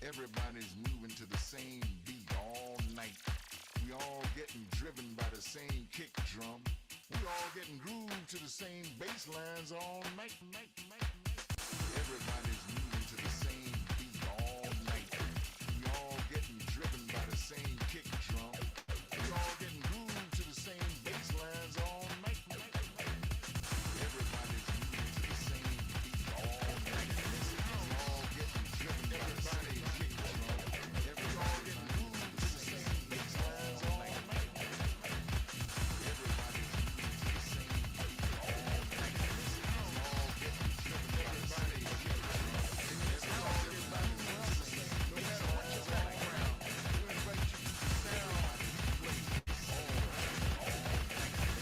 Everybody's moving to the same beat all night. We all getting driven by the same kick drum. We all getting grooved to the same bass lines all night. Everybody's moving to the same beat all night. We all getting driven by the same kick drum. We all getting grooved to the same bass lines all night. Everybody's moving to the same beat all night. We all getting driven by the same kick drum. We all getting grooved to the same bass lines all night. Everybody's moving to the same beat all night.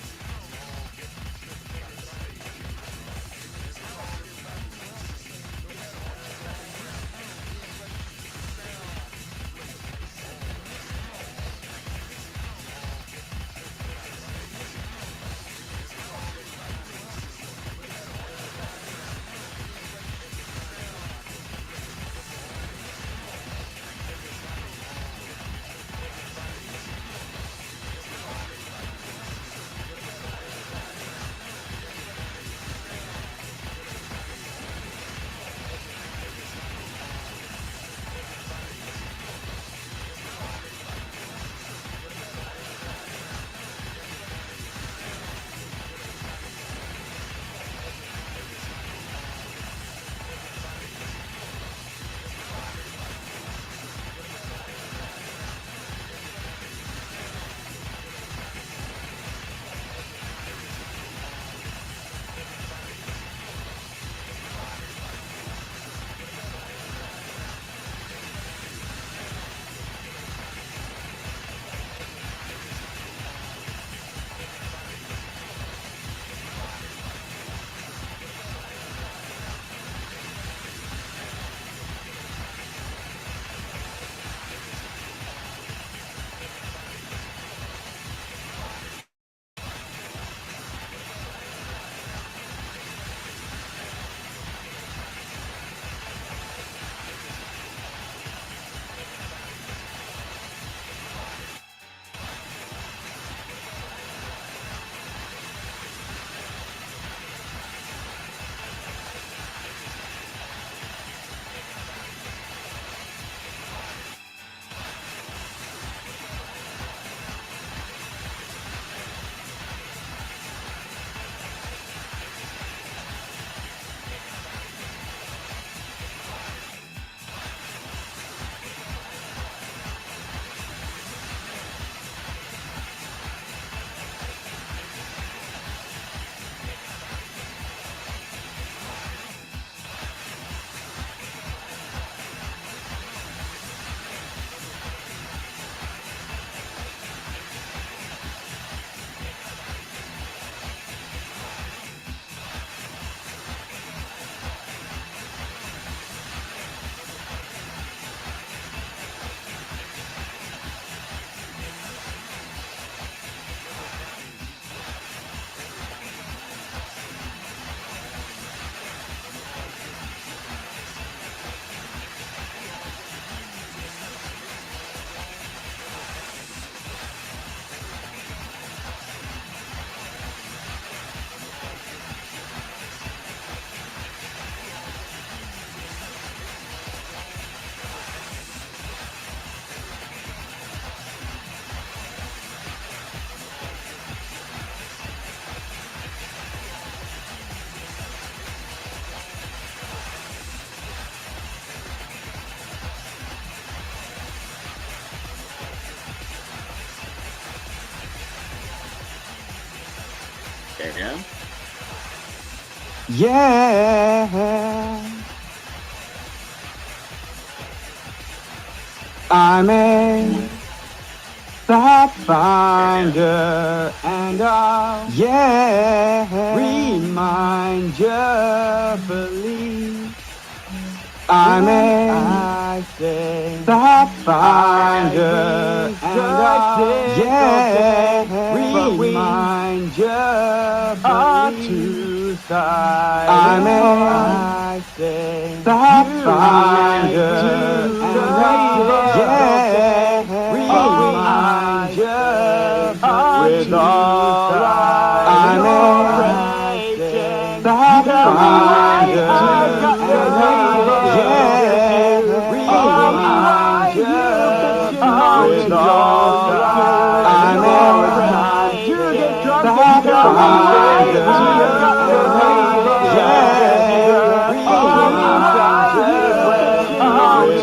We all getting driven by the same kick drum. Yeah. Yeah, I'm a pathfinder and I'll remind you, believe I'm a pathfinder and I'll remind you, believe I'm a pathfinder and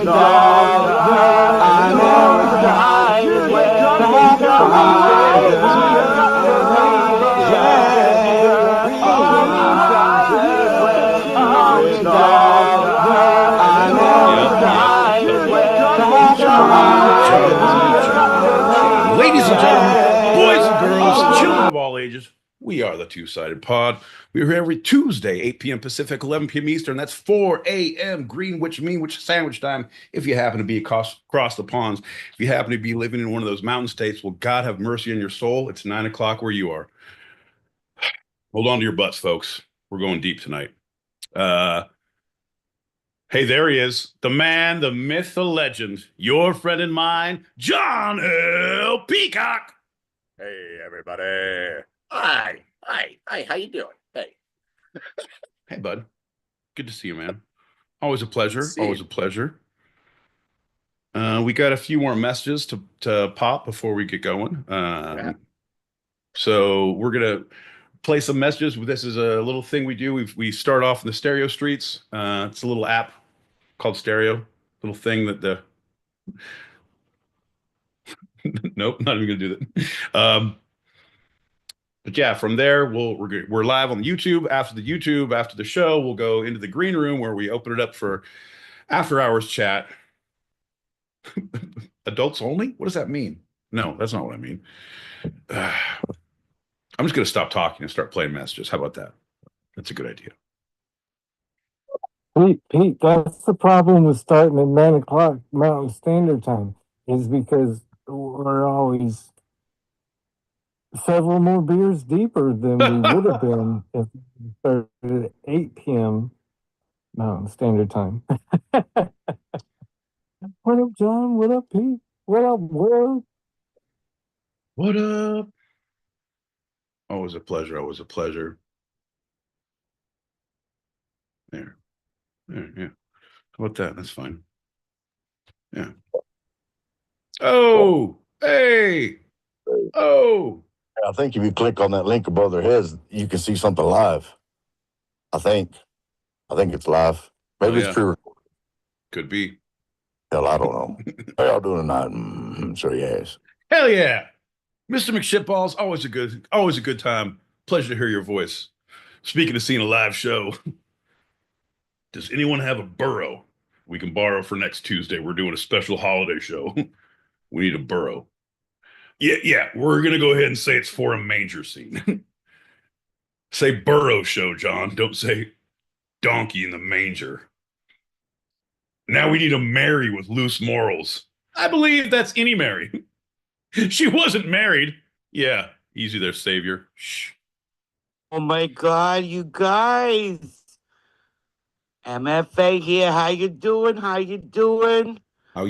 I'm energized with Ladies and gentlemen, boys and girls, children of all ages, we are the Two-Sided Pod. We're here every Tuesday, 8 p.m. Pacific, 11 p.m. Eastern. That's 4 a.m. Greenwich sandwich time. If you happen to be across the ponds, if you happen to be living in one of those mountain states, well, God have mercy on your soul. It's 9 o'clock where you are. Hold on to your butts, folks. We're going deep tonight. Hey, there he is. The man, the myth, the legend. Your friend and mine, John L. Peacock. Hey, everybody. Hi. How you doing? Hey. Hey, bud. Good to see you, man. Always a pleasure. Always a pleasure. We got a few more messages to pop before we get going. So we're gonna play some messages. This is a little thing we do. We start off in the stereo streets. It's a little app called Stereo. Little thing that the nope, not even gonna do that. But yeah, from there we're live on YouTube. After the show, we'll go into the green room where we open it up for after hours chat. Adults only? What does that mean? No, that's not what I mean. I'm just gonna stop talking and start playing messages. How about that? That's a good idea. Pete, that's the problem with starting at 9 o'clock Mountain Standard Time, is because we're always several more beers deeper than we would have been if we started at 8 p.m. Mountain Standard Time. What up, John? What up, Pete? What up, world? What up? Always a pleasure. Always a pleasure. There. Yeah. How about that? That's fine. Yeah. Oh, hey. Oh. I think if you click on that link above their heads, you can see something live. I think it's live. Maybe it's pre-recorded. Could be. Hell, I don't know. How y'all doing tonight? Sure, yes. Hell yeah. Mr. McShitballs, always a good time. Pleasure to hear your voice. Speaking of seeing a live show, does anyone have a burro we can borrow for next Tuesday? We're doing a special holiday show. We need a burro. Yeah, we're going to go ahead and say it's for a manger scene. Say burro show, John. Don't say donkey in the manger. Now we need a Mary with loose morals. I believe that's any Mary. She wasn't married. Yeah, easy there, savior. Shh. Oh my God, you guys. MFA here. How you doing? How you doing? I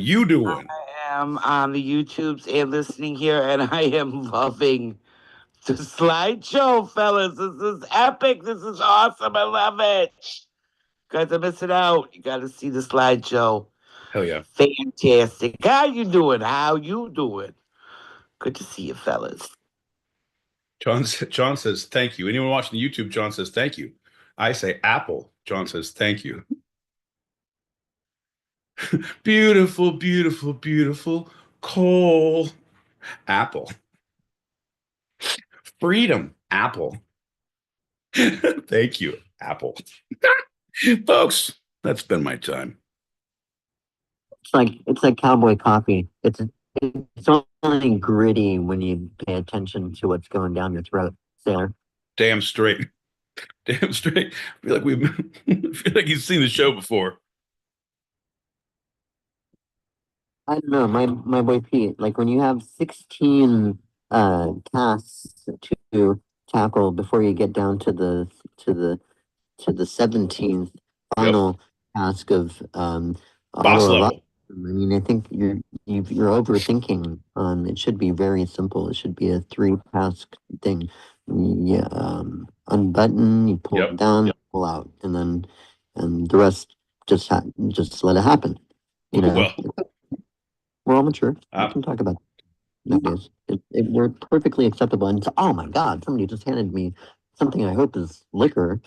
am on the YouTubes and listening here, and I am loving the slideshow, fellas. This is epic. This is awesome. I love it. You guys are missing out. You got to see the slideshow. Hell yeah. Fantastic. How you doing? Good to see you, fellas. John says thank you. Anyone watching the YouTube, John says thank you. I say apple. John says thank you. Beautiful, beautiful, beautiful. Coal. Apple. Freedom. Apple. Thank you, Apple. Folks, that's been my time. It's like cowboy coffee. It's only gritty when you pay attention to what's going down your throat, sailor. Damn straight. I feel like you've seen the show before. I don't know, my boy Pete. Like when you have 16 tasks to tackle before you get down to the 17th final task of boss level. I mean, I think you're overthinking. It should be very simple. It should be a 3-task thing. Yeah, unbutton, you pull it down, pull out, and the rest just let it happen. You know, well, we're all mature. We can talk about nowadays. We're perfectly acceptable. And oh my God, somebody just handed me something I hope is liquor.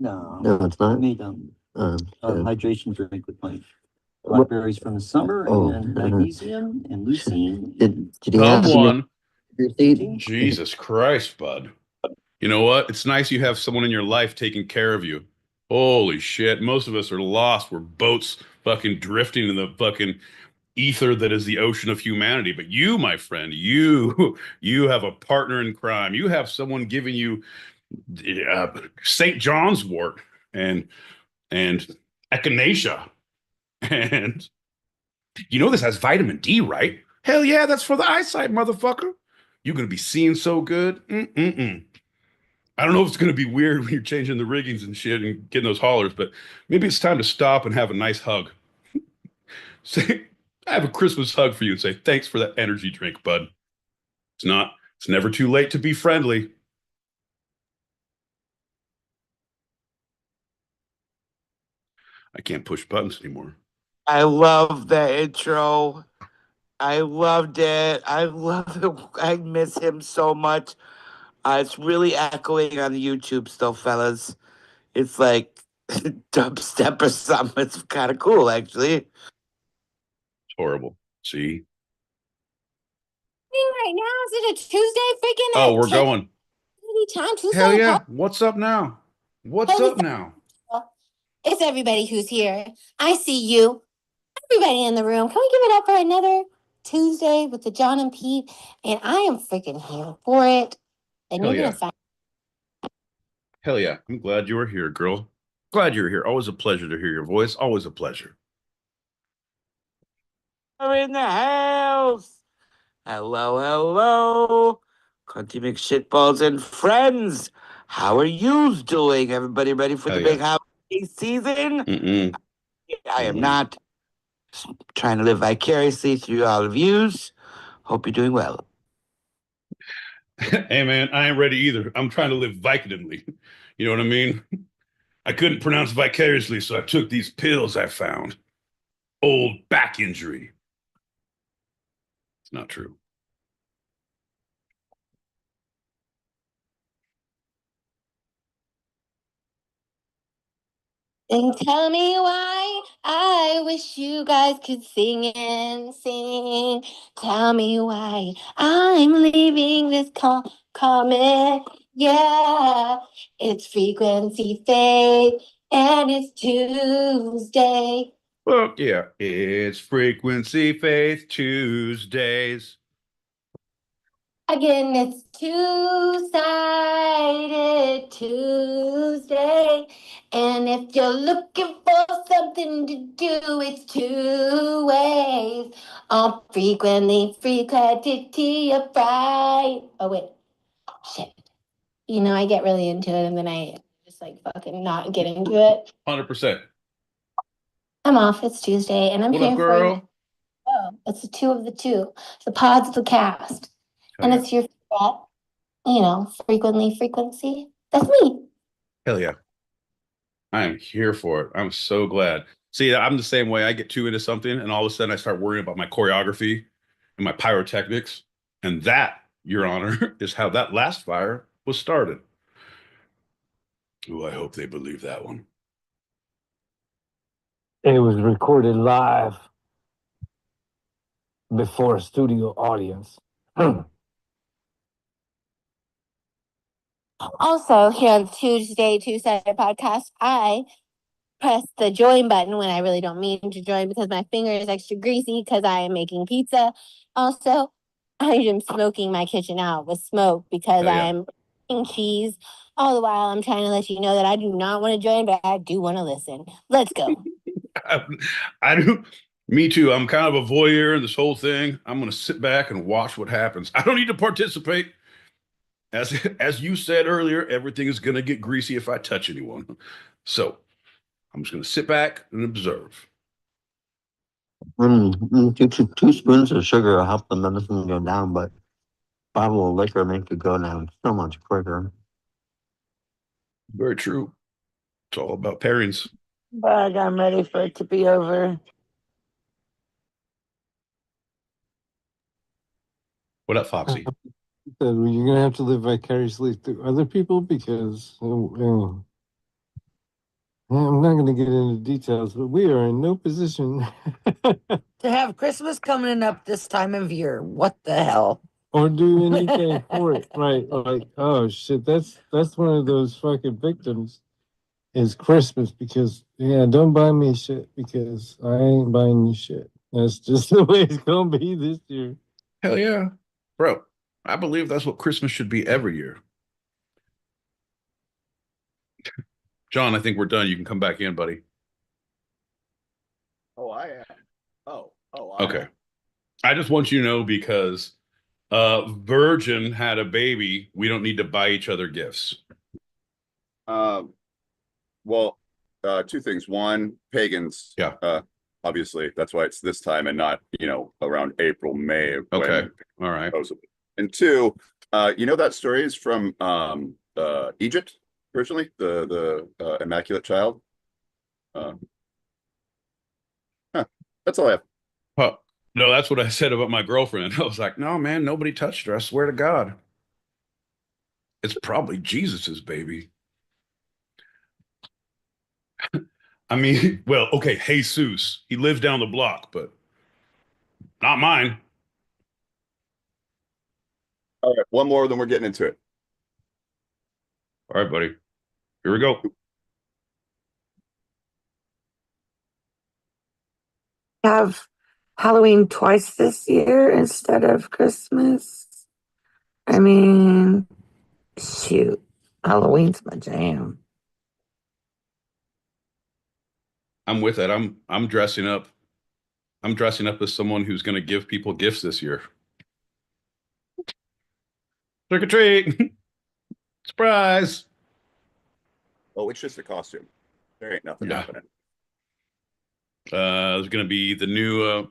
No, it's not. Hydration drink with punch. blackberries from the summer, and magnesium and leucine. Did he have Someone, your seat? Jesus Christ, bud. You know what? It's nice you have someone in your life taking care of you. Holy shit. Most of us are lost. We're boats fucking drifting in the fucking ether that is the ocean of humanity. But you, my friend, you have a partner in crime. You have someone giving you St. John's wort and and echinacea. And you know this has vitamin D, right? Hell yeah, that's for the eyesight, motherfucker. You're gonna be seeing so good. Mm-mm-mm. I don't know if it's gonna be weird when you're changing the riggings and shit and getting those hollers, but maybe it's time to stop and have a nice hug. Say, I have a Christmas hug for you and say, thanks for that energy drink, bud. It's never too late to be friendly. I can't push buttons anymore. I love the intro. I loved it. I love it. I miss him so much. It's really echoing on the YouTube still, fellas. It's like dubstep or something. It's kind of cool, actually. It's horrible. See? Right now, is it a Tuesday? Freaking Oh, we're going. Time Tuesday. Hell yeah. What's up now? What's up now? It's everybody who's here. I see you. Everybody in the room. Can we give it up for another Tuesday with the John and Pete? And I am freaking here for it. And Hell you're yeah. gonna find. Hell yeah. I'm glad you were here, girl. Glad you're here. Always a pleasure to hear your voice. Always a pleasure. We're in the house. Hello, hello. Cunty McShitballs and friends. How are yous doing? Everybody ready for Hell the yeah. big holiday season? Mm-mm. I am not. Just trying to live vicariously through all of yous. Hope you're doing well. Hey man, I ain't ready either. I'm trying to live vicodinly. You know what I mean? I couldn't pronounce vicariously, so I took these pills I found. Old back injury. It's not true. And tell me why I wish you guys could sing and sing. Tell me why I'm leaving this comment. Yeah, it's frequency fade and it's Tuesday. Well, yeah, it's Frequency Faith Tuesdays. Again, it's two-sided Tuesday. And if you're looking for something to do, it's two ways. On frequentity of Friday. Oh, wait. Shit. You know, I get really into it and then I just like fucking not get into it. 100%. I'm off. It's Tuesday and I'm What here up, for girl? you. Oh, it's the two of the two, the pods of the cast. Hell And yeah. it's your frequency. That's me. Hell yeah. I am here for it. I'm so glad. See, I'm the same way. I get too into something, and all of a sudden I start worrying about my choreography and my pyrotechnics. And that, Your Honor, is how that last fire was started. Ooh, I hope they believe that one. It was recorded live before a studio audience. Also, here on Tuesday Two-Sided Podcast, I press the join button when I really don't mean to join because my finger is extra greasy because I am making pizza. Also, I am smoking my kitchen out with smoke because I'm eating cheese. All the while, I'm trying to let you know that I do not want to join, but I do want to listen. Let's go. I do. Me too. I'm kind of a voyeur in this whole thing. I'm going to sit back and watch what happens. I don't need to participate. As you said earlier, everything is going to get greasy if I touch anyone. So I'm just going to sit back and observe. Two spoons of sugar will help the medicine go down, but bottle of liquor make it go down so much quicker. Very true. It's all about pairings. But I'm ready for it to be over. What up, Foxy? You're gonna have to live vicariously through other people because I'm not going to get into details, but we are in no position To have Christmas coming up this time of year. What the hell? or do anything for it. Right? Like, oh shit, that's one of those fucking victims. Is Christmas because don't buy me shit because I ain't buying you shit. That's just the way it's gonna be this year. Hell yeah. Bro, I believe that's what Christmas should be every year. John, I think we're done. You can come back in, buddy. Oh, I am. Oh, okay. I just want you to know because Virgin had a baby, we don't need to buy each other gifts. Well, two things. One, pagans. Yeah. Obviously, that's why it's this time and not, around April, May. Okay. All right. And two, that story is from Egypt originally, the Immaculate Child. That's all I have. Huh. No, that's what I said about my girlfriend. I was like, no, man, nobody touched her. I swear to God. It's probably Jesus's baby. I mean, well, okay, Jesus. He lives down the block, but not mine. All right, one more, then we're getting into it. All right, buddy. Here we go. Have Halloween twice this year instead of Christmas. I mean, shoot, Halloween's my jam. I'm with it. I'm dressing up. I'm dressing up as someone who's going to give people gifts this year. Trick or treat. Surprise. Oh, it's just a costume. There ain't nothing happening. There's going to be the new,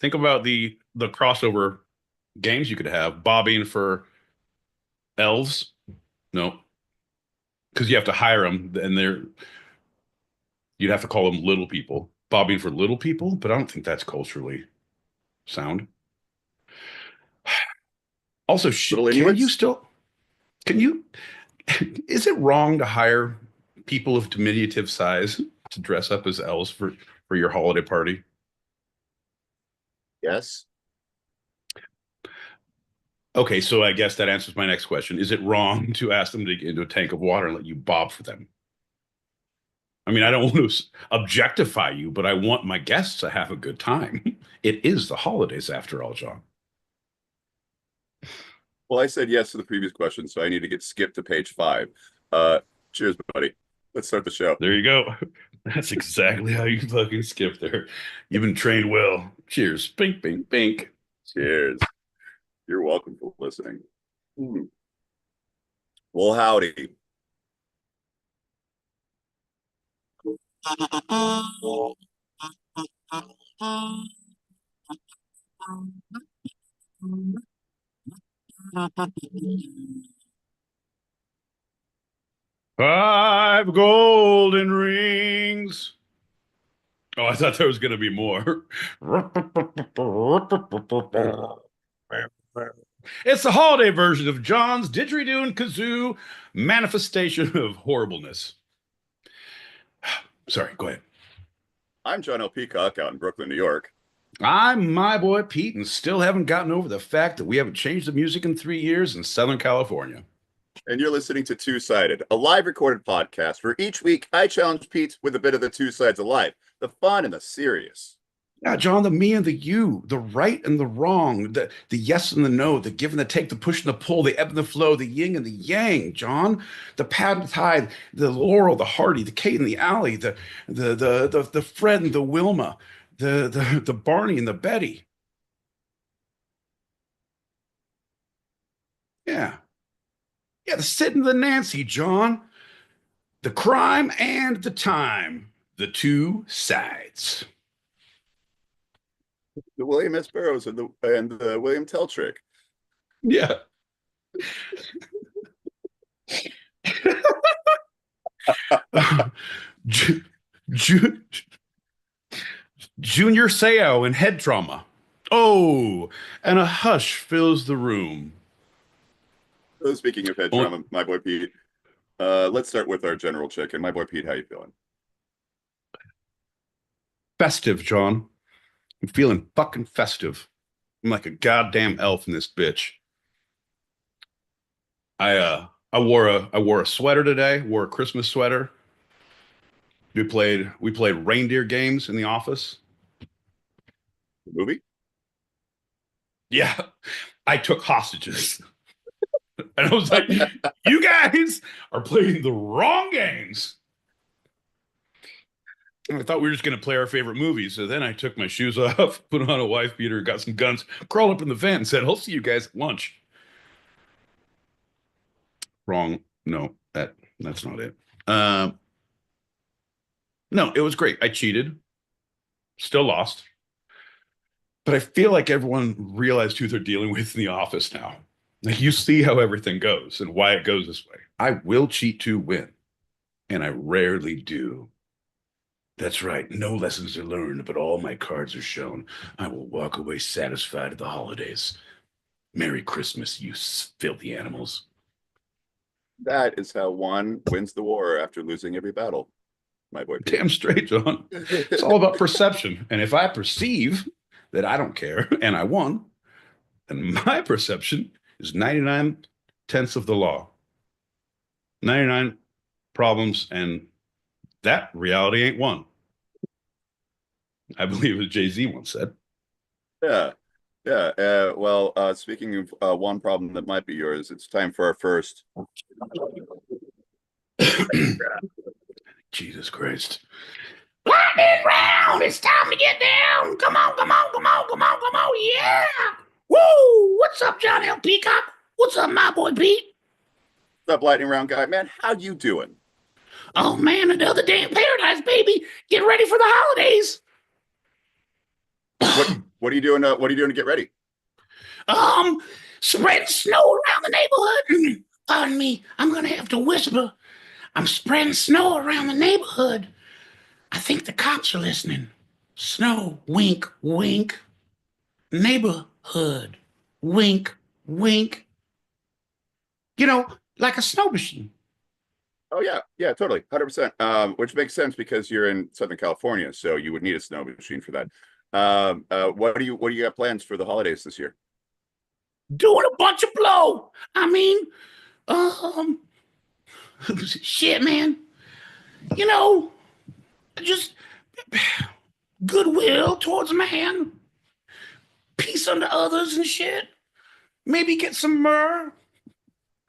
think about the crossover games you could have. Bobbing for elves. No. Because you have to hire them, and you'd have to call them little people. Bobbing for little people, but I don't think that's culturally sound. Also, is it wrong to hire people of diminutive size to dress up as elves for your holiday party? Yes. Okay, so I guess that answers my next question. Is it wrong to ask them to get into a tank of water and let you bob for them? I mean, I don't want to objectify you, but I want my guests to have a good time. It is the holidays after all, John. Well, I said yes to the previous question, so I need to get skipped to page 5. Cheers, buddy. Let's start the show. There you go. That's exactly how you fucking skip there. You've been trained well. Cheers. Bink, bink, bink. Cheers. You're welcome for listening. Well, howdy. Five golden rings. Oh, I thought there was going to be more. It's the holiday version of John's didgeridoo and kazoo manifestation of horribleness. Sorry, go ahead. I'm John L. Peacock out in Brooklyn, New York. I'm my boy Pete and still haven't gotten over the fact that we haven't changed the music in 3 years in Southern California. And you're listening to Two-Sided, a live recorded podcast where each week I challenge Pete with a bit of the two sides of life, the fun and the serious. Yeah, John, the me and the you, the right and the wrong, the yes and the no, the give and the take, the push and the pull, the ebb and the flow, the yin and the yang, John, the pad and the tide, the Laurel, the Hardy, the Kate and the Alley, the Fred and the Wilma, the Barney and the Betty. Yeah. Yeah, the Sid and the Nancy, John. The crime and the time. The two sides. The William S. Burroughs and the William Tell trick. Yeah. Junior Seau and head trauma. Oh, and a hush fills the room. Speaking of head trauma, my boy Pete, let's start with our general check-in. My boy Pete, how you feeling? festive, John. I'm feeling fucking festive. I'm like a goddamn elf in this bitch. I wore a sweater today, wore a Christmas sweater. We played reindeer games in the office. The movie? Yeah, I took hostages. And I was like, you guys are playing the wrong games. And I thought we were just going to play our favorite movies. So then I took my shoes off, put on a wife beater, got some guns, crawled up in the van and said, I'll see you guys at lunch. Wrong. No, that's not it. No, it was great. I cheated. Still lost. But I feel like everyone realized who they're dealing with in the office now. Like you see how everything goes and why it goes this way. I will cheat to win, and I rarely do. That's right. No lessons are learned, but all my cards are shown. I will walk away satisfied at the holidays. Merry Christmas, you filthy animals. That is how one wins the war after losing every battle, my boy. Pete. Damn straight, John. It's all about perception. And if I perceive that I don't care and I won, then my perception is 99/10 of the law. 99 problems, and that reality ain't one. I believe as Jay-Z once said. Yeah. Yeah. Well, speaking of one problem that might be yours, it's time for our first. Jesus Christ. Lightning round! It's time to get down! Come on, come on, come on, come on, come on, yeah! Woo! What's up, John L. Peacock? What's up, my boy Pete? What's up, lightning round guy? Man, how you doing? Oh man, another day in paradise, baby! Get ready for the holidays! What are you doing? What are you doing to get ready? Spreading snow around the neighborhood. Pardon me, I'm gonna have to whisper. I'm spreading snow around the neighborhood. I think the cops are listening. Snow, wink, wink. Neighborhood, wink, wink. You know, like a snow machine. Oh yeah, totally, 100%. Which makes sense because you're in Southern California, so you would need a snow machine for that. What do you got plans for the holidays this year? Doing a bunch of blow. I mean, shit, man. You know, just goodwill towards man, peace unto others and shit. Maybe get some myrrh,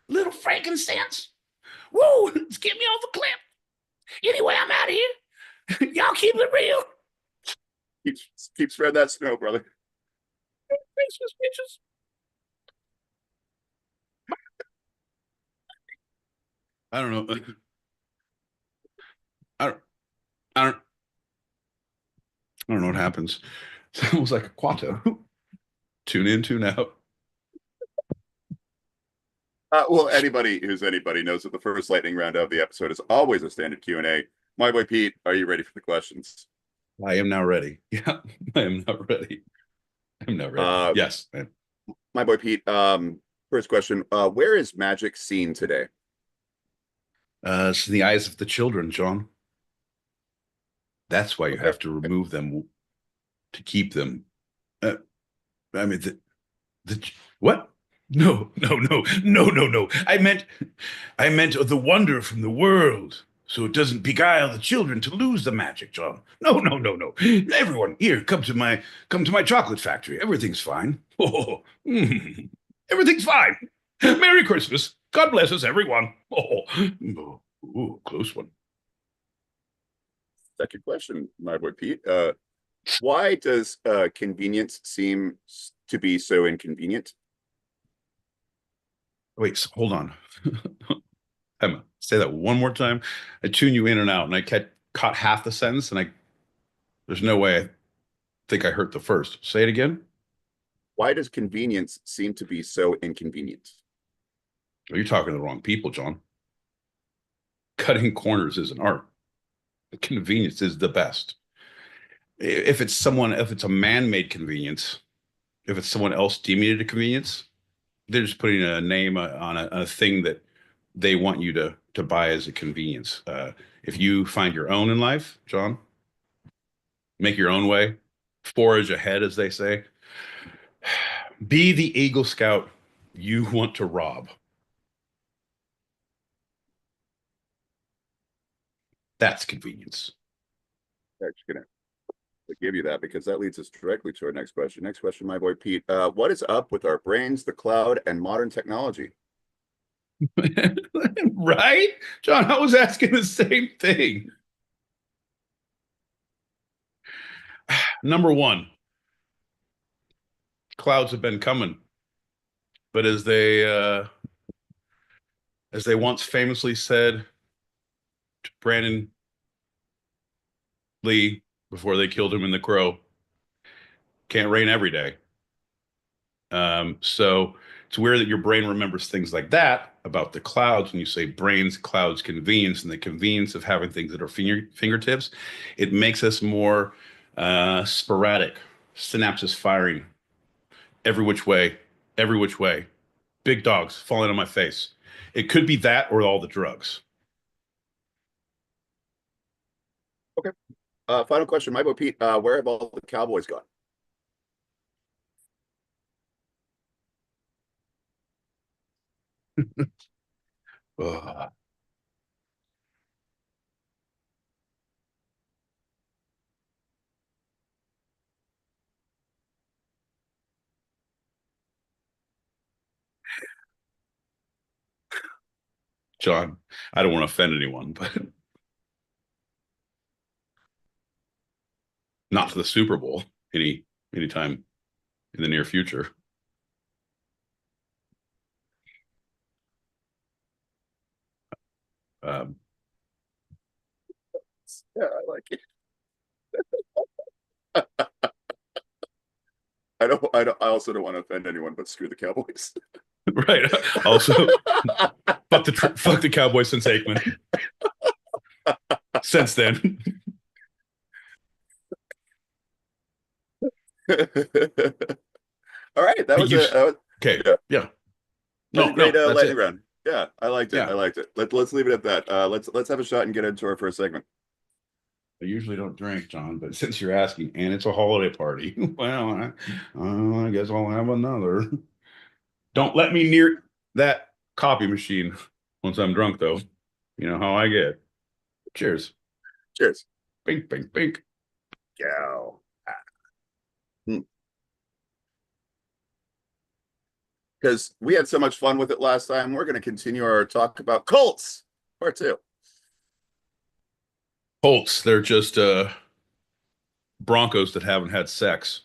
little frankincense. Woo, let's get me off the cliff. Anyway, I'm out of here. Y'all keep it real. Keep spreading that snow, brother. Christmas bitches. I don't know. I don't know what happens. It's almost like a Quato. Tune in, tune out. Well, anybody who's anybody knows that the first lightning round of the episode is always a standard Q&A. My boy Pete, are you ready for the questions? I am now ready. Yeah, I am not ready. I'm not ready. Yes. Man. My boy Pete, first question. Where is magic seen today? It's in the eyes of the children, John. That's why you have to remove them to keep them. I mean, what? No. I meant the wonder from the world, so it doesn't beguile the children to lose the magic, John. No. Everyone here, come to my chocolate factory. Everything's fine. Oh, everything's fine. Merry Christmas. God bless us, everyone. Oh, close one. Second question, my boy Pete. Why does convenience seem to be so inconvenient? Wait, hold on. Emma, say that one more time. I tune you in and out, and I caught half the sentence, and there's no way I think I heard the first. Say it again. Why does convenience seem to be so inconvenient? You're talking to the wrong people, John. Cutting corners is an art. Convenience is the best. If it's a man-made convenience, if it's someone else deeming it a convenience, they're just putting a name on a thing that they want you to buy as a convenience. If you find your own in life, John, make your own way, forage ahead, as they say. Be the Eagle Scout you want to rob. That's convenience. Actually, gonna give you that because that leads us directly to our next question. Next question, my boy Pete. What is up with our brains, the cloud, and modern technology? Right? John, I was asking the same thing. Number one, clouds have been coming, but as they once famously said to Brandon Lee before they killed him in The Crow, can't rain every day. So it's weird that your brain remembers things like that about the clouds when you say brains, clouds, convenience, and the convenience of having things at our fingertips. It makes us more sporadic, synapses firing every which way, every which way. Big dogs falling on my face. It could be that or all the drugs. Okay. Final question, my boy Pete. Where have all the Cowboys gone? Ugh. John, I don't want to offend anyone, but not for the Super Bowl anytime in the near future. Um, Yeah, I like it. I also don't want to offend anyone, but screw the Cowboys. right. Also, fuck the Cowboys since Aikman. Since then. All right, that was okay. Yeah. No, great that's lightning it. round. Yeah, I liked it. Yeah. I liked it. Let's leave it at that. Let's have a shot and get into our first segment. I usually don't drink, John, but since you're asking, and it's a holiday party, well, I guess I'll have another. Don't let me near that copy machine once I'm drunk, though. You know how I get. Cheers. Cheers. Bink, bink, bink. Go. Because we had so much fun with it last time, we're going to continue our talk about Colts, part 2. Colts, they're just Broncos that haven't had sex.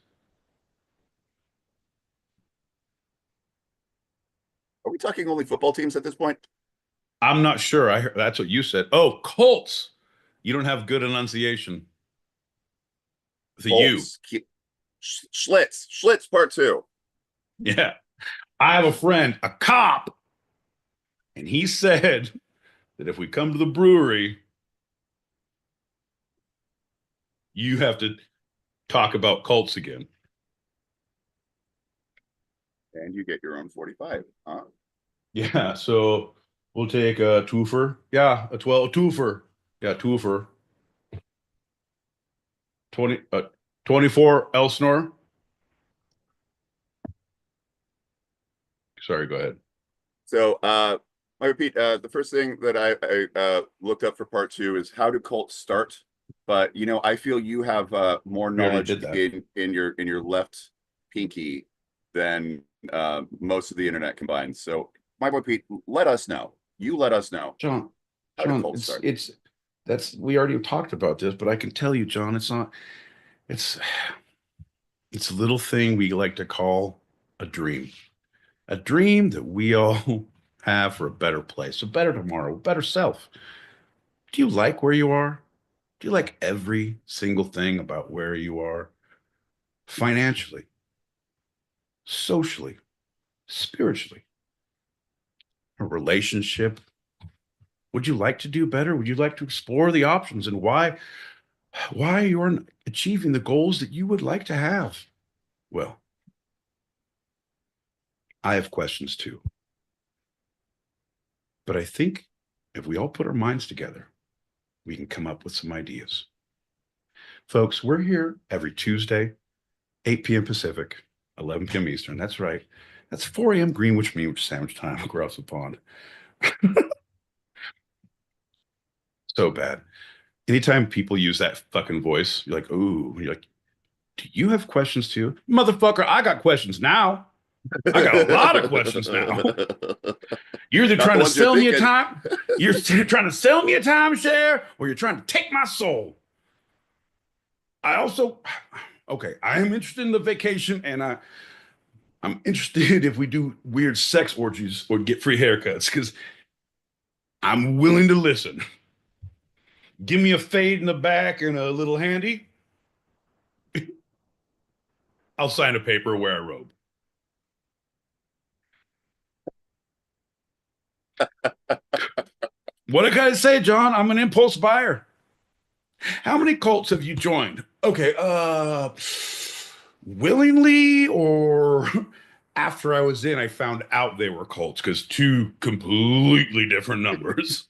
Are we talking only football teams at this point? I'm not sure. I heard, that's what you said. Oh, Colts. You don't have good enunciation. The Colts. Schlitz, part 2. Yeah. I have a friend, a cop, and he said that if we come to the brewery, you have to talk about Colts again. And you get your own 45. Huh? Yeah, so we'll take a twofer. Yeah, a 12 twofer. Yeah, twofer. 24 Elsinore. Sorry, go ahead. So I repeat, the first thing that I looked up for part 2 is how do Colts start? But I feel you have more knowledge in your left pinky than most of the internet combined. So my boy Pete, let us know. You let us know. John, how do Colts start? We already talked about this, but I can tell you, John, it's a little thing we like to call a dream. A dream that we all have for a better place, a better tomorrow, a better self. Do you like where you are? Do you like every single thing about where you are? Financially, socially, spiritually, a relationship? Would you like to do better? Would you like to explore the options and why you aren't achieving the goals that you would like to have? Well, I have questions too. But I think if we all put our minds together, we can come up with some ideas. Folks, we're here every Tuesday, 8 p.m. Pacific, 11 p.m. Eastern. That's right. That's 4 a.m. Greenwich Mean Sandwich time across the pond. So bad. Anytime people use that fucking voice, you're like, ooh, you're like, do you have questions too? Motherfucker, I got questions now. I got a lot of questions now. You're either trying to sell me a time, you're trying to sell me a timeshare, or you're trying to take my soul. I also, okay, I am interested in the vacation, and I'm interested if we do weird sex orgies or get free haircuts, because I'm willing to listen. Give me a fade in the back and a little handy. I'll sign a paper, wear a robe. What did I say, John? I'm an impulse buyer. How many cults have you joined? Okay, willingly or after I was in, I found out they were cults, because two completely different numbers.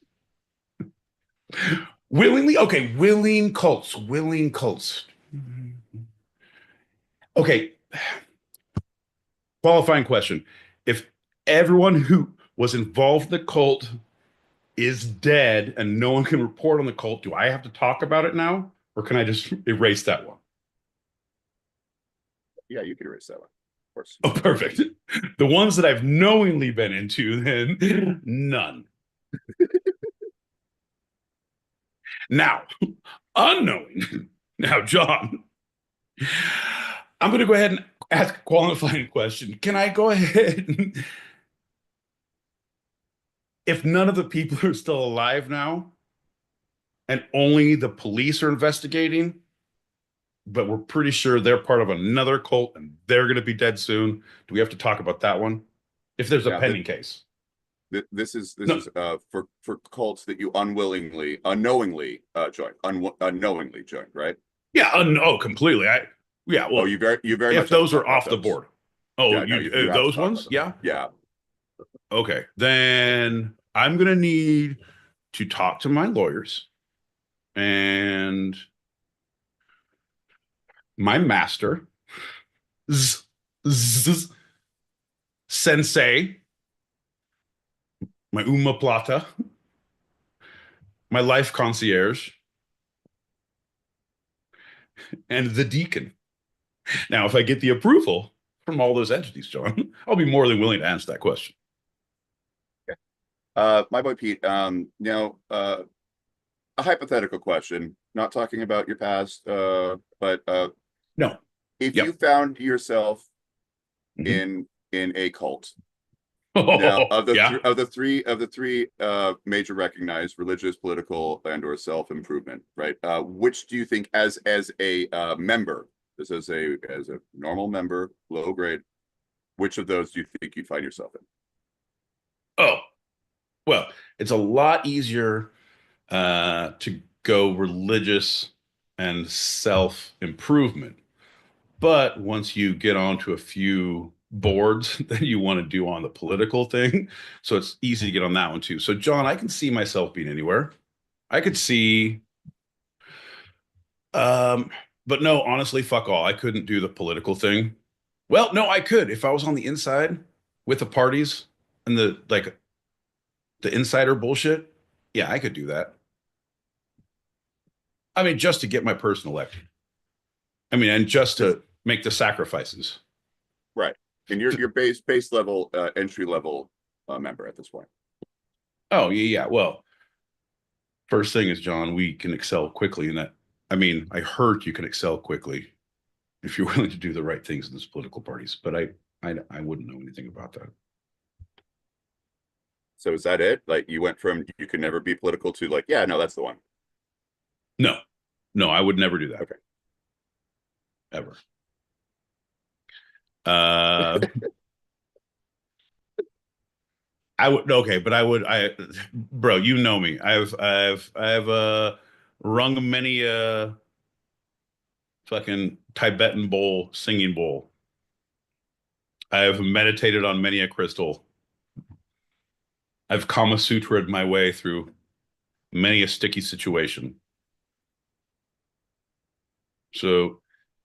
Willingly? Okay, willing cults. Okay, qualifying question. If everyone who was involved in the cult is dead and no one can report on the cult, do I have to talk about it now? Or can I just erase that one? Yeah, you can erase that one. Of course. Oh, perfect. The ones that I've knowingly been into, then none. Now, unknowing. Now, John, I'm going to go ahead and ask a qualifying question. Can I go ahead and, if none of the people are still alive now and only the police are investigating, but we're pretty sure they're part of another cult and they're going to be dead soon, do we have to talk about that one? If there's a pending case. This is for cults that you unknowingly joined, unknowingly joined, right? Yeah, oh, completely. Well, you very if much those are off the board. Oh, yeah, you those ones? Yeah. Yeah. Okay, then I'm gonna need to talk to my lawyers and my master, sensei, my Uma Plata, my life concierge, and the deacon. Now, if I get the approval from all those entities, John, I'll be more than willing to answer that question. My boy Pete, now a hypothetical question, not talking about your past, but no. If you found yourself in a cult, now of the three major recognized religious, political, and or self-improvement, right? Which do you think as a member, this as a normal member, low grade, which of those do you think you'd find yourself in? Oh, well, it's a lot easier to go religious and self-improvement. But once you get onto a few boards that you want to do on the political thing, so it's easy to get on that one too. So, John, I can see myself being anywhere. I could see, but no, honestly, fuck all. I couldn't do the political thing. Well, no, I could if I was on the inside with the parties and the insider bullshit. Yeah, I could do that. I mean, just to get my person elected. I mean, and just to make the sacrifices. Right. And you're base level, entry level member at this point. Oh, yeah. Well, first thing is, John, we can excel quickly in that. I mean, I heard you can excel quickly if you're willing to do the right things in these political parties, but I wouldn't know anything about that. So is that it? Like you went from you can never be political to like, yeah, no, that's the one. No, I would never do that. Okay. Ever. I would, okay, but bro, you know me. I've rung many fucking Tibetan bowl, singing bowl. I have meditated on many a crystal. I've Kama Sutra'd my way through many a sticky situation. So,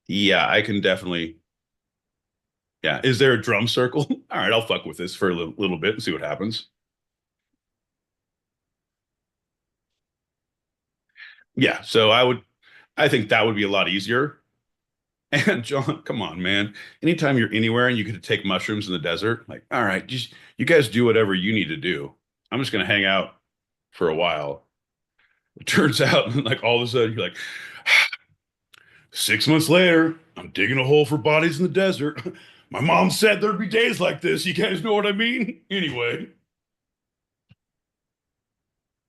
yeah, I can definitely. Yeah, is there a drum circle? All right, I'll fuck with this for a little bit and see what happens. Yeah, so I think that would be a lot easier. And John, come on, man. Anytime you're anywhere and you get to take mushrooms in the desert, like, all right, just you guys do whatever you need to do. I'm just gonna hang out for a while. It turns out, like all of a sudden, you're like, 6 months later, I'm digging a hole for bodies in the desert. My mom said there'd be days like this. You guys know what I mean? Anyway.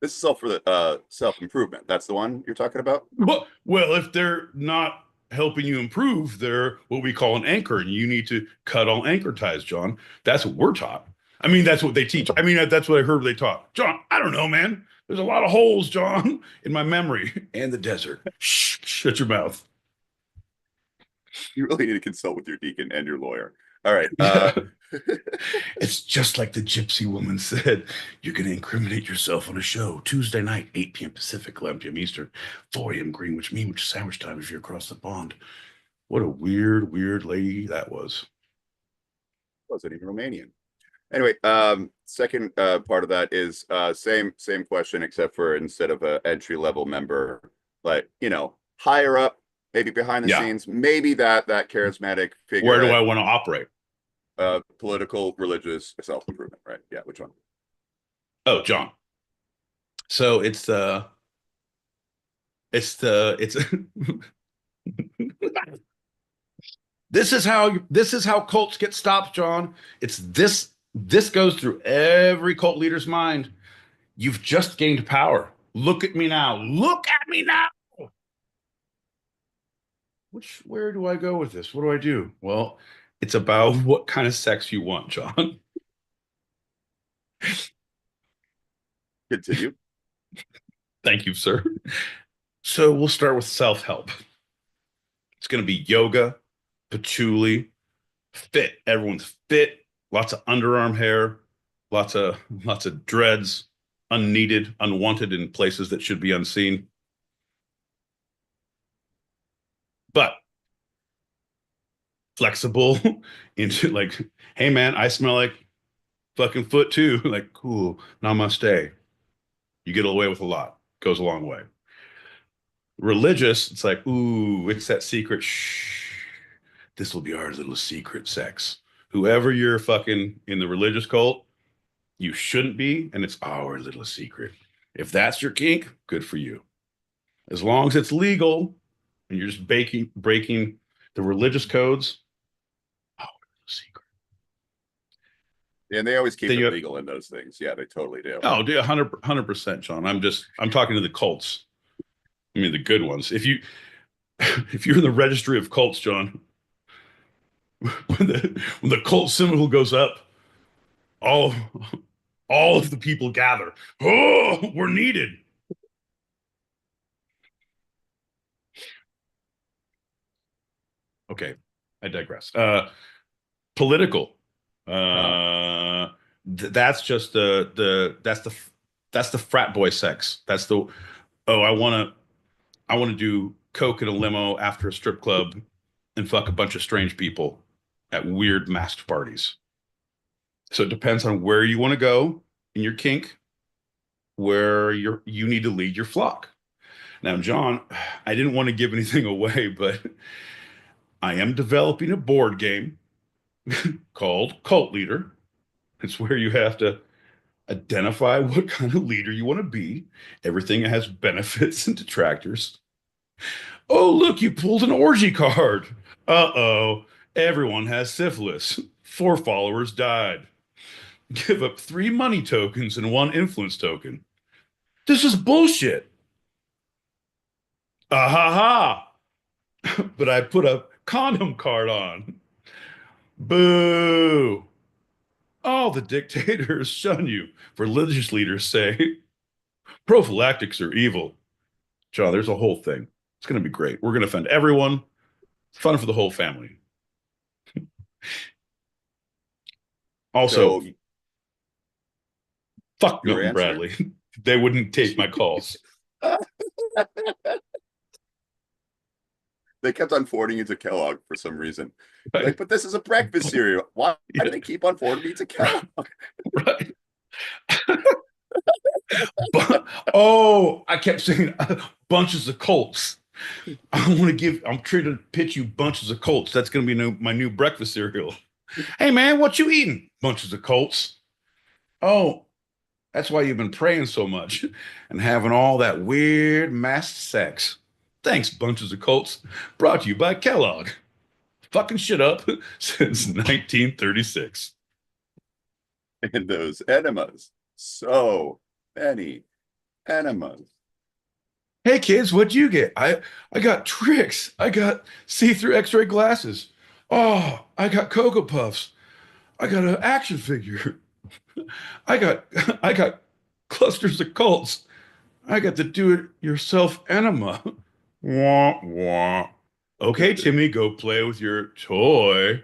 This is all for the self-improvement. That's the one you're talking about? Well, if they're not helping you improve, they're what we call an anchor, and you need to cut all anchor ties, John. That's what we're taught. I mean, that's what they teach. I mean, that's what I heard they taught. John, I don't know, man. There's a lot of holes, John, in my memory and the desert. Shh, shut your mouth. You really need to consult with your deacon and your lawyer. All right. It's just like the gypsy woman said. You're going to incriminate yourself on a show Tuesday night, 8 p.m. Pacific, 11 p.m. Eastern, 4 a.m. Greenwich Mean, which is sandwich time if you're across the pond. What a weird, weird lady that was. Wasn't even Romanian. Anyway, second part of that is same question, except for instead of an entry-level member, like, higher up, maybe behind the scenes, maybe that charismatic figure. Where do I want to operate? Political, religious, self-improvement, right? Yeah, which one? Oh, John. So it's this is how cults get stopped, John. It's this goes through every cult leader's mind. You've just gained power. Look at me now. Look at me now. Where do I go with this? What do I do? Well, it's about what kind of sex you want, John. Continue. Thank you, sir. So we'll start with self-help. It's going to be yoga, patchouli, fit. Everyone's fit. Lots of underarm hair, lots of dreads, unneeded, unwanted in places that should be unseen. But flexible into like, hey man, I smell like fucking foot too. Like, cool, namaste. You get away with a lot. Goes a long way. Religious, it's like, ooh, it's that secret. Shh. This will be our little secret sex. Whoever you're fucking in the religious cult, you shouldn't be, and it's our little secret. If that's your kink, good for you. As long as it's legal and you're just breaking the religious codes, our little secret. Yeah, and they always keep it legal in those things. Yeah, they totally do. Oh, dude, 100%, Sean. I'm talking to the cults. I mean, the good ones. If you're in the registry of cults, John, when the cult symbol goes up, all of the people gather. Oh, we're needed. Okay, I digress. Political. That's just that's the frat boy sex. That's the I want to do coke in a limo after a strip club and fuck a bunch of strange people at weird masked parties. So it depends on where you want to go in your kink, where you need to lead your flock. Now, John, I didn't want to give anything away, but I am developing a board game called Cult Leader. It's where you have to identify what kind of leader you want to be. Everything has benefits and detractors. Oh, look, you pulled an orgy card. Uh-oh, everyone has syphilis. 4 followers died. Give up 3 money tokens and 1 influence token. This is bullshit. Ah ha ha. But I put a condom card on. Boo. All the dictators shun you. Religious leaders say prophylactics are evil. John, there's a whole thing. It's going to be great. We're going to offend everyone. It's fun for the whole family. Also, fuck Milton Bradley. They wouldn't take my calls. they kept on forwarding you to Kellogg for some reason. Right. Like, but this is a breakfast cereal. Why do they keep on forwarding me to Kellogg? Right. Oh, I kept saying bunches of Colts. I'm trying to pitch you bunches of Colts. That's going to be my new breakfast cereal. Hey, man, what you eating? Bunches of Colts. Oh, that's why you've been praying so much and having all that weird masked sex. Thanks, bunches of Colts. Brought to you by Kellogg. Fucking shit up since 1936. And those enemas. So many enemas. Hey kids, what'd you get? I got tricks. I got see-through X-ray glasses. Oh, I got Cocoa Puffs. I got an action figure. I got clusters of Colts. I got the do-it-yourself enema. Wah wah. Okay, Timmy, go play with your toy.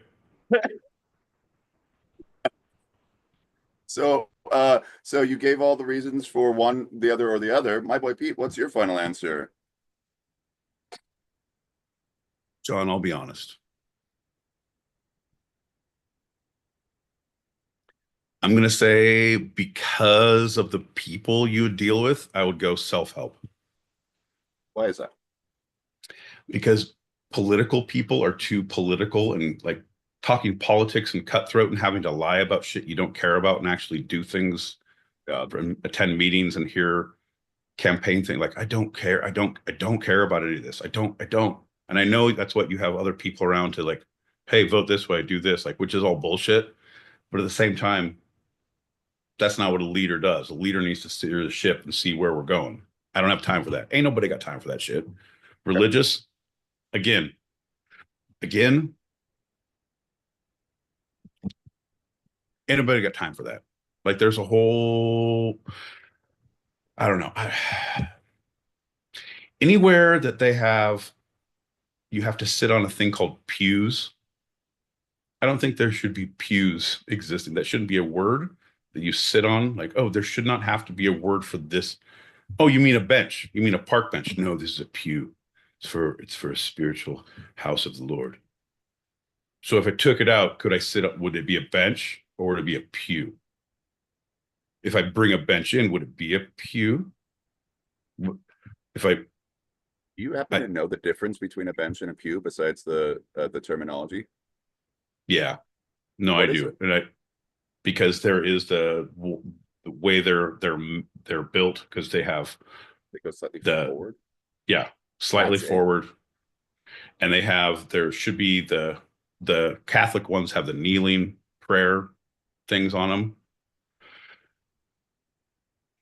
So you gave all the reasons for one, the other, or the other. My boy Pete, what's your final answer? John, I'll be honest. I'm going to say because of the people you deal with, I would go self-help. Why is that? Because political people are too political and like talking politics and cutthroat and having to lie about shit you don't care about and actually do things, attend meetings and hear campaign thing. Like, I don't care. I don't care about any of this. I don't. And I know that's what you have other people around to like, hey, vote this way, do this, like, which is all bullshit. But at the same time, that's not what a leader does. A leader needs to steer the ship and see where we're going. I don't have time for that. Ain't nobody got time for that shit. Religious, again, anybody got time for that? Like, there's a whole, I don't know. Anywhere that you have to sit on a thing called pews. I don't think there should be pews existing. That shouldn't be a word that you sit on. Like, oh, there should not have to be a word for this. Oh, you mean a bench? You mean a park bench? No, this is a pew. It's for a spiritual house of the Lord. So if I took it out, could I sit up? Would it be a bench or would it be a pew? If I bring a bench in, would it be a pew? If I, you happen to know the difference between a bench and a pew besides the terminology? Yeah, no, I do, and because there is the way they're built because they go slightly forward. Yeah, slightly forward, and there should be the Catholic ones have the kneeling prayer things on them.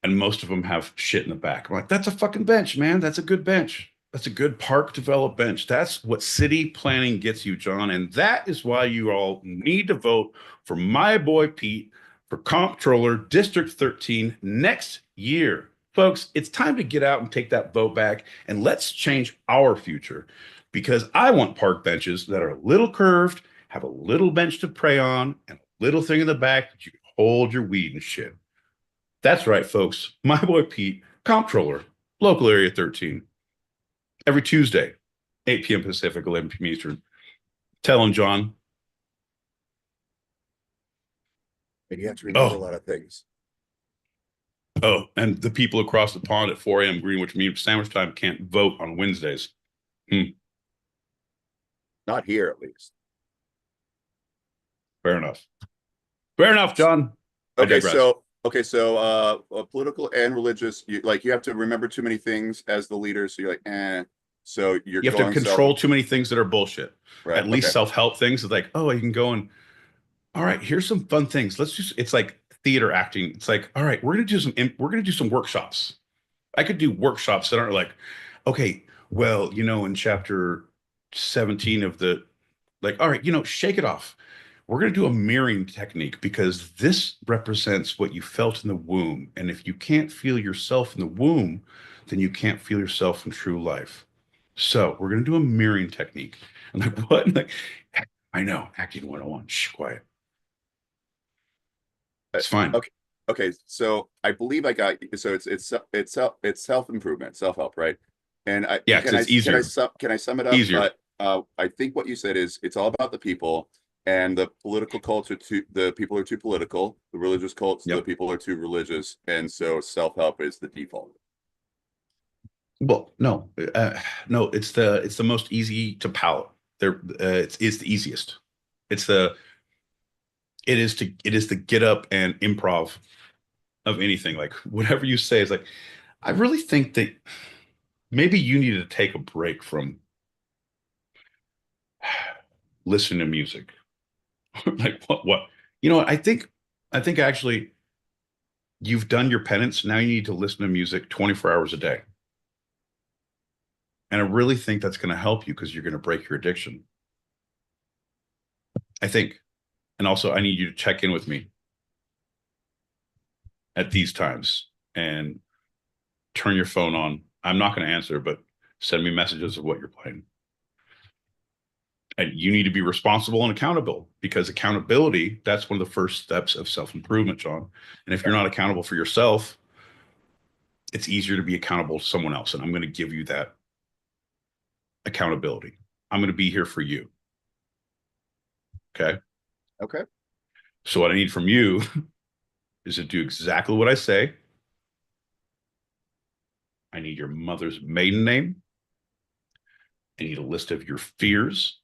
And most of them have shit in the back. I'm like, that's a fucking bench, man. That's a good bench. That's a good park developed bench. That's what city planning gets you, John. And that is why you all need to vote for my boy Pete for Comptroller District 13 next year. Folks, it's time to get out and take that vote back and let's change our future because I want park benches that are a little curved, have a little bench to pray on, and a little thing in the back that you can hold your weed and shit. That's right, folks. My boy Pete, Comptroller, local area 13. Every Tuesday, 8 p.m. Pacific, 11 p.m. Eastern. Tell him, John. And you have to remember a lot of things. Oh, and the people across the pond at 4 a.m. Greenwich Mean Sandwich Time can't vote on Wednesdays. Not here, at least. Fair enough, John. Okay, so political and religious, you have to remember too many things as the leader. So you're like, eh. So you have to control too many things that are bullshit. Right. At least self-help things is like, oh, you can go and, all right, here's some fun things. It's like theater acting. It's like, all right, we're gonna do some workshops. I could do workshops that aren't like, okay, well, in chapter 17 of all right, shake it off. We're going to do a mirroring technique because this represents what you felt in the womb. And if you can't feel yourself in the womb, then you can't feel yourself in true life. So we're going to do a mirroring technique. I'm like, what? Like, I know, acting 101. Shh, quiet. It's fine. Okay. So I believe I got you. So it's self-improvement, self-help, right? And it's easier. Can I sum it up? Easier. I think what you said is it's all about the people, and the political cults the people are too political. The religious cults, the people are too religious, and so self-help is the default. Well, no, no, it's the most easy to palate. It's the easiest. It is to get up and improv of anything. Like whatever you say is like, I really think that maybe you need to take a break from listening to music. Like what? You know, I think actually you've done your penance. Now you need to listen to music 24 hours a day. And I really think that's going to help you because you're going to break your addiction. I think. And also I need you to check in with me at these times and turn your phone on. I'm not going to answer, but send me messages of what you're playing. And you need to be responsible and accountable, because accountability, that's one of the first steps of self-improvement, John. And if you're not accountable for yourself, it's easier to be accountable to someone else. And I'm going to give you that accountability. I'm going to be here for you. Okay. Okay. So what I need from you is to do exactly what I say. I need your mother's maiden name. I need a list of your fears.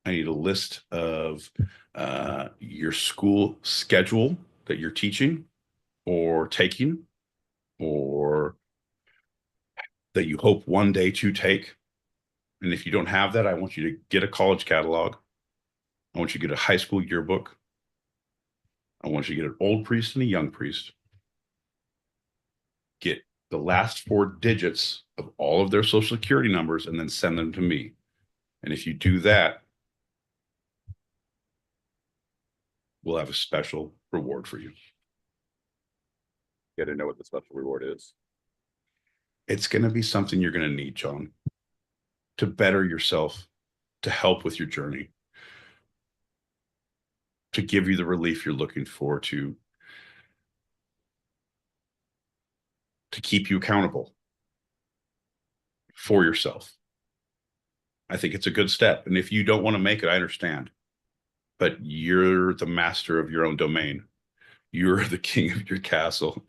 I need a list of your school schedule that you're teaching or taking, or that you hope one day to take. And if you don't have that, I want you to get a college catalog. I want you to get a high school yearbook. I want you to get an old priest and a young priest. Get the last 4 digits of all of their social security numbers and then send them to me. And if you do that, we'll have a special reward for you. Got to know what the special reward is. It's going to be something you're going to need, John, to better yourself, to help with your journey, to give you the relief you're looking for, to keep you accountable for yourself. I think it's a good step. And if you don't want to make it, I understand. But you're the master of your own domain. You're the king of your castle.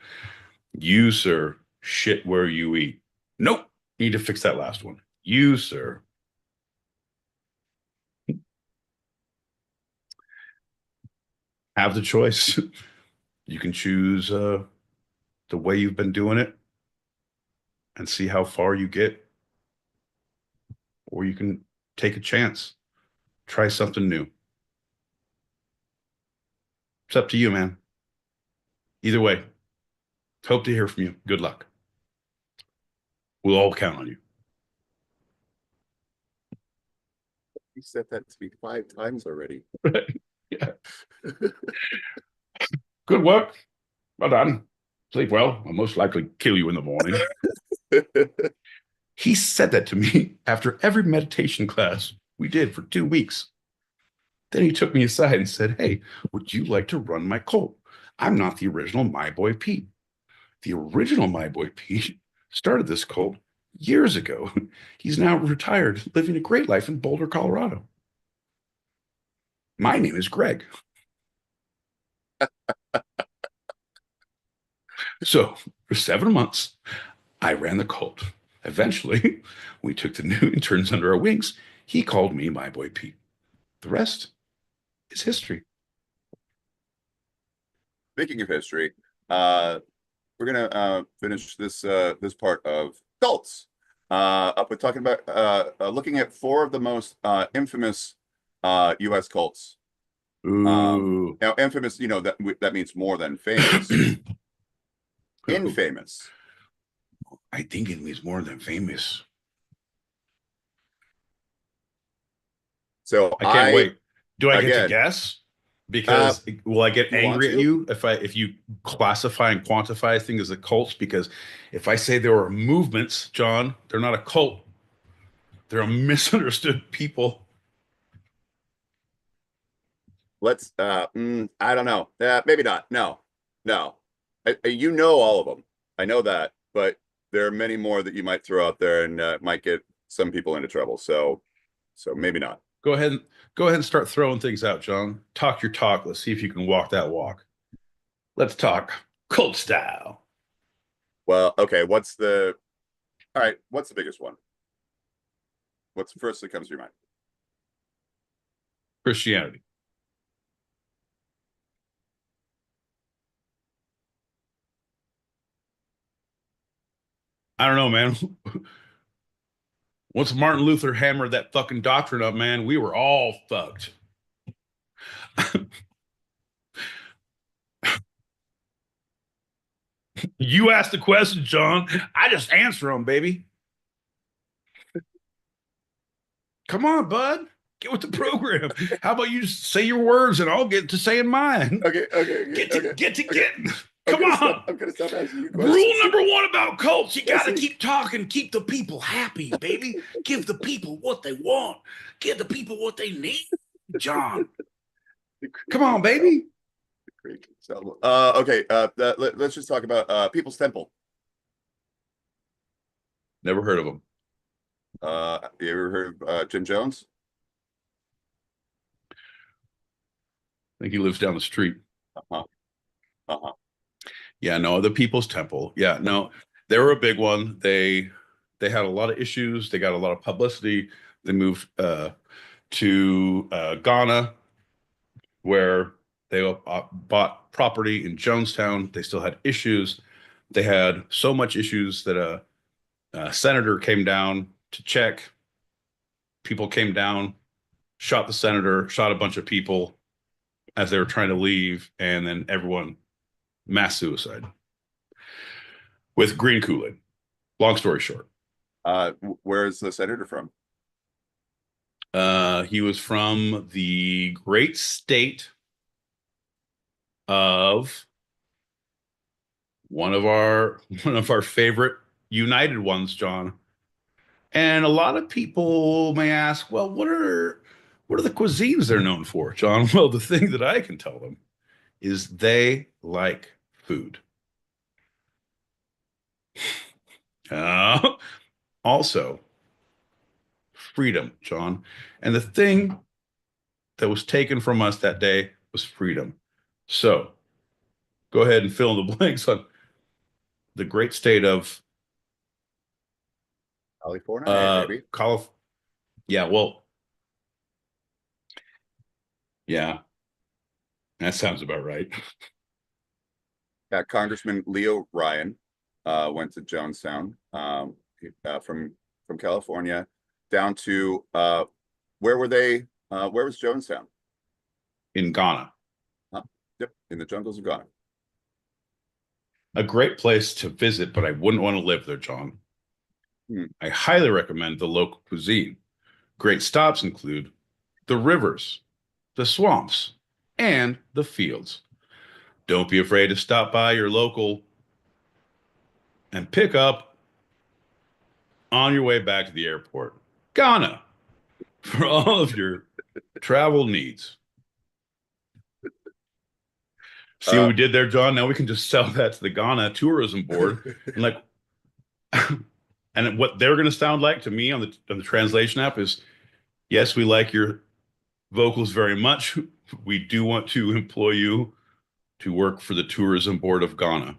You, sir, shit where you eat. Nope. Need to fix that last one. You, sir. Have the choice. You can choose the way you've been doing it and see how far you get. Or you can take a chance. Try something new. It's up to you, man. Either way, hope to hear from you. Good luck. We'll all count on you. You said that to me 5 times already. Right. Yeah. Good work. Well done. Sleep well. I'll most likely kill you in the morning. He said that to me after every meditation class we did for 2 weeks. Then he took me aside and said, hey, would you like to run my cult? I'm not the original My Boy Pete. The original My Boy Pete started this cult years ago. He's now retired, living a great life in Boulder, Colorado. My name is Greg. So for 7 months, I ran the cult. Eventually, we took the new interns under our wings. He called me My Boy Pete. The rest is history. Speaking of history, we're gonna finish this this part of cults up with talking about looking at 4 of the most infamous U.S. cults. Ooh. Now, infamous, you know, that means more than famous. Infamous. I think it means more than famous. So I can't wait. Do I get to guess? Because will I get angry at you if you classify and quantify things as a cult? Because if I say there are movements, John, they're not a cult. They're a misunderstood people. Let's I don't know. Maybe not. No. You know all of them. I know that, but there are many more that you might throw out there and might get some people into trouble. So maybe not. Go ahead and start throwing things out, John. Talk your talk. Let's see if you can walk that walk. Let's talk cult style. Well, okay. What's the biggest one? What's the first that comes to your mind? Christianity. I don't know, man. Once Martin Luther hammered that fucking doctrine up, man, we were all fucked. You asked the question, John. I just answer them, baby. Come on, bud. Get with the program. How about you just say your words and I'll get to saying mine? Okay. Get to getting. Come on. I'm gonna stop asking you questions. Rule number one about cults: you gotta keep talking, keep the people happy, baby. Give the people what they want. Give the people what they need, John. Come on, baby. Okay. Let's just talk about People's Temple. Never heard of them. You ever heard of Jim Jones? I think he lives down the street. Uh-huh. Yeah, no, the People's Temple. Yeah, no, they were a big one. They had a lot of issues. They got a lot of publicity. They moved to Ghana, where they bought property in Jonestown. They still had issues. They had so much issues that a senator came down to check. People came down, shot the senator, shot a bunch of people as they were trying to leave, and then everyone mass suicide with green Kool-Aid. Long story short. Where is the senator from? He was from the great state of one of our favorite united ones, John. And a lot of people may ask, well, what are the cuisines they're known for, John? Well, the thing that I can tell them is they like food. Also, freedom, John. And the thing that was taken from us that day was freedom. So go ahead and fill in the blanks on the great state of California, baby. Yeah, well, yeah, that sounds about right. Yeah, Congressman Leo Ryan went to Jonestown from California down to where were they? Where was Jonestown? In Ghana. Yep, in the jungles of Ghana. A great place to visit, but I wouldn't want to live there, John. I highly recommend the local cuisine. Great stops include the rivers, the swamps, and the fields. Don't be afraid to stop by your local and pick up on your way back to the airport. Ghana, for all of your travel needs. See what we did there, John? Now we can just sell that to the Ghana Tourism Board. And what they're going to sound like to me on the translation app is, yes, we like your vocals very much. We do want to employ you to work for the Tourism Board of Ghana.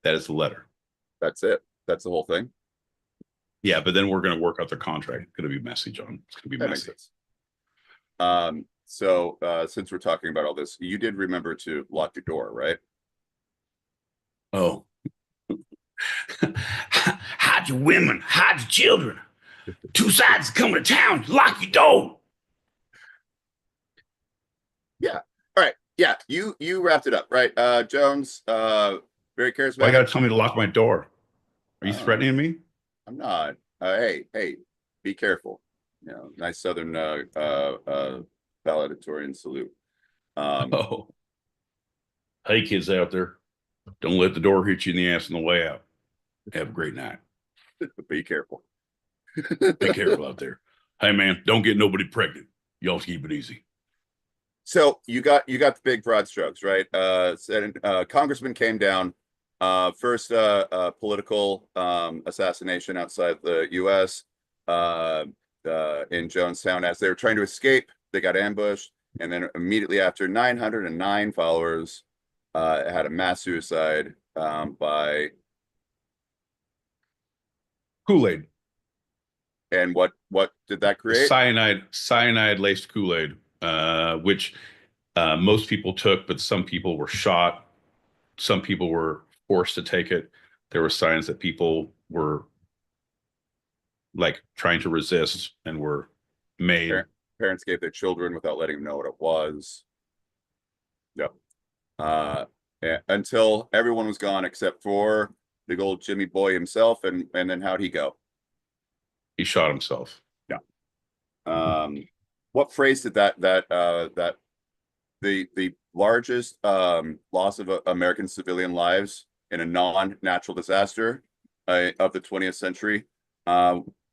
That is the letter. That's it. That's the whole thing. Yeah, but then we're going to work out the contract. It's going to be messy, John. It's going to be messy. So since we're talking about all this, you did remember to lock your door, right? Oh. Hide your women, hide your children. Two sides coming to town. Lock your door. Yeah. All right. Yeah. You wrapped it up, right? Jones, very charismatic. Why you got to tell me to lock my door? Are you threatening me? I'm not. Hey, be careful. You know, nice Southern valedictorian salute. Hey, kids out there, don't let the door hit you in the ass on the way out. Have a great night. Be careful. Be careful out there. Hey, man, don't get nobody pregnant. Y'all keep it easy. So you got the big broad strokes, right? Congressman came down, First political assassination outside the U.S. In Jonestown. As they were trying to escape, they got ambushed, and then immediately after, 909 followers had a mass suicide by Kool-Aid. And what did that create? Cyanide laced Kool-Aid, which most people took, but some people were shot. Some people were forced to take it. There were signs that people were like trying to resist and were made. Parents gave their children without letting them know what it was. Yep. Until everyone was gone except for big old Jimmy Boy himself. And then how'd he go? He shot himself. Yeah. What phrase did that the largest loss of American civilian lives in a non-natural disaster of the 20th century?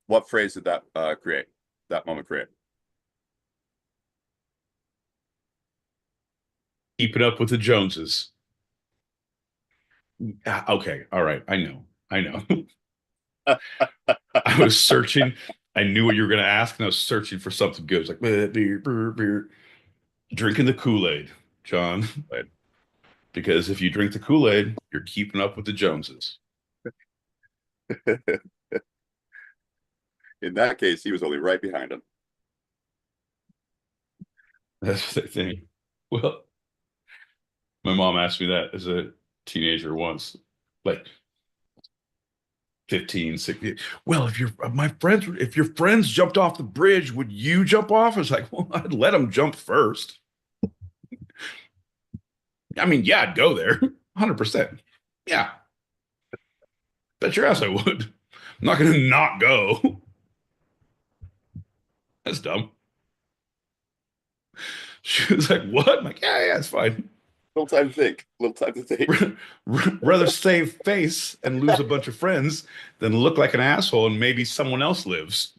What phrase did that create? That moment create? Keep it up with the Joneses. Okay, all right. I know. I was searching. I knew what you were going to ask, and I was searching for something good. It was like beer. Drinking the Kool-Aid, John. Because if you drink the Kool-Aid, you're keeping up with the Joneses. In that case, he was only right behind him. That's the thing. Well, my mom asked me that as a teenager once, like 15, 16. Well, if your friends jumped off the bridge, would you jump off? I was like, well, I'd let them jump first. I mean, yeah, I'd go there. 100%. Yeah. Bet your ass I would. I'm not going to not go. That's dumb. She was like, what? I'm like, yeah, it's fine. Little time to think. Rather save face and lose a bunch of friends than look like an asshole and maybe someone else lives.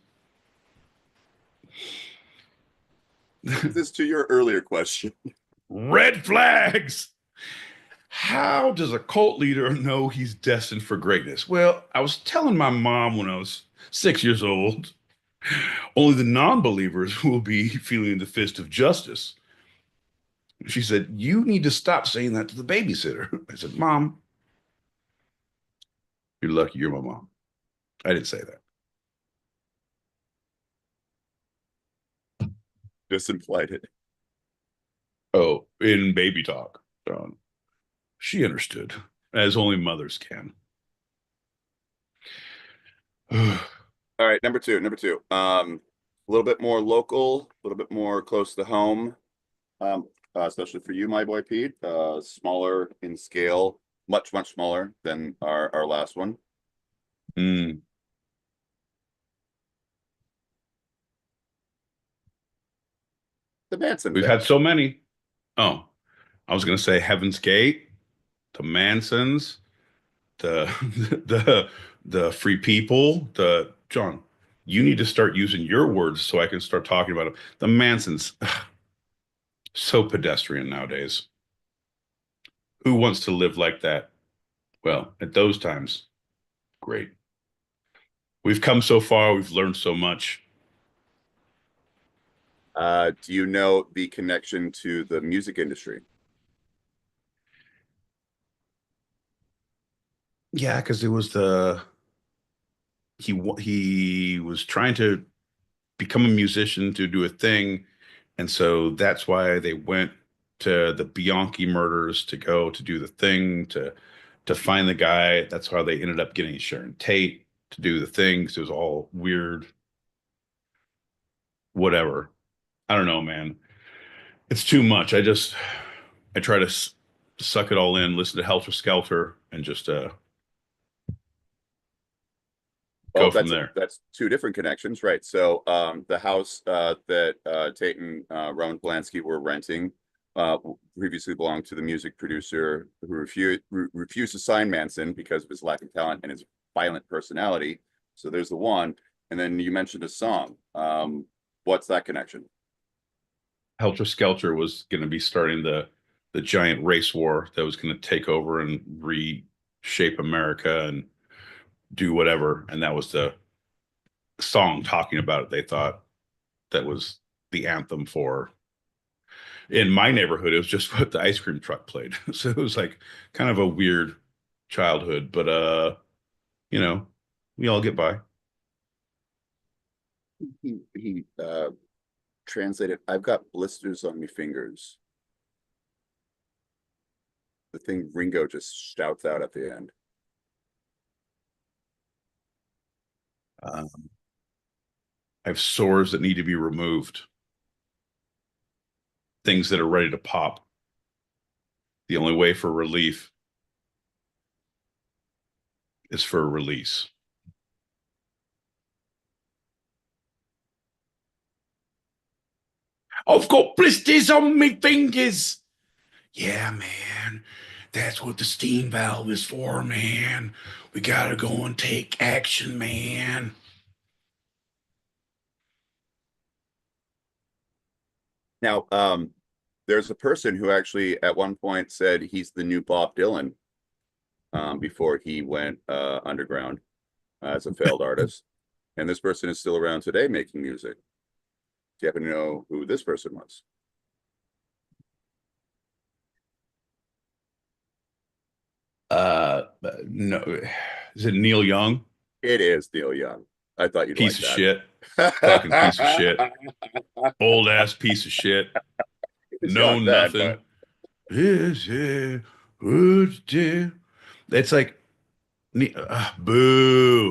This to your earlier question. Red flags. How does a cult leader know he's destined for greatness? Well, I was telling my mom when I was 6 years old, only the non-believers will be feeling the fist of justice. She said, you need to stop saying that to the babysitter. I said, Mom, you're lucky you're my mom. I didn't say that. Just implied it. Oh, in baby talk, John. She understood, as only mothers can. All right, number two. A little bit more local, a little bit more close to home. Especially for you, my boy Pete. Smaller in scale, much smaller than our last one. The Manson. We've had so many. Oh, I was going to say Heaven's Gate, the Mansons, the Free People. John, you need to start using your words so I can start talking about them. The Mansons. So pedestrian nowadays. Who wants to live like that? Well, at those times, great. We've come so far. We've learned so much. Do you know the connection to the music industry? Yeah, because it was he was trying to become a musician to do a thing. And so that's why they went to the Bianchi murders to go to do the thing, to find the guy. That's how they ended up getting Sharon Tate to do the thing. Because it was all weird. Whatever. I don't know, man. It's too much. I try to suck it all in, listen to Helter Skelter, and just go from there. That's two different connections, right? So the house that Tate and Roman Polanski were renting previously belonged to the music producer who refused to sign Manson because of his lack of talent and his violent personality. So there's the one. And then you mentioned a song. What's that connection? Helter Skelter was going to be starting the giant race war that was going to take over and shape America and do whatever. And that was the song talking about it. They thought that was the anthem for. In my neighborhood, it was just what the ice cream truck played. So it was like kind of a weird childhood, but you know, we all get by. He translated, I've got blisters on my fingers. The thing Ringo just shouts out at the end. I have sores that need to be removed. Things that are ready to pop. The only way for relief is for a release. I've got blisters on my fingers. Yeah, man. That's what the steam valve is for, man. We gotta go and take action, man. Now, there's a person who actually at one point said he's the new Bob Dylan before he went underground as a failed artist. And this person is still around today making music. Do you happen to know who this person was? No. Is it Neil Young? It is Neil Young. I thought you'd piece like of that. Shit. Fucking piece of shit. Old ass piece of shit. Know nothing. It's like boo.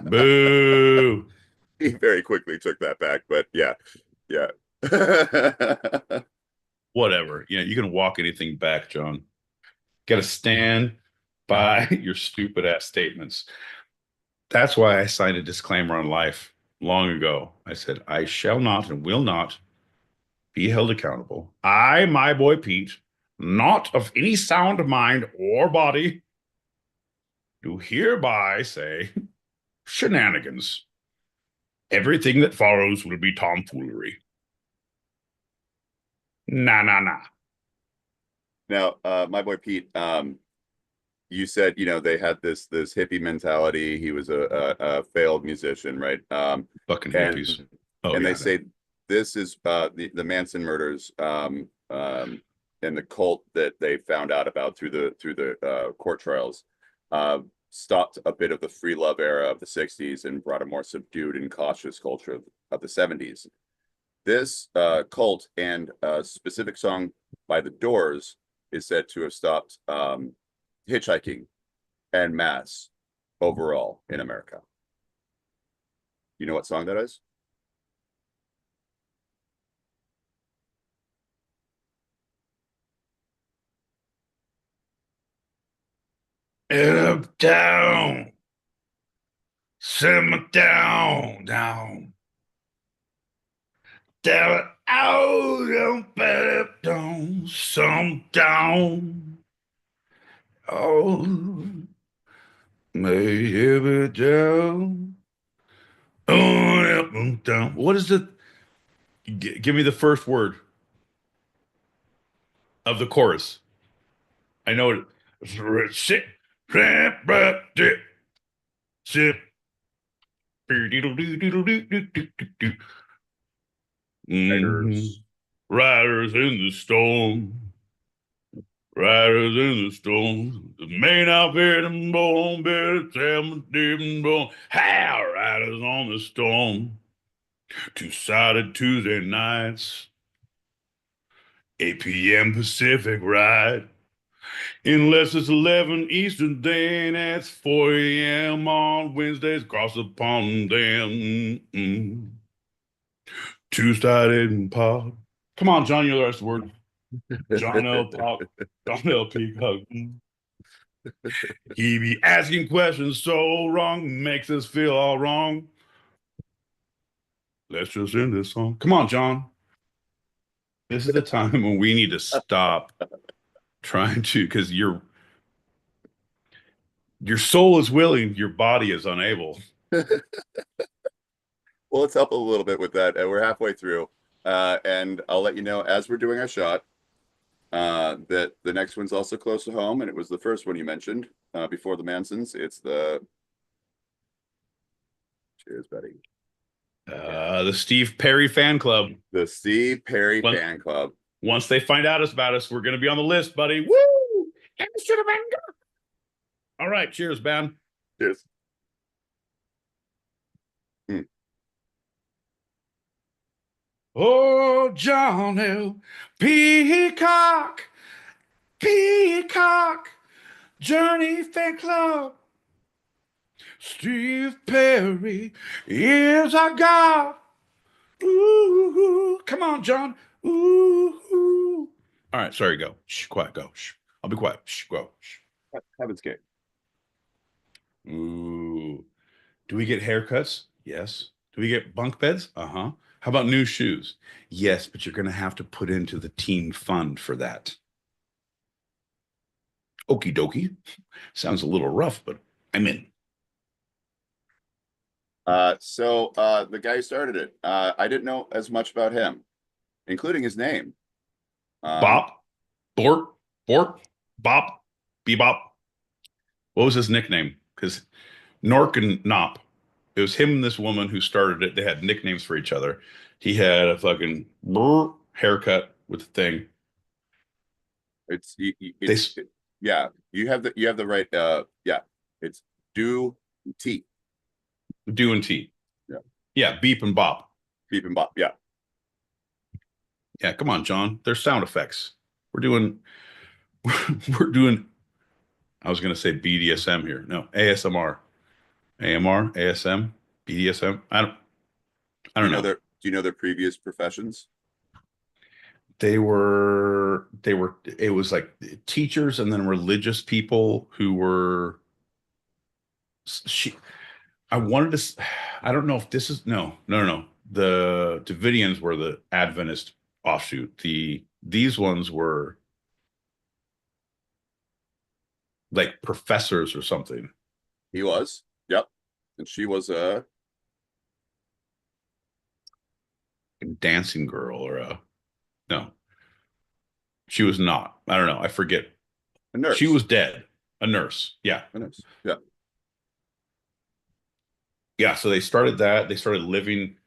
Boo. He very quickly took that back, but yeah. Whatever. You can walk anything back, John. Got to stand by your stupid ass statements. That's why I signed a disclaimer on life long ago. I said, I shall not and will not be held accountable. I, my boy Pete, not of any sound mind or body, do hereby say shenanigans. Everything that follows will be tomfoolery. Nah. Now, my boy Pete, you said, they had this hippie mentality. He was a failed musician, right? Fucking hippies. They say this is the Manson murders and the cult that they found out about through the court trials stopped a bit of the free love era of the 60s and brought a more subdued and cautious culture of the 70s. This cult and a specific song by The Doors is said to have stopped hitchhiking en masse overall in America. You know what song that is? Up, down, simmer down, down, down, out, down, some down. Oh, maybe down. Oh, down. What is it? Give me the first word of the chorus. I know it. Sit, sit. Riders in the storm. Riders in the storm. The main outfit and bone better tell me different bone. How riders on the storm. Two-sided Tuesday nights. 8 p.m. Pacific ride. Unless it's 11 Eastern, then it's 4 a.m. on Wednesdays across the pond. Then two-sided and pop. Come on, John, you know the rest of the word. John L. Pop. John L. Peacock. He be asking questions so wrong, makes us feel all wrong. Let's just end this song. Come on, John. This is the time when we need to stop trying to, because your soul is willing, your body is unable. Well, let's help a little bit with that. We're halfway through, and I'll let you know as we're doing our shot. that the next one's also close to home, and it was the first one you mentioned before the Mansons. It's the cheers, buddy. The Steve Perry fan club. The Steve Perry fan club. Once they find out about us, we're going to be on the list, buddy. Woo! All right, cheers, man. Cheers. Oh, Johnny Peacock, Journey Fan Club. Steve Perry is our God. Ooh, come on, John. Ooh. All right, sorry, go. Shh, quiet, go. Shh. I'll be quiet. Shh, go. Shh. Heaven's Gate. Ooh. Do we get haircuts? Yes. Do we get bunk beds? Uh-huh. How about new shoes? Yes, but you're going to have to put into the team fund for that. Okie dokie. Sounds a little rough, but I'm in. So the guy who started it, I didn't know as much about him, including his name. Bop, Bort, Bop, Bebop. What was his nickname? Because Nork and Nop, it was him and this woman who started it. They had nicknames for each other. He had a fucking haircut with the thing. Yeah, you have the right. Yeah, it's Do T. Do and T. Yeah, beep and bop. Beep and bop. Yeah. Yeah, come on, John. There's sound effects. We're doing. I was gonna say BDSM here. No, ASMR, AMR, ASM, BDSM. I don't know. Do you know their previous professions? It was like teachers and then religious people who were. I don't know if this is no. The Davidians were the Adventist offshoot. These ones were like professors or something. He was. Yep. And she was a dancing girl or no. She was not. I don't know. I forget. A nurse. She was dead. A nurse. Yeah. A nurse. Yeah. Yeah, so they started that. They started living.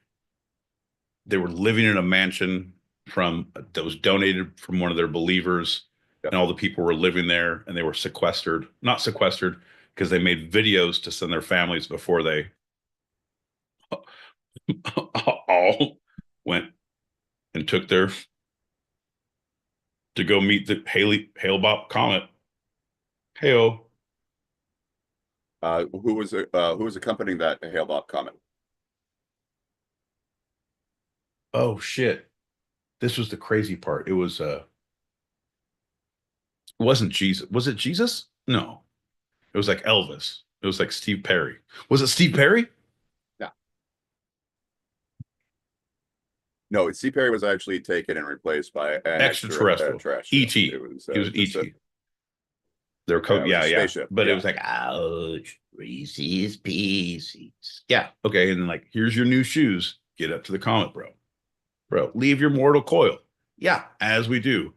They were living in a mansion that was donated from one of their believers, and all the people were living there, and they were sequestered. Not sequestered because they made videos to send their families before they all went and took to go meet the Hale-Bopp comet. Heyo. Who was accompanying that Hale-Bopp comet? Oh shit. This was the crazy part. It wasn't Jesus. Was it Jesus? No. It was like Elvis. It was like Steve Perry. Was it Steve Perry? No. No, Steve Perry was actually taken and replaced by an extraterrestrial. E.T. He was E.T. Their coat, yeah. But it was like, ouch, Reese's Pieces. Yeah, okay. And then like, here's your new shoes. Get up to the comet, bro. Leave your mortal coil. Yeah, as we do.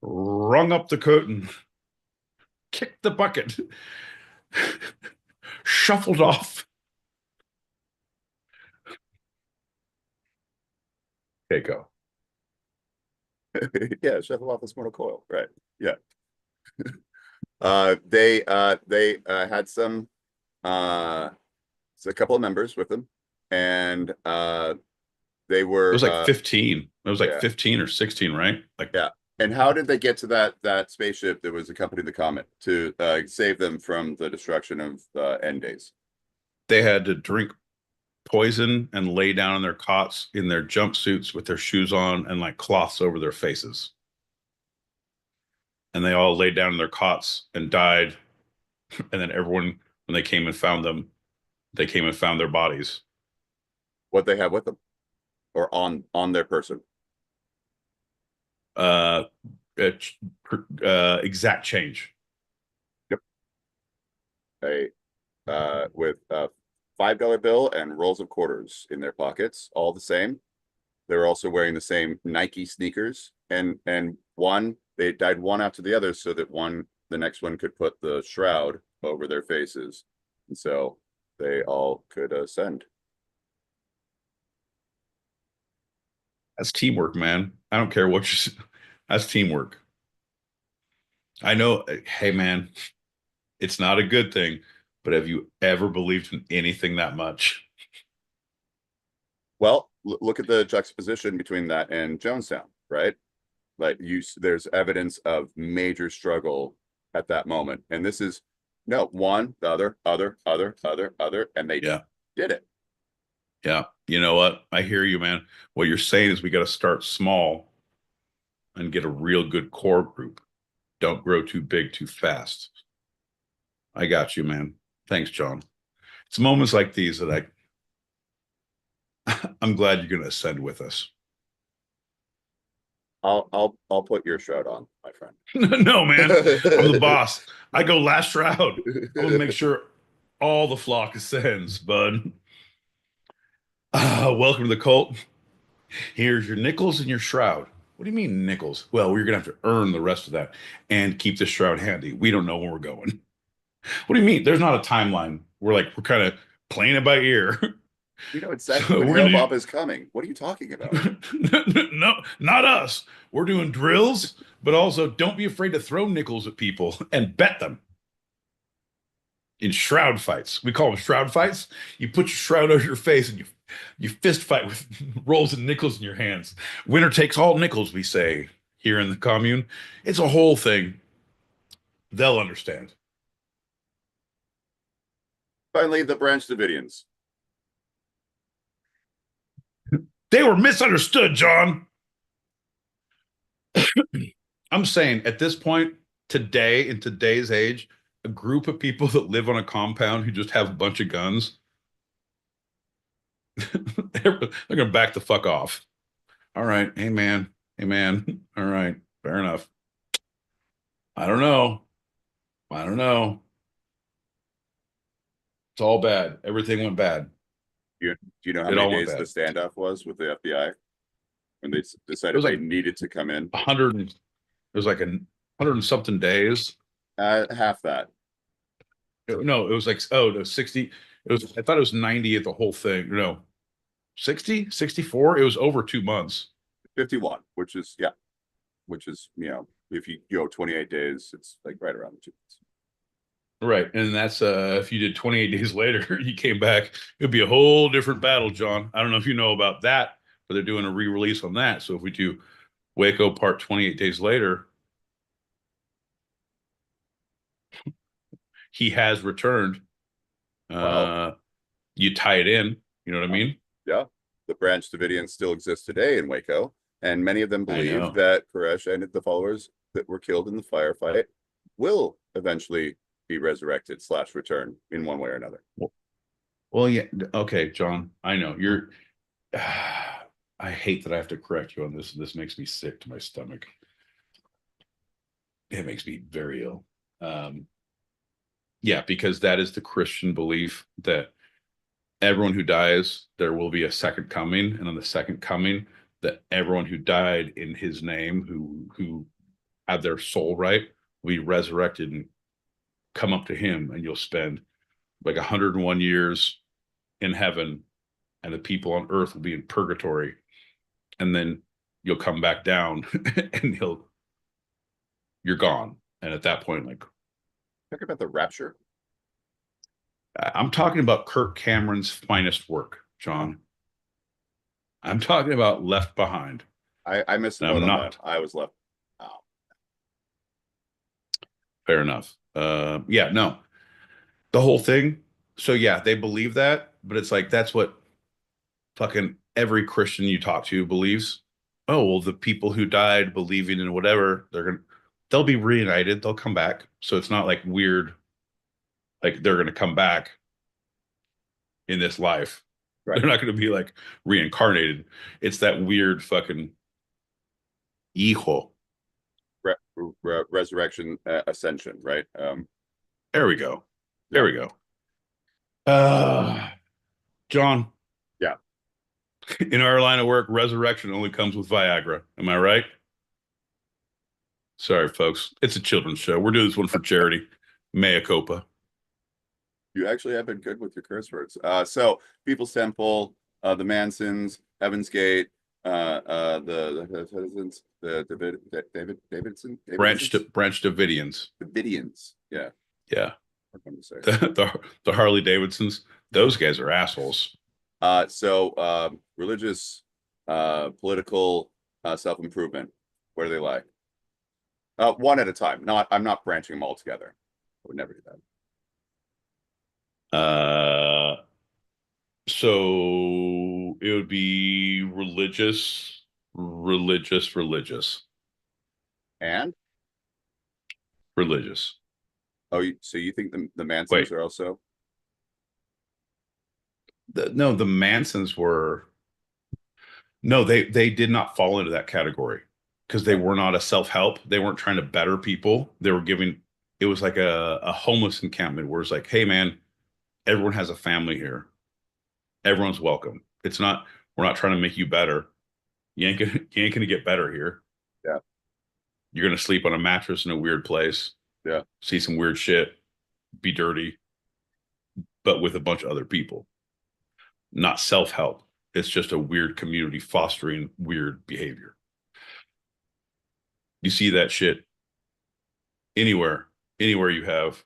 Rung up the curtain. Kicked the bucket. Shuffled off. Okay, go. Yeah, shuffle off this mortal coil. Right. Yeah. They had some a couple of members with them, and they were. It was like 15. It was like 15 or 16, right? Like yeah. And how did they get to that spaceship that was accompanying the comet to save them from the destruction of end days? They had to drink poison and lay down in their cots in their jumpsuits with their shoes on and like cloths over their faces. And they all laid down in their cots and died. And then everyone, when they came and found them, they came and found their bodies. What they have with them, or on their person? Exact change. Yep. With $5 bill and rolls of quarters in their pockets, all the same. They were also wearing the same Nike sneakers, and they died one after the other, so that the next one could put the shroud over their faces, and so they all could ascend. That's teamwork, man. I don't care what you. That's teamwork. I know. Hey, man, it's not a good thing, but have you ever believed in anything that much? Well, look at the juxtaposition between that and Jonestown, right? Like there's evidence of major struggle at that moment, and this is no one, the other, and they did it. Yeah, you know what? I hear you, man. What you're saying is we got to start small and get a real good core group. Don't grow too big too fast. I got you, man. Thanks, John. It's moments like these that I'm glad you're going to ascend with us. I'll put your shroud on, my friend. No, man. I'm the boss. I go last shroud. I'm gonna make sure all the flock ascends, bud. Welcome to the cult. Here's your nickels and your shroud. What do you mean nickels? Well, we're gonna have to earn the rest of that and keep the shroud handy. We don't know when we're going. What do you mean? There's not a timeline. We're kind of playing it by ear. You know exactly when Hale-Bopp is coming. What are you talking about? No, not us. We're doing drills, but also don't be afraid to throw nickels at people and bet them. In shroud fights. We call them shroud fights. You put your shroud over your face and you fist fight with rolls of nickels in your hands. Winner takes all nickels, we say here in the commune. It's a whole thing. They'll understand. Finally, the Branch Davidians. They were misunderstood, John. I'm saying at this point, today, in today's age, a group of people that live on a compound who just have a bunch of guns, they're going to back the fuck off. All right. Hey, man. Hey, man. All right. Fair enough. I don't know. It's all bad. Everything went bad. Do you know how many days the standoff was with the FBI when they decided they needed to come in? 100. It was like 100 and something days. Half that. No, it was like 60. I thought it was 90 at the whole thing. No, 60, 64. It was over 2 months. 51, which is if you go 28 days, it's like right around the 2 months. Right. And that's if you did 28 days later, you came back, it'd be a whole different battle, John. I don't know if you know about that, but they're doing a re-release on that. So if we do Waco part 28 days later, he has returned. Wow. You tie it in, you know what I mean? Yeah. The Branch Davidians still exist today in Waco, and many of them believe that Koresh and the followers that were killed in the firefight will eventually be resurrected / return in one way or another. Well, yeah. Okay, John, I know you're I hate that I have to correct you on this. This makes me sick to my stomach. It makes me very ill. Yeah, because that is the Christian belief that everyone who dies, there will be a second coming, and on the second coming, that everyone who died in his name, who had their soul right, will be resurrected and come up to him, and you'll spend like 101 years in heaven, and the people on earth will be in purgatory, and then you'll come back down and you're gone. And at that point, like, talk about the rapture. I'm talking about Kirk Cameron's finest work, John. I'm talking about Left Behind. I missed the boat on that. I was left. Oh. Fair enough. Yeah, no. The whole thing. So yeah, they believe that, but it's like that's what fucking every Christian you talk to believes. Oh, well, the people who died believing in whatever, they'll be reunited, they'll come back. So it's not like weird, like they're gonna come back in this life. Right. They're not gonna be like reincarnated. It's that weird fucking hijo. Resurrection, ascension, right? There we go. There we go. John. Yeah. In our line of work, resurrection only comes with Viagra. Am I right? Sorry, folks. It's a children's show. We're doing this one for charity. Mea culpa. You actually have been good with your curse words. So People's Temple, the Mansons, Heaven's Gate, the Davidson, Branch Davidians. Davidians. Yeah. Yeah. Hard one to say. The Harley Davidsons. Those guys are assholes. So religious, political, self-improvement. Where do they lie? One at a time. I'm not branching them all together. I would never do that. So it would be religious. And religious. Oh, so you think the Mansons are also? No, the Mansons were. No, they did not fall into that category because they were not a self-help. They weren't trying to better people. They were giving. It was like a homeless encampment where it's like, hey man, everyone has a family here. Everyone's welcome. It's not. We're not trying to make you better. You ain't gonna get better here. Yeah. You're gonna sleep on a mattress in a weird place. Yeah. See some weird shit. Be dirty. But with a bunch of other people. Not self-help. It's just a weird community fostering weird behavior. You see that shit anywhere you have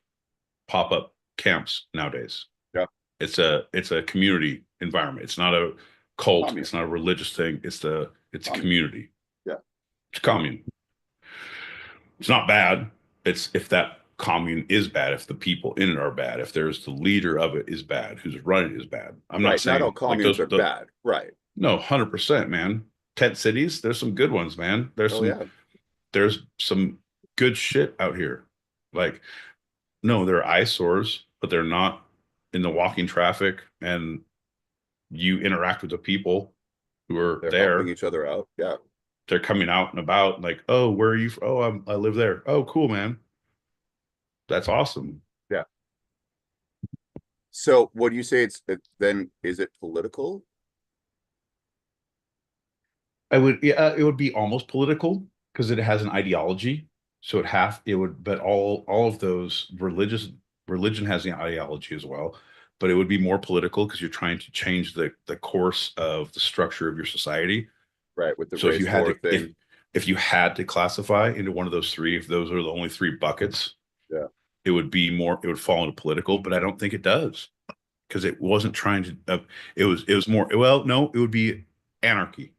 pop-up camps nowadays. Yeah. It's a community environment. It's not a cult. Commune. It's not a religious thing. It's a community. Yeah. It's commune. It's not bad. It's if that commune is bad, if the people in it are bad, if there's the leader of it is bad, who's running is bad. I'm not saying not all communes are bad. Right. No, 100%, man. Tent cities, there's some good ones, man. There's some good shit out here. Like, no, they're eyesores, but they're not in the walking traffic, and you interact with the people who are there. Helping each other out. Yeah. They're coming out and about, like, oh, where are you from? Oh, I live there. Oh, cool, man. That's awesome. Yeah. So what do you say then is it political? It would be almost political because it has an ideology. So but all of those religion has an ideology as well, but it would be more political because you're trying to change the course of the structure of your society. Right. With the so if you had to classify into one of those three, if those are the only three buckets, yeah, it would fall into political, but I don't think it does because it wasn't trying to, it was more, well, no, it would be anarchy.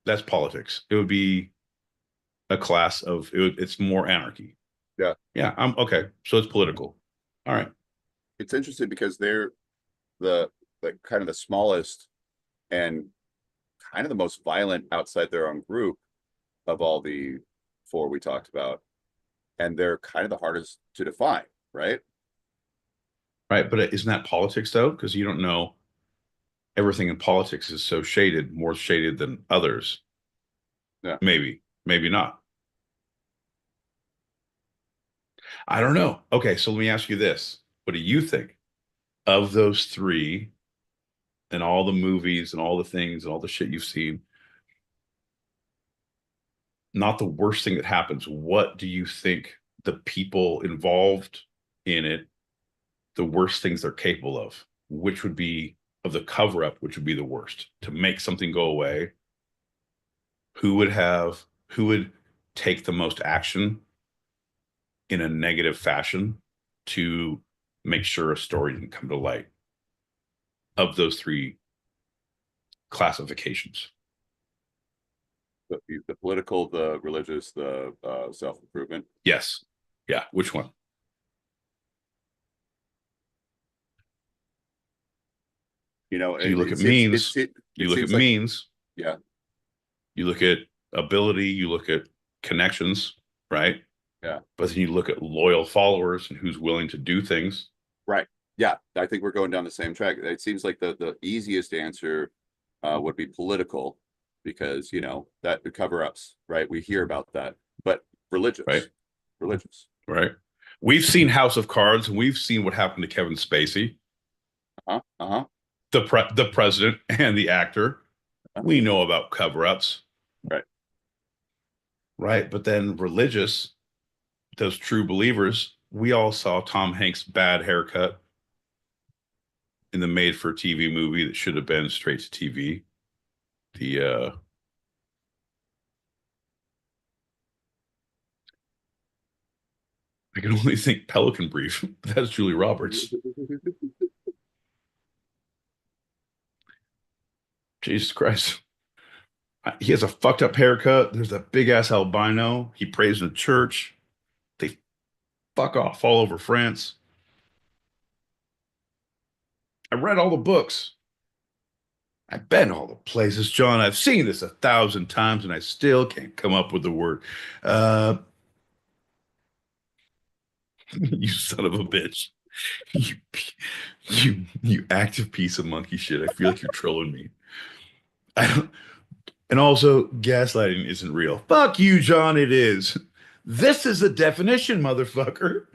That's politics. It would be a class of, it's more anarchy. Yeah. Yeah. I'm okay. So it's political. All right. It's interesting because they're the kind of the smallest and kind of the most violent outside their own group of all the four we talked about. And they're kind of the hardest to define, right? Right. But isn't that politics though? Because you don't know, everything in politics is so shaded, more shaded than others. Yeah. Maybe not. I don't know. Okay. So let me ask you this. What do you think of those three and all the movies and all the things and all the shit you've seen? Not the worst thing that happens. What do you think the people involved in it, the worst things they're capable of? Which would be of the cover up, which would be the worst to make something go away? Who would take the most action in a negative fashion to make sure a story didn't come to light? Of those three classifications. The political, the religious, the self-improvement. Yes. Yeah. Which one? You know, so you look at means. You look at means. Yeah. You look at ability. You look at connections. Right. Yeah. But then you look at loyal followers and who's willing to do things. Right. Yeah. I think we're going down the same track. It seems like the easiest answer would be political, because that would cover ups, right? We hear about that. But religious, right? Religious, right? We've seen House of Cards, and we've seen what happened to Kevin Spacey. The president and the actor. We know about cover-ups. Right. Right. But then religious, those true believers, we all saw Tom Hanks' bad haircut in the made-for-TV movie that should have been straight to TV. I can only think Pelican Brief. That's Julie Roberts. Jesus Christ. He has a fucked up haircut. There's a big ass albino. He prays in a church. They fuck off all over France. I read all the books. I've been all the places, John. I've seen this 1,000 times and I still can't come up with the word. You son of a bitch. You active piece of monkey shit. I feel like you're trolling me. I don't, and also, gaslighting isn't real. Fuck you, John, it is. This is a definition, motherfucker.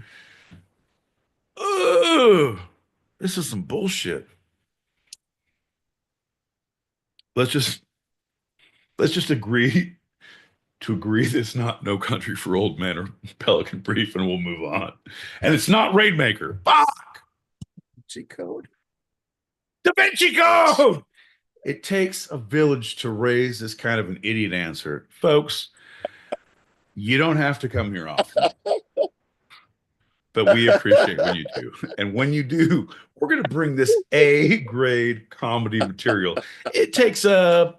Ugh. This is some bullshit. Let's just agree to agree that it's not No Country for Old Men or Pelican Brief, and we'll move on. And it's not Rainmaker. Fuck! Da Vinci Code. Da Vinci Code! It takes a village to raise this kind of an idiot answer. Folks, you don't have to come here often. But we appreciate when you do. And when you do, we're going to bring this A-grade comedy material. It takes a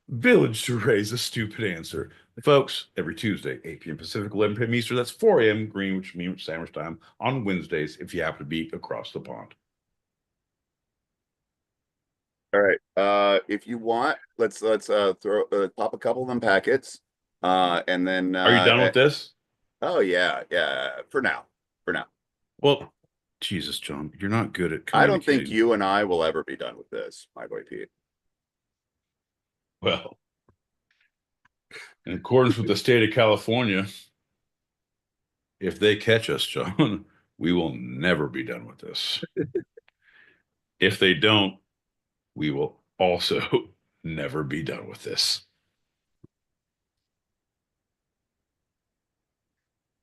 village to raise a stupid answer. Folks, every Tuesday, 8 p.m. Pacific, 11 p.m. Eastern. That's 4 a.m. Greenwich Mean Sandwich Time on Wednesdays if you happen to be across the pond. All right. If you want, let's throw pop a couple of them packets. And then are you done with this? Oh yeah. For now. Well, Jesus, John, you're not good at I don't think you and I will ever be done with this, my boy Pete. Well, in accordance with the state of California, if they catch us, John, we will never be done with this. If they don't, we will also never be done with this.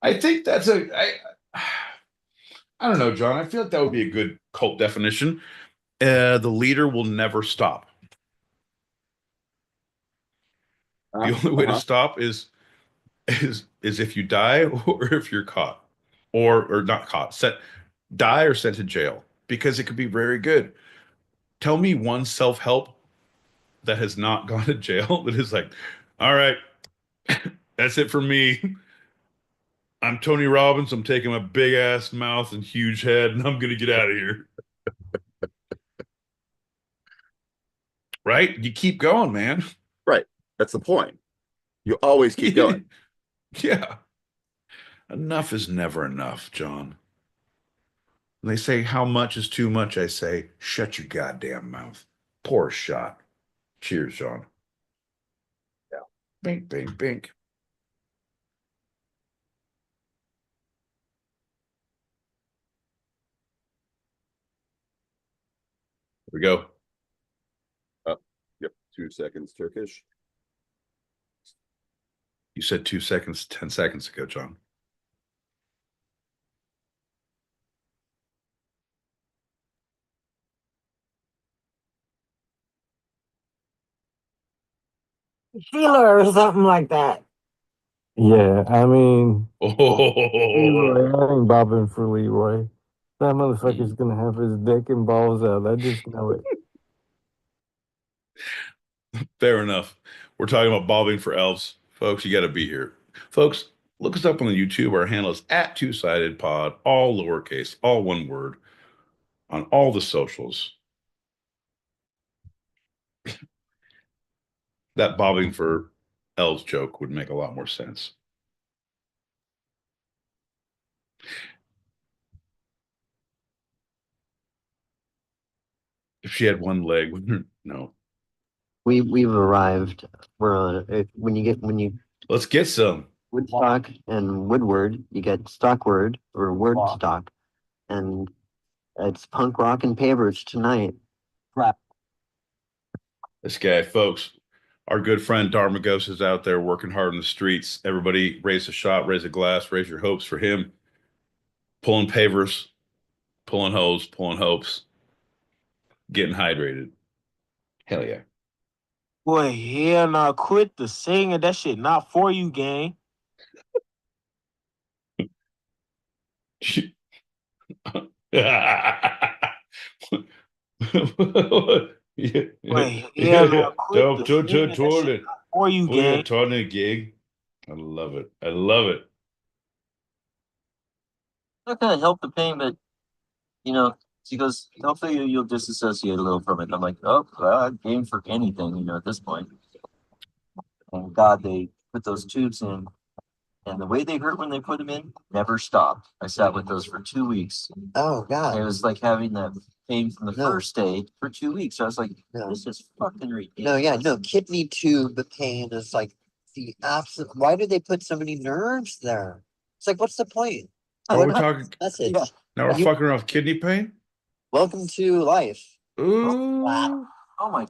I think that's I don't know, John. I feel like that would be a good cult definition. The leader will never stop. The only way to stop is if you die or if you're caught, or not caught, die or sent to jail, because it could be very good. Tell me one self-help that has not gone to jail that is like, all right, that's it for me. I'm Tony Robbins. I'm taking my big ass mouth and huge head, and I'm gonna get out of here. Right? You keep going, man. Right. That's the point. You always keep going. Yeah. Enough is never enough, John. When they say how much is too much, I say, shut your goddamn mouth. Pour a shot. Cheers, John. Yeah. Bink, bink, bink. Here we go. Yep. 2 seconds Turkish. You said 2 seconds, 10 seconds ago, John. Sheila or something like that. Yeah, I mean, Leroy, Oh, I ain't bobbing for Leroy. That motherfucker's gonna have his dick and balls out. I just know it. fair enough. We're talking about bobbing for elves. Folks, you got to be here. Folks, look us up on the YouTube. Our handle is at Two-Sided Pod, all lowercase, all one word, on all the socials. That bobbing for elves joke would make a lot more sense. If she had one leg, no. We've arrived. We're on it. When you Let's get some. Woodstock and Woodward, you get Stockward or Wordstock, and it's punk rock and pavers tonight. Crap. This guy, folks, our good friend Darmagos is out there working hard in the streets. Everybody raise a shot, raise a glass, raise your hopes for him. Pulling pavers, pulling hose, pulling hopes, getting hydrated. Hell yeah. Boy, hell nah, quit the singing. That shit not for you, gang. Boy, hell nah, quit the singing. That shit not for you, gang. Gig. I love it. I love it. Not gonna help the pain, but you know, she goes, hopefully you'll disassociate a little from it. I'm like, oh, God, game for anything, at this point. And God, they put those tubes in, and the way they hurt when they put them in never stopped. I sat with those for 2 weeks. Oh God. It was like having that pain from the first day for 2 weeks. I was like, this is fucking ridiculous. No, yeah, no. Kidney tube pain is like the absolute. Why do they put so many nerves there? It's like, what's the point? Are we talking? That's it. Yeah. Now we're fucking around with kidney pain? Welcome to life. Ooh. Wow. Oh my.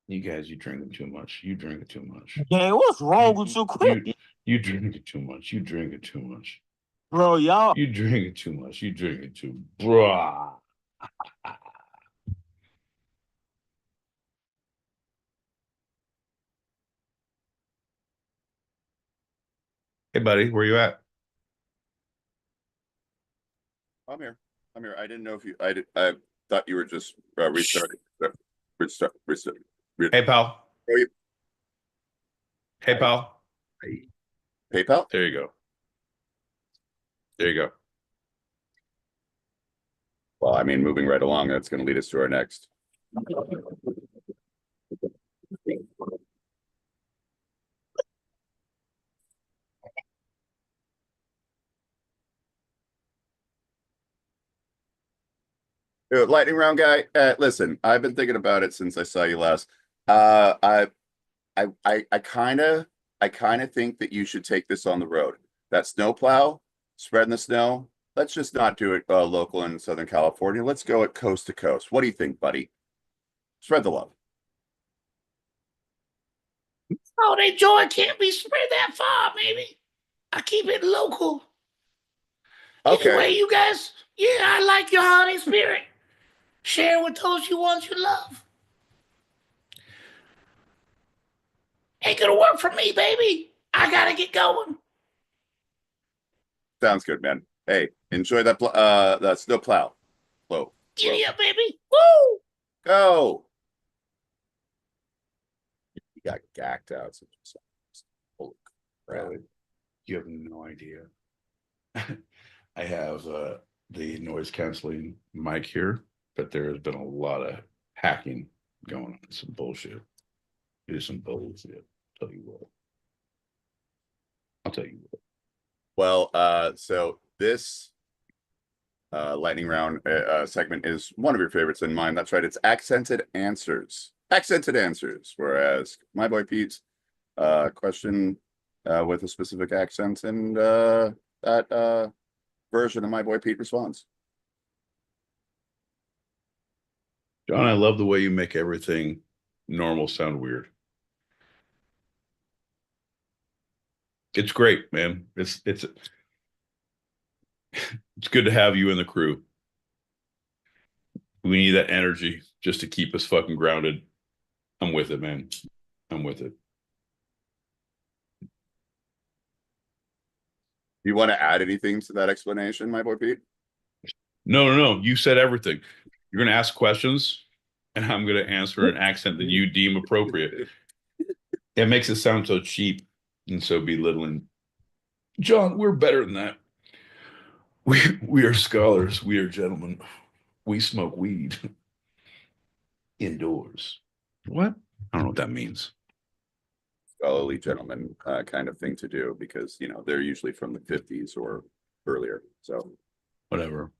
You guys, you drinking too much. You drinking too much. Gang, what's wrong with you? Quit. You drinking too much. You drinking too much. Bro, y'all. You drinking too much. You drinking too. Bruh. Hey, buddy, where you at? I'm here. I didn't know if you. I thought you were just restarting. Restart. Hey, pal. Are you? Hey, pal. PayPal. There you go. There you go. Well, I mean, moving right along, that's going to lead us to our next. Lightning round guy. Listen, I've been thinking about it since I saw you last. I kind of think that you should take this on the road. That snowplow, spreading the snow. Let's just not do it local in Southern California. Let's go at coast to coast. What do you think, buddy? Spread the love. Holiday joy can't be spread that far, maybe. I keep it local. Okay. Anyway, you guys, yeah, I like your holiday spirit. Share with those you want you love. Ain't gonna work for me, baby. I gotta get going. Sounds good, man. Hey, enjoy that snow plow. Whoa. Giddy up, baby. Woo! Go. You got gacked out. Holy crap. You have no idea. I have the noise canceling mic here, but there has been a lot of hacking going on. Some bullshit. It is some bullshit. I'll tell you what. I'll tell you what. Well, so this lightning round segment is one of your favorites and mine. That's right. It's accented answers. Accented answers. Whereas my boy Pete's question with a specific accent, and that version of my boy Pete responds. John, I love the way you make everything normal sound weird. It's great, man. It's good to have you in the crew. We need that energy just to keep us fucking grounded. I'm with it, man. I'm with it. Do you want to add anything to that explanation, my boy Pete? No. You said everything. You're going to ask questions, and I'm going to answer an accent that you deem appropriate. It makes it sound so cheap and so belittling. John, we're better than that. We are scholars. We are gentlemen. We smoke weed indoors. What? I don't know what that means. Scholarly gentleman kind of thing to do, because they're usually from the 50s or earlier. So whatever.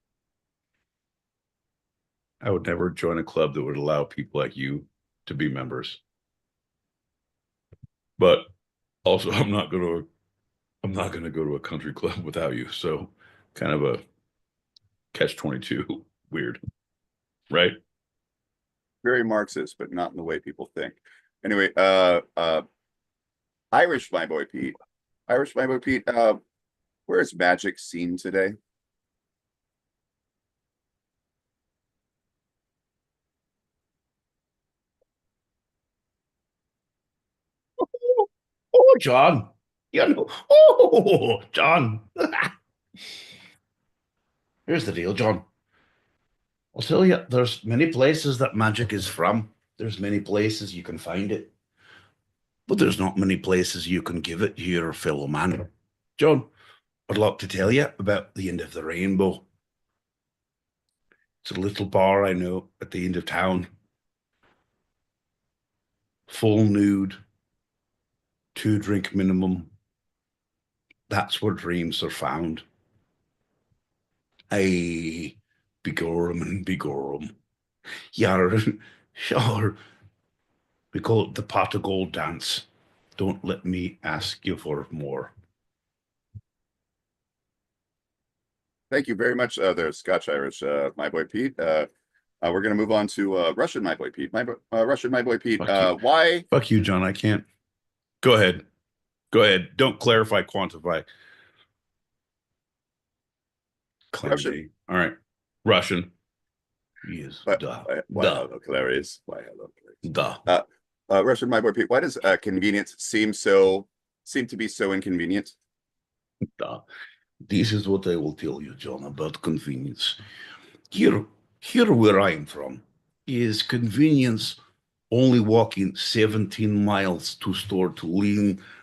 I would never join a club that would allow people like you to be members. But also, I'm not going to go to a country club without you. So kind of a catch-22 weird, right? very Marxist, but not in the way people think. Anyway, Irish, my boy Pete. Irish, my boy Pete. Where is Magic seen today? Oh, John. You know, oh, John. Here's the deal, John. I'll tell you, there's many places that magic is from. There's many places you can find it. But there's not many places you can give it to your fellow man. John, I'd like to tell you about the end of the rainbow. It's a little bar I know at the end of town. Full nude, 2-drink minimum. That's where dreams are found. Aye, begorum and begorum. Yar, sure. We call it the pot of gold dance. Don't let me ask you for more. Thank you very much, there, Scotch Irish, my boy Pete. We're going to move on to Russian, my boy Pete. Russian, my boy Pete. Why? Fuck you, John. I can't. Go ahead. Go ahead. Don't clarify, quantify. Russian. All right. Russian. Yes. Duh. Why hello, Clarice? Why hello, Clarice? Duh. Russian, my boy Pete. Why does convenience seem to be so inconvenient? Duh. This is what I will tell you, John, about convenience. Here where I'm from, is convenience only walking 17 miles to store to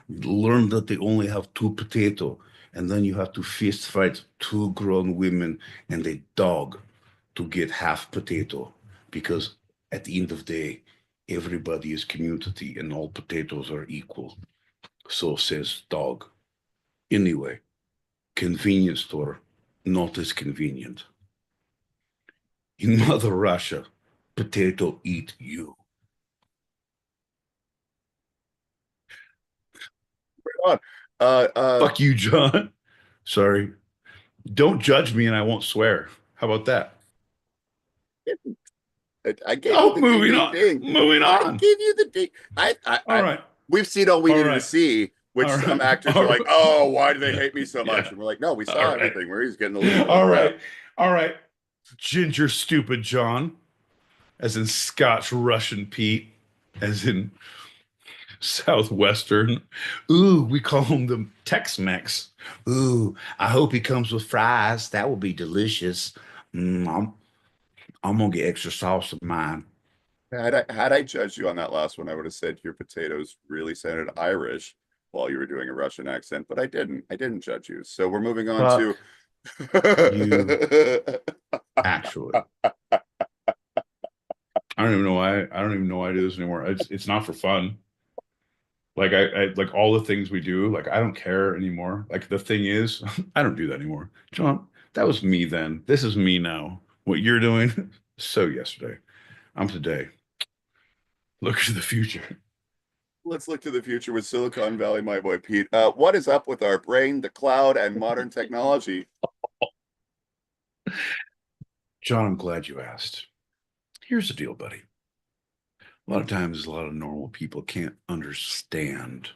learn that they only have 2 potato, and then you have to fist fight 2 grown women and a dog to get half potato, because at the end of the day, everybody is community and all potatoes are equal. So says dog. Anyway, convenience store, not as convenient. In Mother Russia, potato eat you. Fuck you, John. Sorry. Don't judge me and I won't swear. How about that? I gave you the moving on. Moving on. I gave you the ding. All right. We've seen all we needed to see, which some actors are like, oh, why do they hate me so much? And we're like, no, we saw everything where he's getting a little. All right. All right. Ginger stupid John, as in Scotch Russian Pete, as in Southwestern. Ooh, we call him the Tex-Mex. Ooh, I hope he comes with fries. That will be delicious. I'm gonna get extra sauce of mine. Had I judged you on that last one, I would have said your potatoes really sounded Irish while you were doing a Russian accent, but I didn't. I didn't judge you. So we're moving on to you. Actually, I don't even know why. I don't even know why I do this anymore. It's not for fun. Like I like all the things we do. Like I don't care anymore. Like the thing is, I don't do that anymore. John, that was me then. This is me now. What you're doing, so yesterday. I'm today. Look to the future. Let's look to the future with Silicon Valley, my boy Pete. What is up with our brain, the cloud, and modern technology? John, I'm glad you asked. Here's the deal, buddy. A lot of times, a lot of normal people can't understand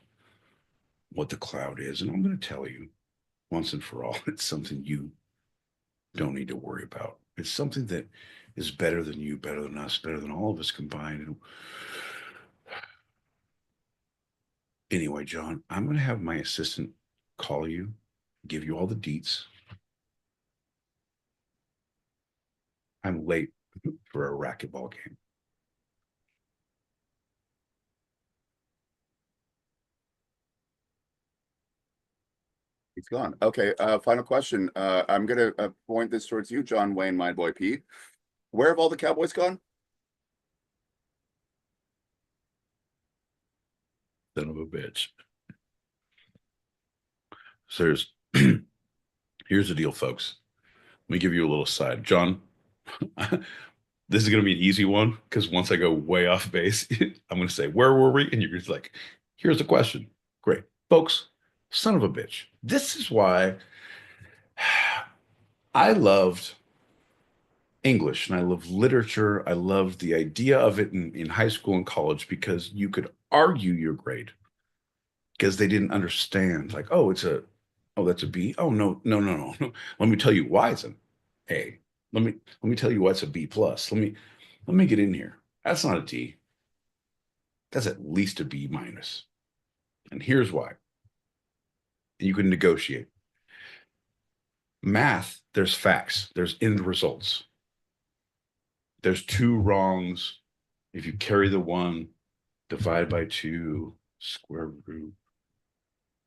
what the cloud is. And I'm going to tell you once and for all, it's something you don't need to worry about. It's something that is better than you, better than us, better than all of us combined. Anyway, John, I'm going to have my assistant call you, give you all the deets. I'm late for a racquetball game. He's gone. Okay, final question. I'm going to point this towards you, John Wayne, my boy Pete. Where have all the Cowboys gone? Son of a bitch. So here's the deal, folks. Let me give you a little side. John, this is going to be an easy one because once I go way off base, I'm going to say, where were we? And you're just like, here's the question. Great. Folks, son of a bitch. This is why I loved English and I loved literature. I loved the idea of it in high school and college because you could argue your grade because they didn't understand. Like, oh, that's a B. Oh, no, no, no, no, no. Let me tell you why it's an A. Let me tell you why it's a B plus. Let me get in here. That's not a D. That's at least a B minus. And here's why. And you can negotiate. Math, there's facts, there's end results. There's two wrongs. If you carry the one, divide by two, square root,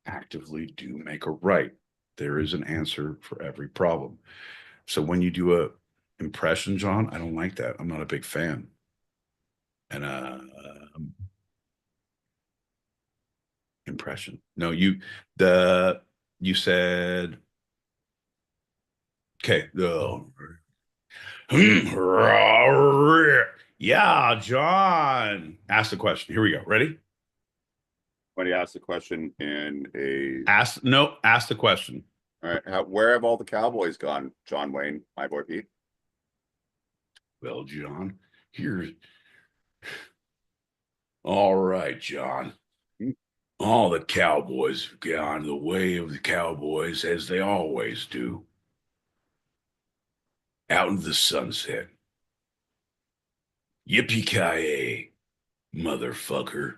actively do make a right. There is an answer for every problem. So when you do a impression, John, I don't like that. I'm not a big fan. And impression. No, you said okay. Yeah, John. Ask the question. Here we go. Ready? When you ask the question in a ask the question. All right. Where have all the Cowboys gone, John Wayne, my boy Pete? Well, John, here's all right, John. All the Cowboys have gone the way of the Cowboys as they always do. Out into the sunset. Yippee-ki-yay, motherfucker.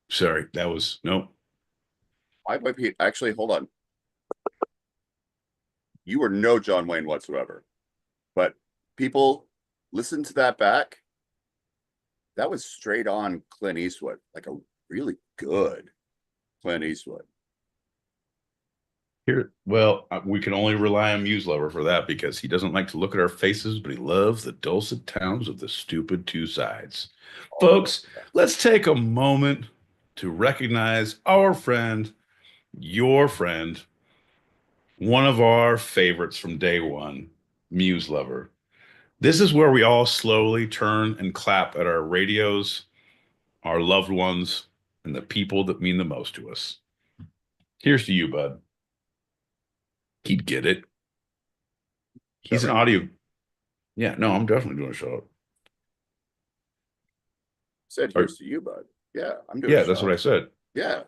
Sorry, that was no. My boy Pete, actually, hold on. You were no John Wayne whatsoever. But people, listen to that back. That was straight on Clint Eastwood, like a really good Clint Eastwood. Here, well, we can only rely on Muse Lover for that because he doesn't like to look at our faces, but he loves the dulcet tones of the stupid two sides. Folks, let's take a moment to recognize our friend, your friend, one of our favorites from day one, Muse Lover. This is where we all slowly turn and clap at our radios, our loved ones, and the people that mean the most to us. Here's to you, bud. He'd get it. He's an audio. Yeah, no, I'm definitely doing a shout out. Said here's to you, bud. Yeah, I'm doing. Yeah, that's what I said. Yeah.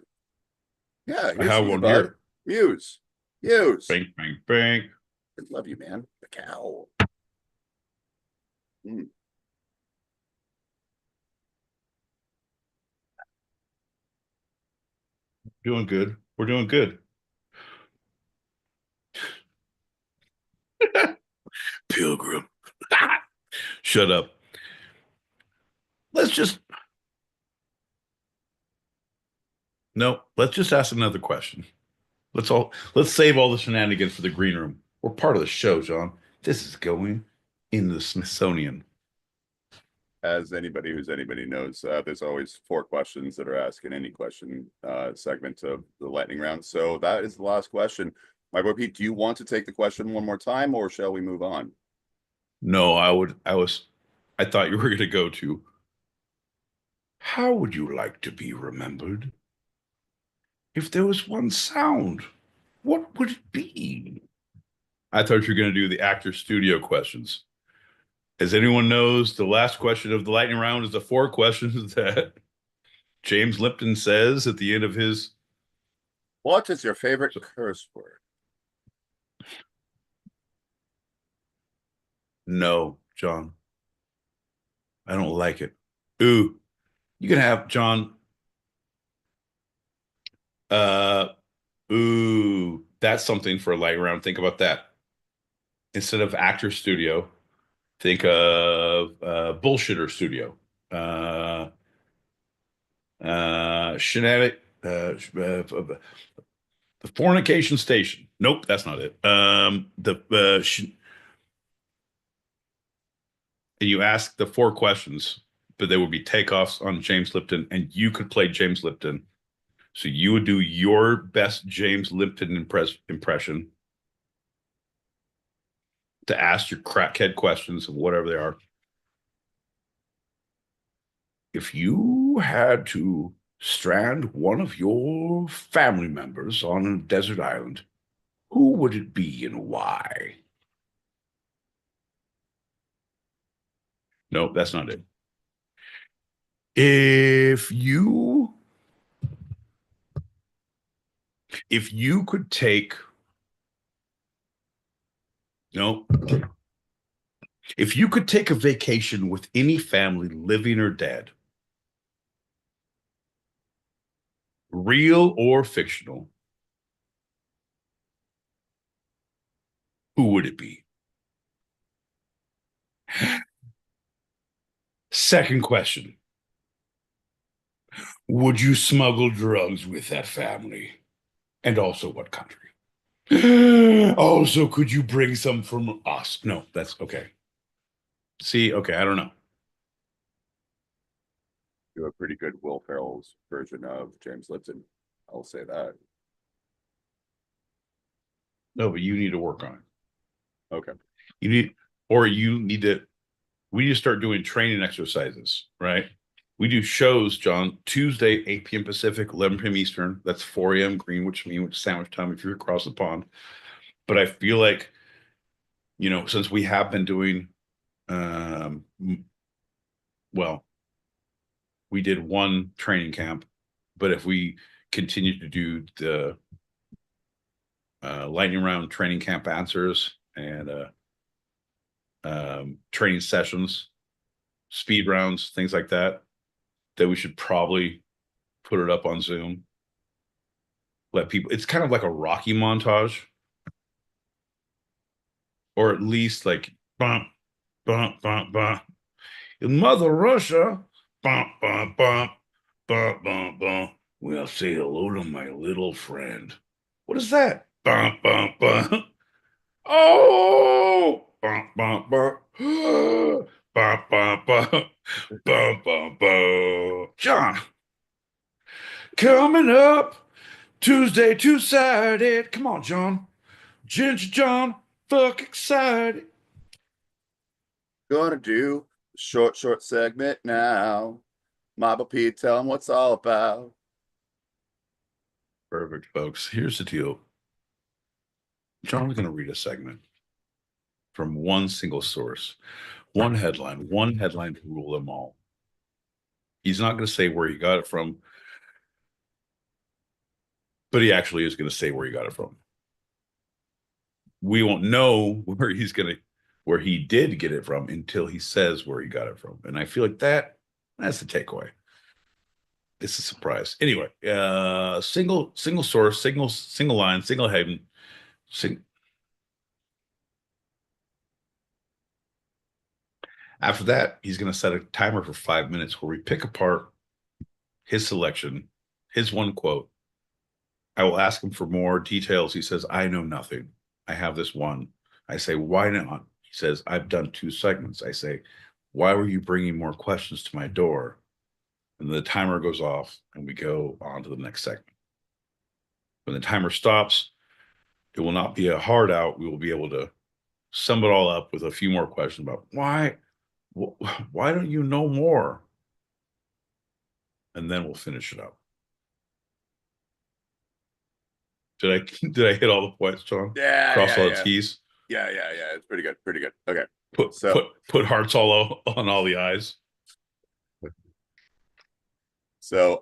Yeah, I have one bud. here. Muse. Bang, bang, bang. I love you, man. The cow. Doing good. We're doing good. Pilgrim. Shut up. Let's just ask another question. Let's save all the shenanigans for the green room. We're part of the show, John. This is going in the Smithsonian. As anybody knows, there's always 4 questions that are asked in any question segment of the lightning round. So that is the last question. My boy Pete, do you want to take the question one more time, or shall we move on? No, I thought you were going to go to, how would you like to be remembered? If there was one sound, what would it be? I thought you were going to do the actor studio questions. As anyone knows, the last question of the lightning round is the 4 questions that James Lipton says at the end of his. What is your favorite curse word? No, John. I don't like it. Ooh, you can have John. Ooh, that's something for a light round. Think about that. Instead of actor studio, think of bullshitter studio. Shenanigan. The fornication station. Nope, that's not it. You ask the 4 questions, but they would be takeoffs on James Lipton, and you could play James Lipton. So you would do your best James Lipton impression to ask your crackhead questions of whatever they are. If you had to strand one of your family members on a desert island, who would it be and why? No, that's not it. If you could take no, if you could take a vacation with any family, living or dead, real or fictional, who would it be? Second question. Would you smuggle drugs with that family? And also what country? Also, could you bring some from us? No, that's okay. See, okay, I don't know. Do a pretty good Will Ferrell's version of James Lipton. I'll say that. No, but you need to work on it. Okay. You need we need to start doing training exercises, right? We do shows, John, Tuesday, 8 p.m. Pacific, 11 p.m. Eastern. That's 4 a.m. Greenwich Mean, which is sandwich time if you're across the pond. But I feel like, since we have been doing, well, we did one training camp, but if we continue to do the lightning round training camp answers and training sessions, speed rounds, things like that we should probably put it up on Zoom. Let people, it's kind of like a Rocky montage, or at least like bump, bump, bump, bump. In Mother Russia, bump, bump, bump, bump, bump, bump. Well, say hello to my little friend. What is that? Bump, bump, bump. Oh, bump, bump, bump. Bump, bump, bump. Bump, bump, bump. John, coming up Tuesday, two-sided. Come on, John. Ginger John, fuck excited. Gonna do a short segment now. Mama Pete, tell him what's all about. Perfect, folks. Here's the deal. John's going to read a segment from one single source, one headline to rule them all. He's not going to say where he got it from, but he actually is going to say where he got it from. We won't know where he did get it from until he says where he got it from. And I feel like that's the takeaway. It's a surprise. Anyway, single source, single line, single heading. After that, he's going to set a timer for 5 minutes where we pick apart his selection, his one quote. I will ask him for more details. He says, I know nothing. I have this one. I say, why not? He says, I've done 2 segments. I say, why were you bringing more questions to my door? And the timer goes off and we go on to the next segment. When the timer stops, it will not be a hard out. We will be able to sum it all up with a few more questions about why don't you know more? And then we'll finish it up. Did I hit all the points, John? Yeah. Cross all the T's? Yeah. It's pretty good. Okay. Put hearts all on all the I's. So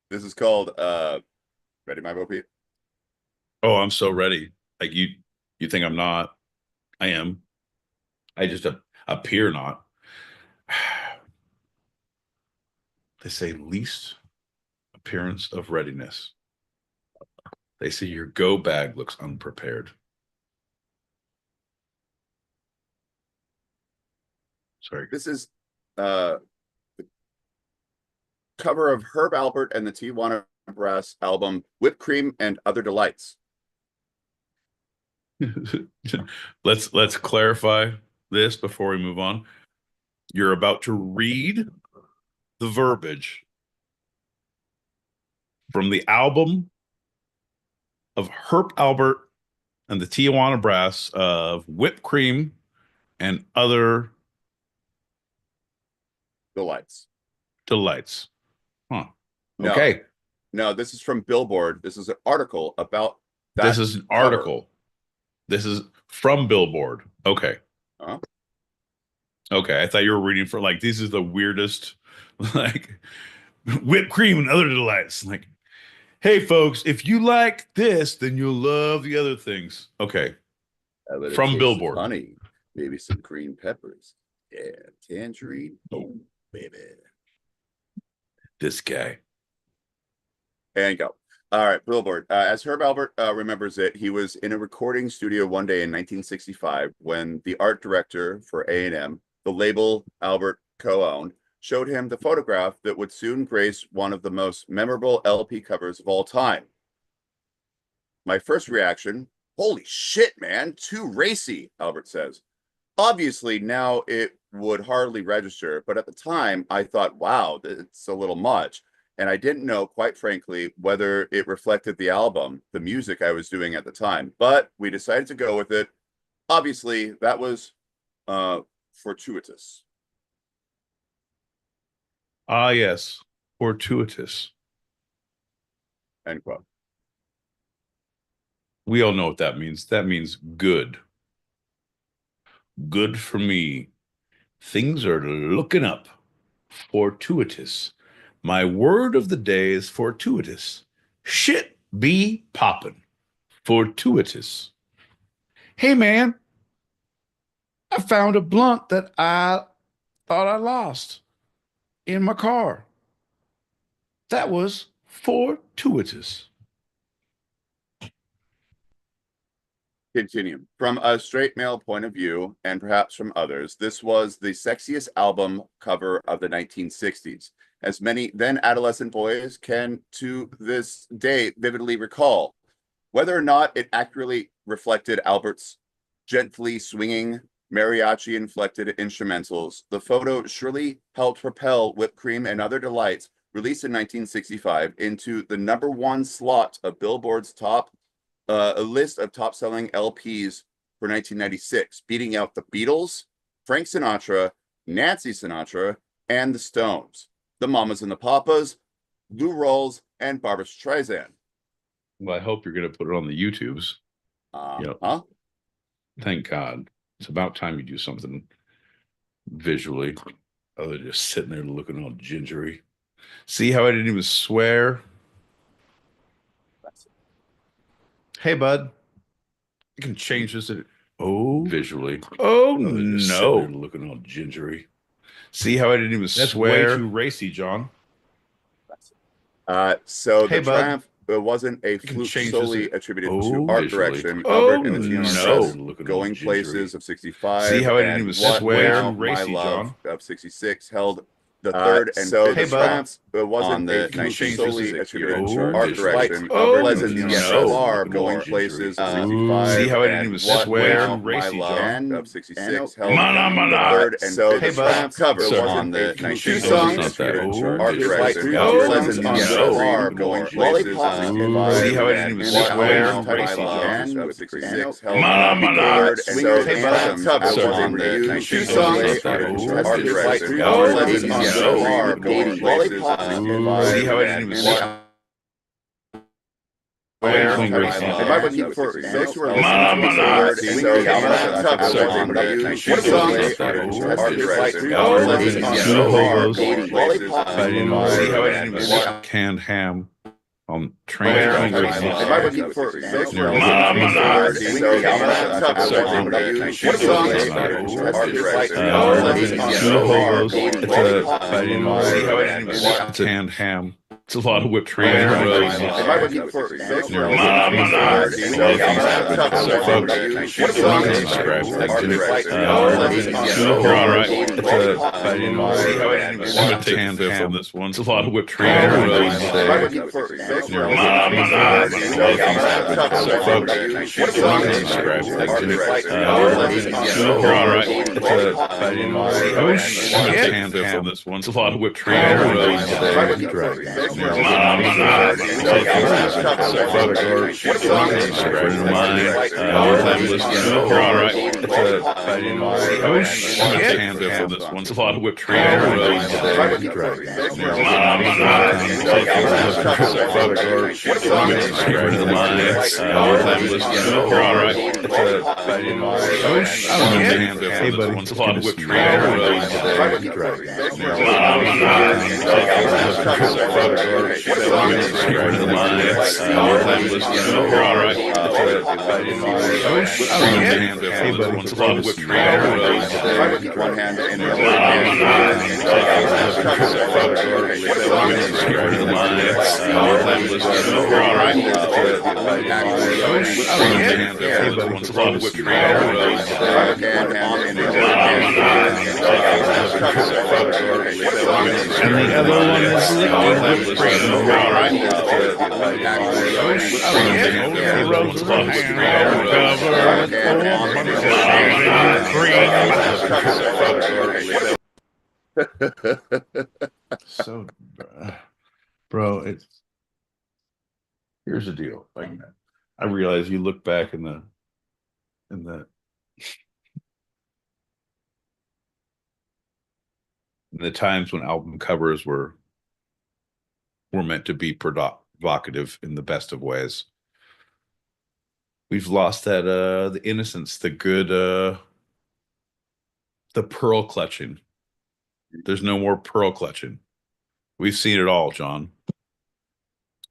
this is called ready, my Bo Pete? Oh, I'm so ready. Like you think I'm not. I am. I just appear not. They say least appearance of readiness. They say your go bag looks unprepared. Sorry. This is the cover of Herb Alpert and the Tijuana Brass album Whipped Cream and Other Delights. Let's clarify this before we move on. You're about to read the verbiage from the album of Herb Alpert and the Tijuana Brass of Whipped Cream and Other Delights. Huh. No, okay. No, this is from Billboard. This is an article about that. This is an article. This is from Billboard. Okay. Okay, I thought you were reading for like this is the weirdest, like whipped cream and other delights. Like, hey folks, if you like this, then you'll love the other things. Okay, from Billboard. Honey, maybe some green peppers. Yeah, tangerine. Oh, baby. This guy. And go. All right, Billboard. As Herb Albert remembers it, he was in a recording studio one day in 1965 when the art director for A&M, the label Albert co-owned, showed him the photograph that would soon grace one of the most memorable LP covers of all time. My first reaction, holy shit, man, too racy, Albert says. Obviously, now it would hardly register, but at the time, I thought, wow, it's a little much. And I didn't know, quite frankly, whether it reflected the album, the music I was doing at the time. But we decided to go with it. Obviously, that was fortuitous. Ah, yes, fortuitous. End quote. We all know what that means. That means good. Good for me. Things are looking up. Fortuitous. My word of the day is fortuitous. Shit be poppin'. Fortuitous. Hey, man, I found a blunt that I thought I lost in my car. That was fortuitous. Continue. From a straight male point of view, and perhaps from others, this was the sexiest album cover of the 1960s, as many then adolescent boys can to this day vividly recall. Whether or not it accurately reflected Albert's gently swinging, mariachi-inflected instrumentals, the photo surely helped propel Whipped Cream and Other Delights, released in 1965, into the #1 slot of Billboard's a list of top-selling LPs for 1996, beating out the Beatles, Frank Sinatra, Nancy Sinatra, and the Stones, the Mamas and the Papas, Lou Rawls, and Barbra Streisand. Well, I hope you're going to put it on the YouTubes. Huh? Thank God. It's about time you do something visually other than just sitting there looking all gingery. See how I didn't even swear? Hey, bud. You can change this. Visually. Oh, no. Looking all gingery. See how I didn't even swear? That's way too racy, John. So hey, the bud. triumph wasn't a fluke solely attributed to art direction. Oh, Albert and the no. Going Places of 65. See how I didn't even swear? Now, My Love of 66 held the third and fifth hey, triumphs. It wasn't a fluke solely attributed to art direction. Going Places of 65. See how I didn't even swear? My Love of 66 held the third and fifth triumphs. Cover on the 2 songs attributed to art direction. Going Places of 65. See how I didn't even swear? My Love of 66 held the third and fifth triumphs. Cover on the 2 songs attributed to art direction. Going Places of 65. See how I didn't even swear? Am I looking for six or canned ham on train. Am I looking for six or it's a canned ham. It's a lot of whipped cream. Am I looking for six or You're all right. I'm gonna take hand on this one. It's a lot of whipped cream. You're all right. Oh shit! Hand on this one. It's a lot of whipped cream. It's a lot of whipped cream. Hey, buddy. It's a lot of whipped cream. Hey, buddy. It's a lot of whipped cream. One hand in the other It's a lot of whipped And the other one is licking whipped cream. So, bro, it's here's the deal. Like, I realize you look back in the in the times when album covers were meant to be provocative in the best of ways. We've lost that the innocence, the good, the pearl clutching. There's no more pearl clutching. We've seen it all, John.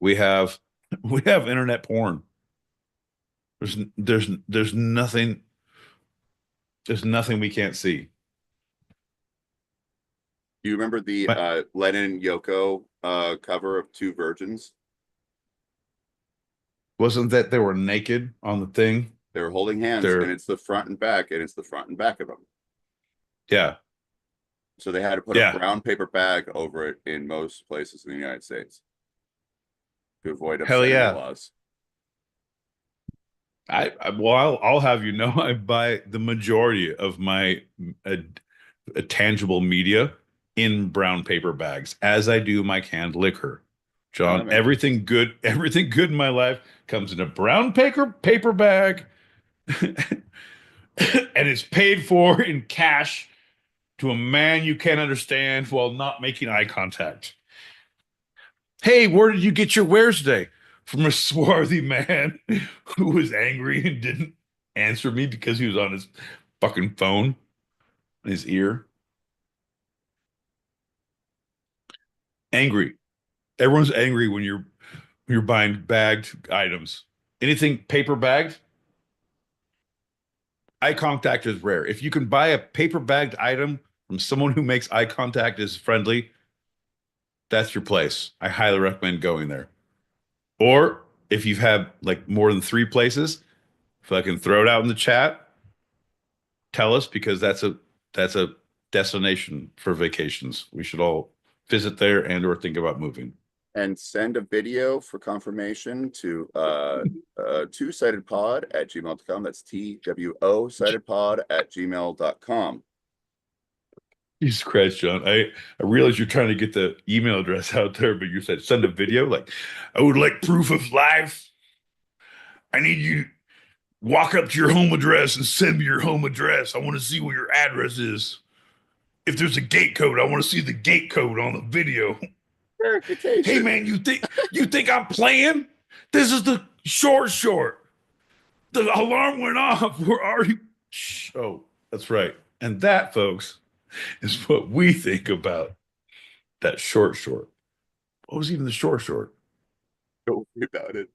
We have internet porn. There's nothing we can't see. Do you remember the Lennon Yoko cover of Two Virgins? Wasn't that they were naked on the thing? They were holding hands, and it's the front and back, and it's the front and back of them. Yeah. So they had to put a brown paper bag over it in most places in the United States to avoid obscenity laws. I'll have you know, I buy the majority of my tangible media in brown paper bags, as I do my canned liquor. John, everything good in my life comes in a brown paper bag, and it's paid for in cash to a man you can't understand while not making eye contact. Hey, where did you get your wares today? From a swarthy man who was angry and didn't answer me because he was on his fucking phone in his ear. Angry. Everyone's angry when you're buying bagged items. Anything paper bagged, eye contact is rare. If you can buy a paper bagged item from someone who makes eye contact is friendly, that's your place. I highly recommend going there. Or if you've had like more than 3 places, fucking throw it out in the chat. Tell us, because that's a destination for vacations. We should all visit there and or think about moving. And send a video for confirmation to two-sidedpod@gmail.com. That's TWO sidedpod@gmail.com. Jesus Christ, John. I realize you're trying to get the email address out there, but you said send a video. Like, I would like proof of life. I need you to walk up to your home address and send me your home address. I want to see where your address is. If there's a gate code, I want to see the gate code on the video. Hey man, you think I'm playing? This is the short. The alarm went off. We're already. Oh, that's right. And that, folks, is what we think about that short. What was even the short? Don't worry about it.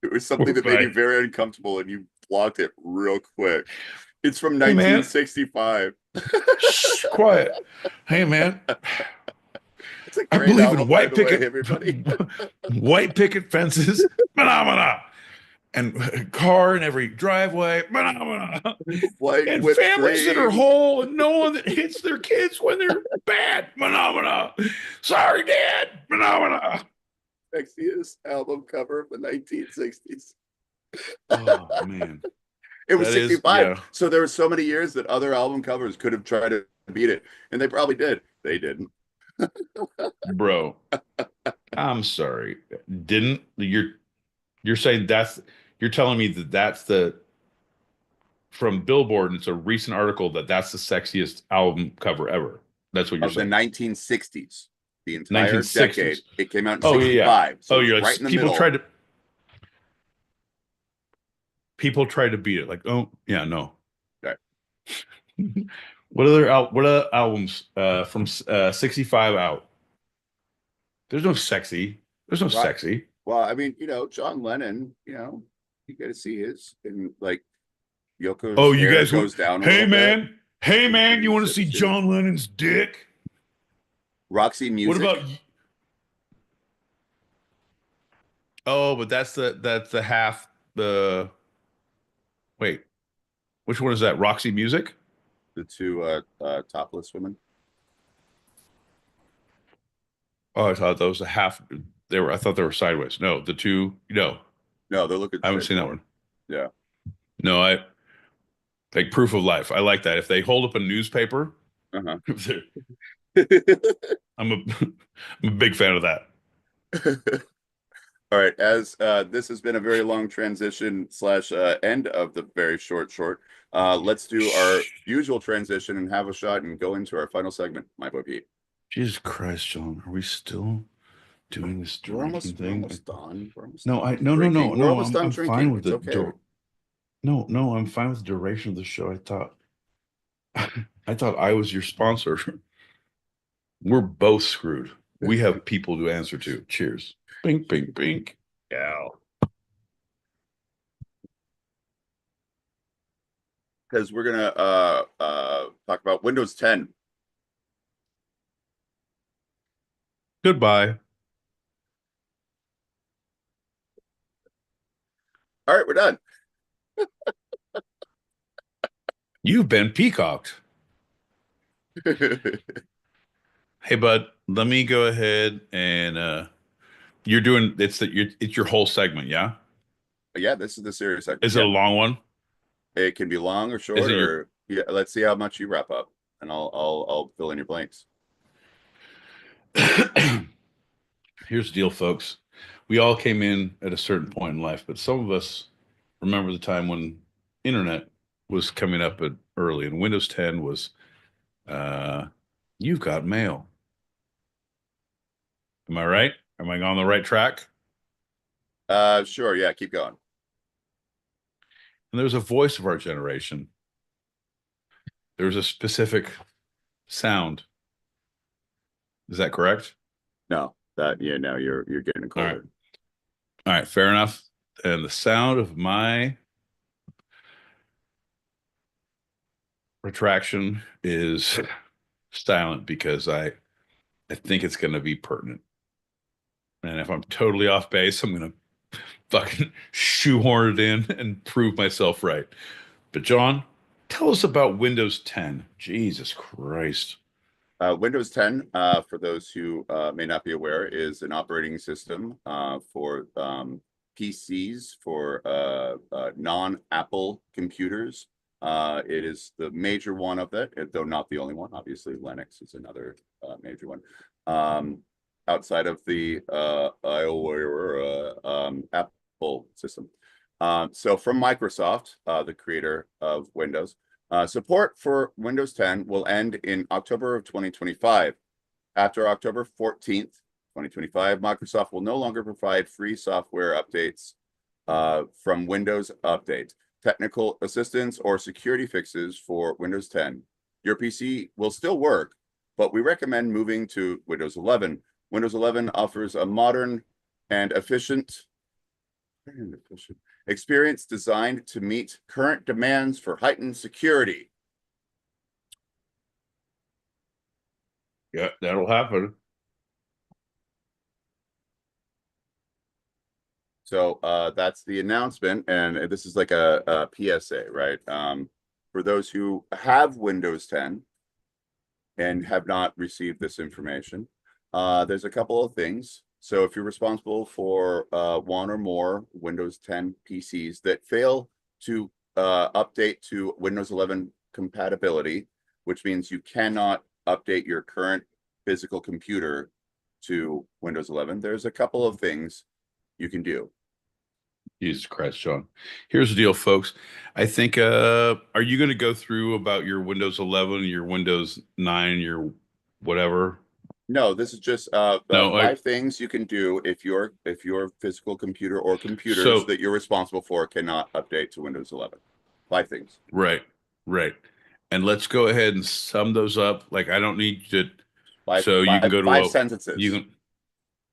It was something that made you very uncomfortable, and you blocked it real quick. It's from 1965. Shh, quiet. Hey man. I believe in white picket fences, phenomena, and car in every driveway, phenomena, and families that are whole, and no one that hits their kids when they're bad, phenomena. Sorry, Dad, phenomena. Sexiest album cover of the 1960s. Oh man, it was 65. So there were so many years that other album covers could have tried to beat it, and they probably did. They didn't. Bro, I'm sorry. Didn't you're saying you're telling me that that's the from Billboard, and it's a recent article that's the sexiest album cover ever. That's what you're Of the saying. 1960s, the entire 1960s. decade. It came out in Oh, 65. yeah. So Oh, it's you're right like in the middle. People tried to beat it. Like, oh yeah, no. Okay. What other albums from 65 out? There's no sexy. There's no Right. sexy. Well, I mean, John Lennon, you get to see his, and like Yoko's Oh, you hair guys goes down a hey little bit. man, you want to see Zips it. John Lennon's dick? Roxy Music. What about Oh, but that's the half the wait. Which one is that? Roxy Music? The two topless women. Oh, I thought that was a half. I thought they were sideways. No, the two. No, No, they're looking. I haven't seen that one. Yeah. No, I like Proof of Life. I like that. If they hold up a newspaper, Uh-huh. I'm a big fan of that. All right. As this has been a very long transition / end of the very short. Let's do our usual transition and have a shot and go into our final segment. My boy Pete. Jesus Christ, John, are we still doing this drinking thing? We're almost done. We're almost No, done. no. We're almost done I'm drinking. fine with it's the okay. No, I'm fine with the duration of the show. I thought I was your sponsor. We're both screwed. We have people to answer to. Cheers. Bink, bink, bink. Yeah. Because we're gonna talk about Windows 10. Goodbye. All right, we're done. You've been peacocked. Hey, bud, let me go ahead and you're doing it's your whole segment, yeah? Yeah, this is the serious segment. Is it a long one? It can be long or short, or yeah. Let's see how much you wrap up, and I'll fill in your blanks. Here's the deal, folks. We all came in at a certain point in life, but some of us remember the time when internet was coming up early, and Windows 10 was you've got mail. Am I right? Am I on the right track? Sure, yeah, keep going. And there's a voice of our generation. There's a specific sound. Is that correct? No, no, you're getting colder. All right, fair enough. And the sound of my retraction is silent because I think it's going to be pertinent. And if I'm totally off base, I'm going to fucking shoehorn it in and prove myself right. But John, tell us about Windows 10. Jesus Christ. Windows 10, for those who may not be aware, is an operating system for PCs, for non-Apple computers. It is the major one of that, though not the only one. Obviously, Linux is another major one. Outside of the Apple system. So from Microsoft, the creator of Windows, support for Windows 10 will end in October of 2025. After October 14th, 2025, Microsoft will no longer provide free software updates from Windows Update, technical assistance, or security fixes for Windows 10. Your PC will still work, but we recommend moving to Windows 11. Windows 11 offers a modern and efficient experience designed to meet current demands for heightened security. Yeah, that'll happen. So that's the announcement, and this is like a PSA, right? For those who have Windows 10 and have not received this information, there's a couple of things. So if you're responsible for one or more Windows 10 PCs that fail to update to Windows 11 compatibility, which means you cannot update your current physical computer to Windows 11, there's a couple of things you can do. Jesus Christ, Sean. Here's the deal, folks. I think, are you going to go through about your Windows 11, your Windows 9, your whatever? No, this is just No, five things you can do if your physical computer or computers that you're responsible for cannot update to Windows 11. 5 things. Right. And let's go ahead and sum those up. Like, I don't need to. You can go to 5 sentences. You can.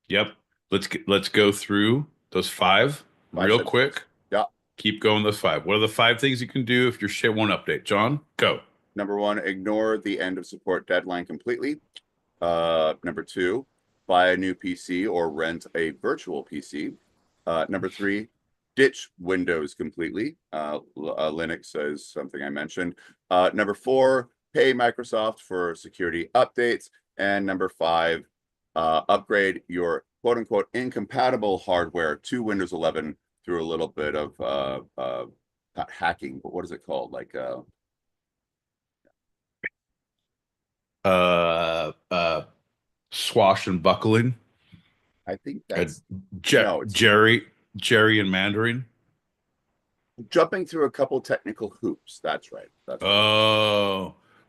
Yep. Let's go through those 5 real sentences. quick. Yeah. Keep going those 5. What are the 5 things you can do if your shit won't update? John, go. Number 1, ignore the end of support deadline completely. Number 2, buy a new PC or rent a virtual PC. Number 3, ditch Windows completely. Linux is something I mentioned. Number 4, pay Microsoft for security updates. And number 5, upgrade your quote unquote incompatible hardware to Windows 11 through a little bit of not hacking, but what is it called? Like Swash and buckling. I think that's Jerry and Mandarin. Jumping through a couple technical hoops. That's right.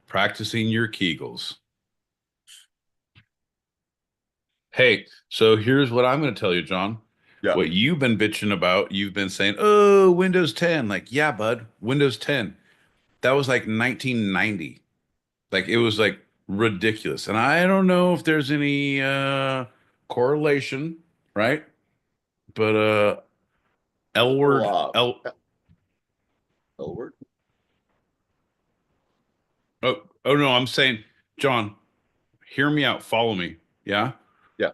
Practicing your Kegels. Hey, so here's what I'm going to tell you, John. Yeah. What you've been bitching about, you've been saying, oh, Windows 10. Like, yeah, bud, Windows 10. That was like 1990. Like, it was like ridiculous. And I don't know if there's any correlation, right? But Elward. Elward? Oh no, I'm saying, John, hear me out. Follow me. Yeah? Yeah.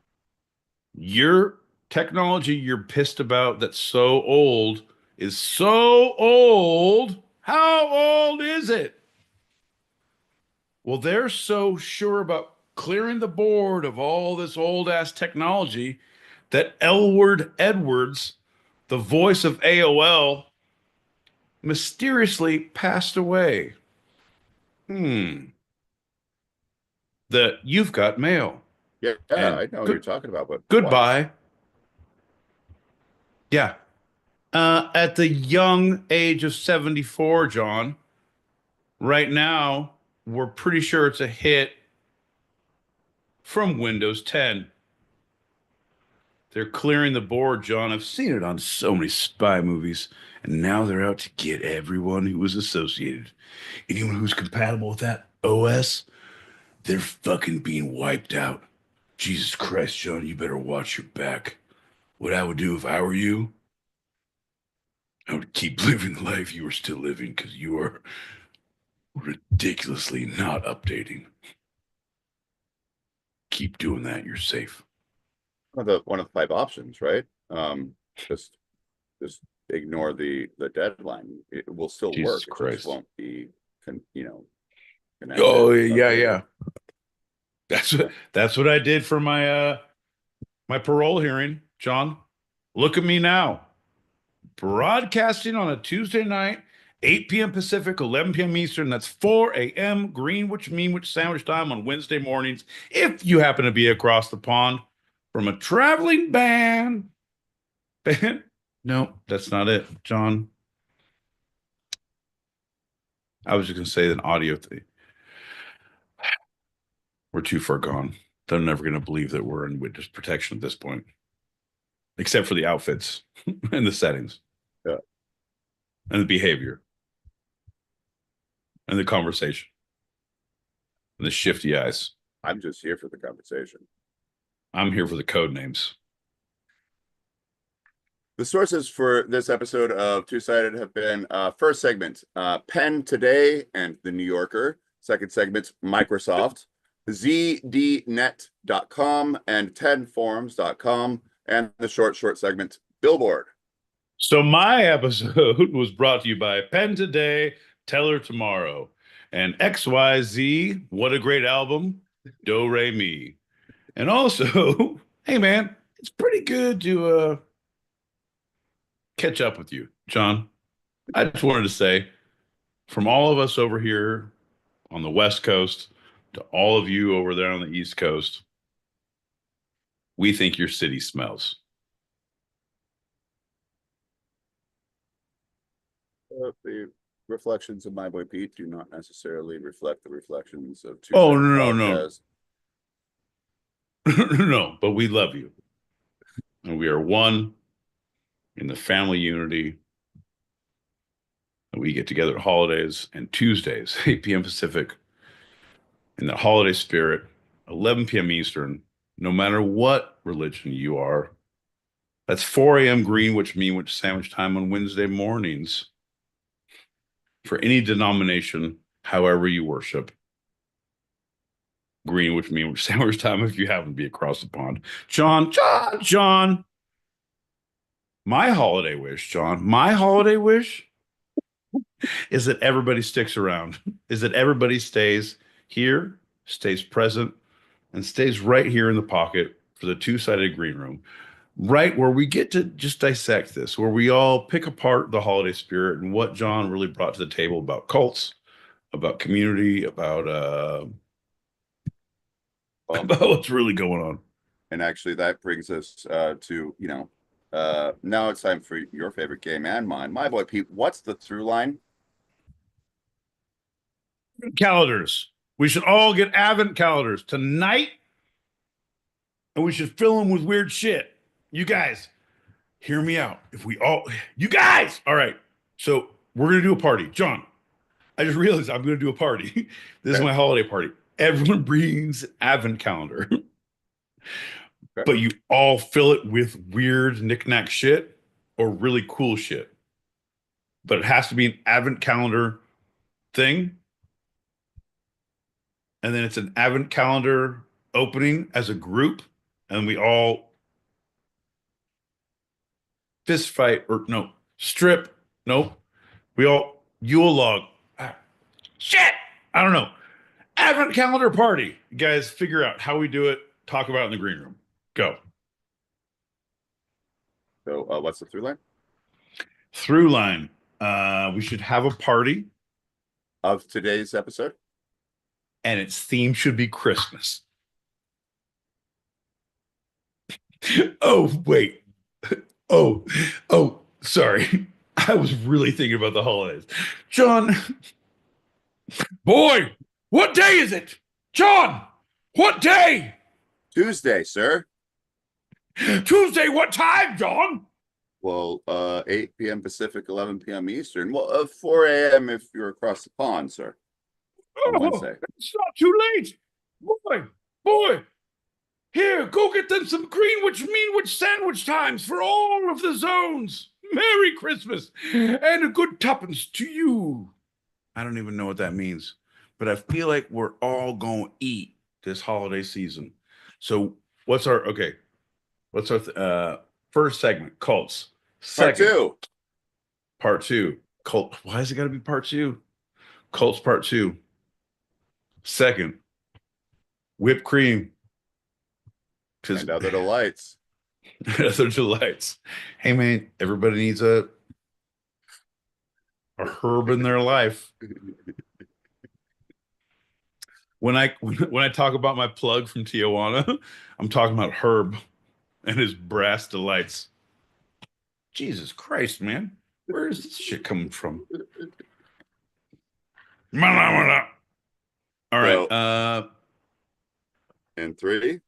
Your technology you're pissed about that's so old is so old. How old is it? Well, they're so sure about clearing the board of all this old ass technology that Elward Edwards, the voice of AOL, mysteriously passed away. That you've got mail. Yeah, I know what you're talking about, but goodbye. Why? Yeah. At the young age of 74, John, right now, we're pretty sure it's a hit from Windows 10. They're clearing the board, John. I've seen it on so many spy movies, and now they're out to get everyone who was associated. Anyone who's compatible with that OS, they're fucking being wiped out. Jesus Christ, John, you better watch your back. What I would do if I were you, I would keep living the life you were still living because you are ridiculously not updating. Keep doing that. You're safe. One of the 5 options, right? Just ignore the deadline. It will still Jesus work. Christ. It just won't be, connected. Oh yeah. That's what I did for my my parole hearing, John. Look at me now. Broadcasting on a Tuesday night, 8 p.m. Pacific, 11 p.m. Eastern. That's 4 a.m. Greenwich Meanwich Sandwich time on Wednesday mornings. If you happen to be across the pond from a traveling band. No, that's not it, John. I was just going to say an audio thing. We're too far gone. They're never going to believe that we're in witness protection at this point, except for the outfits and the settings. Yeah. And the behavior. And the conversation. And the shifty eyes. I'm just here for the conversation. I'm here for the code names. The sources for this episode of Two-Sided have been first segment, Penn Today and The New Yorker. Second segment, Microsoft, zdnet.com and 10forums.com. And the short segment, Billboard. So my episode was brought to you by Penn Today, Teller Tomorrow, and XYZ, What a Great Album, Do Re Mi. And also, hey man, it's pretty good to catch up with you, John. I just wanted to say, from all of us over here on the West Coast to all of you over there on the East Coast, We think your city smells. The reflections of My Boy Pete do not necessarily reflect the reflections of two. Oh, no. No, but we love you. And we are one in the family unity. And we get together at holidays and Tuesdays, 8 p.m. Pacific, in the holiday spirit, 11 p.m. Eastern, no matter what religion you are. That's 4 a.m. Greenwich sandwich time on Wednesday mornings for any denomination, however you worship. Greenwich sandwich time if you happen to be across the pond. John. My holiday wish, John, is that everybody sticks around, is that everybody stays here, stays present, and stays right here in the pocket for the two-sided green room, right where we get to just dissect this, where we all pick apart the holiday spirit and what John really brought to the table about cults, about community, about what's really going on. And actually that brings us to, now it's time for your favorite game and mine. My Boy Pete, what's the through line? Calendars. We should all get Advent calendars tonight, and we should fill them with weird shit. You guys, hear me out. All right. So we're going to do a party. John, I just realized I'm going to do a party. This is my holiday party. Everyone brings Advent calendar. But you all fill it with weird knickknack shit or really cool shit. But it has to be an Advent calendar thing. And then it's an Advent calendar opening as a group. And we all fist fight strip. Nope. We all Yule log. Shit. I don't know. Advent calendar party. You guys figure out how we do it. Talk about it in the green room. Go. So what's the through line? Through line. We should have a party of today's episode. And its theme should be Christmas. Oh, wait. Oh, sorry. I was really thinking about the holidays. John. Boy, what day is it? John, what day? Tuesday, sir. Tuesday, what time, John? Well, 8 p.m. Pacific, 11 p.m. Eastern. Well, 4 a.m. if you're across the pond, sir. On Wednesday. It's not too late. Boy. Here, go get them some Greenwich sandwich times for all of the zones. Merry Christmas and a good tuppence to you. I don't even know what that means, but I feel like we're all going to eat this holiday season. So what's our first segment? Cults. Second, Part two. Cult. Why has it got to be part two? Cults part two. Second, whipped cream. And other delights. Other delights. Hey man, everybody needs a herb in their life. When I talk about my plug from Tijuana, I'm talking about Herb and his brass delights. Jesus Christ, man. Where is this shit coming from? All right. And 3.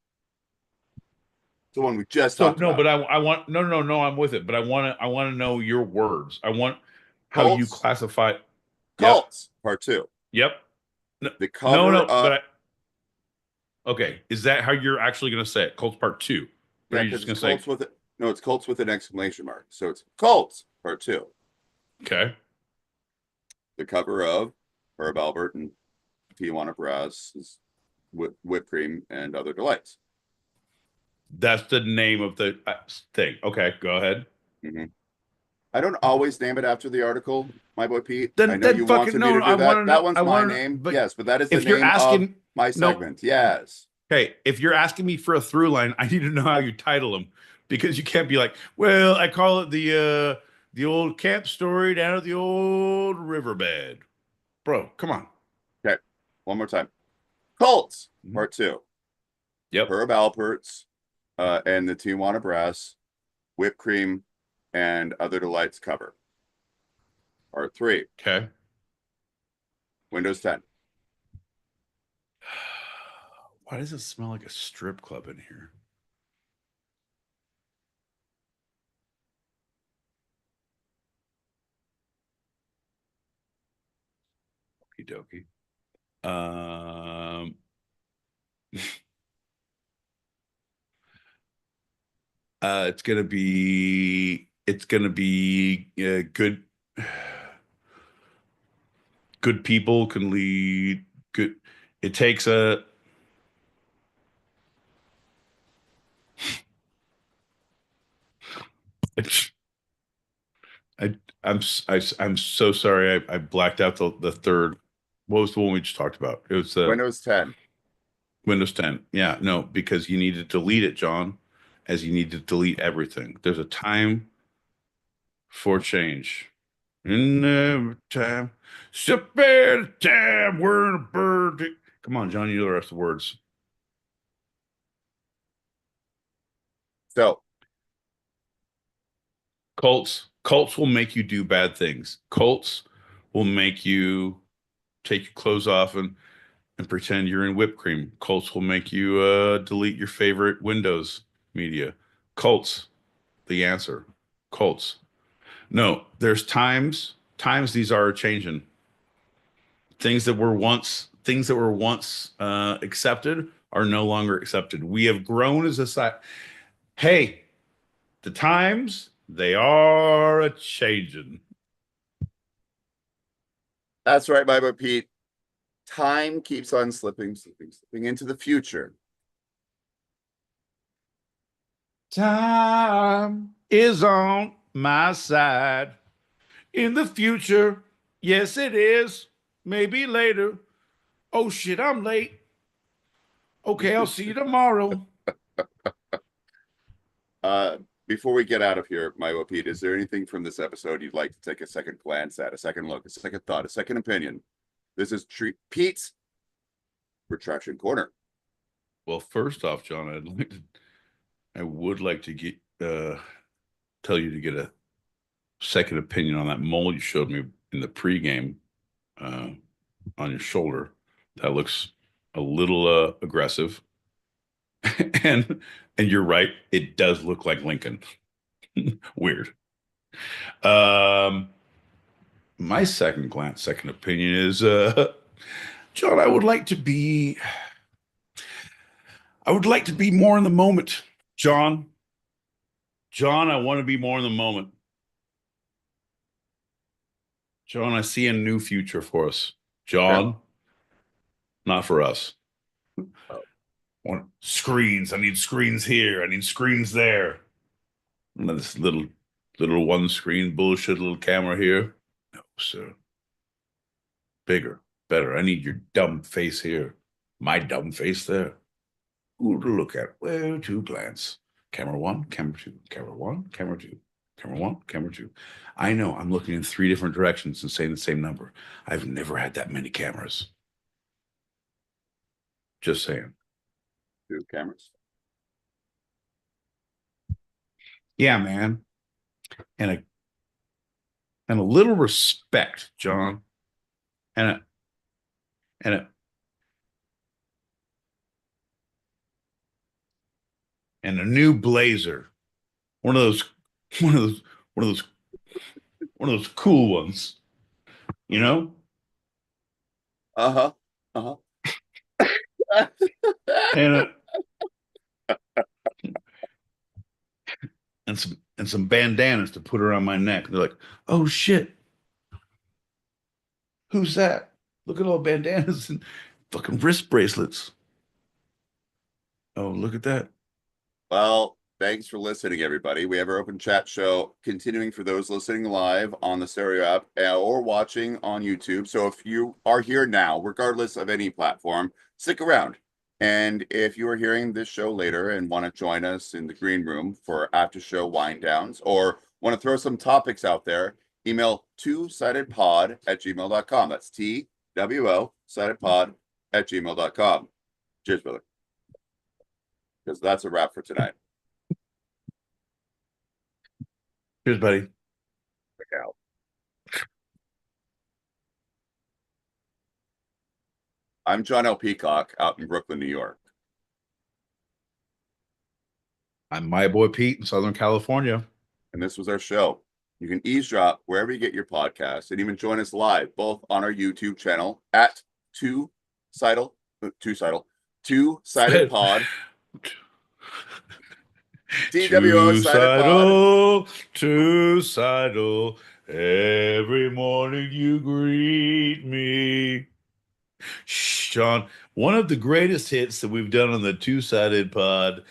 The one we just talked about. But I want no, I'm with it. But I want to know your words. I want how you classify cults. Part 2. Yep. The cover okay. Is that how you're actually going to say it? Cults part 2. Yeah, are you just going to say it's cults with an exclamation mark. So it's cults part 2. Okay. The cover of Herb Albert and Tijuana Brass whipped cream and other delights. That's the name of the thing. Okay, go ahead. Mm-hmm. I don't always name it after the article, my boy Pete. Then, I know you wanted me to do that. That one's my name. But yes, but that is the name of my segment. Yes. Okay, if you're asking me for a through line, I need to know how you title them, because you can't be like, well, I call it the old camp story down at the old riverbed. Bro, come on. Okay, one more time. Cults, part 2. Yep. Herb Alpert's and the Tijuana Brass whipped cream and other delights cover. Part 3. Okay. Windows 10. Why does it smell like a strip club in here? Okie dokie. It's gonna be good. Good people can lead. Good. It takes a. I'm so sorry. I blacked out the third. What was the one we just talked about? It was Windows 10. Windows 10. Yeah, no, because you need to delete it, John, as you need to delete everything. There's a time for change. In every time, spare the time, we're in a bird. Come on, John, you know the rest of the words. So, Cults will make you do bad things. Cults will make you take your clothes off and pretend you're in whipped cream. Cults will make you delete your favorite Windows media. Cults, the answer. Cults. No, there's times these are changing. Things that were once accepted are no longer accepted. We have grown as a society. Hey, the times they are a changing. that's right, my boy Pete. Time keeps on slipping into the future. Time is on my side. In the future, yes, it is. Maybe later. Oh shit, I'm late. Okay, I'll see you tomorrow. Before we get out of here, my boy Pete, is there anything from this episode you'd like to take a second glance at, a second look, a second thought, a second opinion? This is Pete's Retraction Corner. Well, first off, John, I would like to get tell you to get a second opinion on that mole you showed me in the pregame on your shoulder. That looks a little aggressive. and you're right, it does look like Lincoln. Weird. My second opinion is John, I would like to be more in the moment. John, I want to be more in the moment. John, I see a new future for us. John, not for us. Want screens. I need screens here. I need screens there. This little one screen bullshit little camera here. No, sir. Bigger, better. I need your dumb face here. My dumb face there. Ooh, to look at. Where to glance. Camera 1, camera 2, camera 1, camera 2, camera 1, camera 2. I know I'm looking in 3 different directions and saying the same number. I've never had that many cameras. Just saying. 2 cameras. Yeah, man. And a little respect, John. And a new blazer. One of those cool ones. You know? Uh-huh. And some bandanas to put around my neck. They're like, oh shit. Who's that? Look at all the bandanas and fucking wrist bracelets. Oh, look at that. Well, thanks for listening, everybody. We have our open chat show continuing for those listening live on the Stereo app or watching on YouTube. So if you are here now, regardless of any platform, stick around. And if you are hearing this show later and want to join us in the green room for after show wind downs or want to throw some topics out there, email twosidedpod@gmail.com. That's TWO sidedpod@gmail.com. Cheers, brother. Because that's a wrap for tonight. Cheers, buddy. Look out. I'm John L. Peacock out in Brooklyn, New York. I'm my boy Pete in Southern California. And this was our show. You can eavesdrop wherever you get your podcasts and even join us live, both on our YouTube channel at Two-Sided Pod. Two-sided, two-sided. Every morning you greet me. Shh, John, one of the greatest hits that we've done on the Two-Sided Pod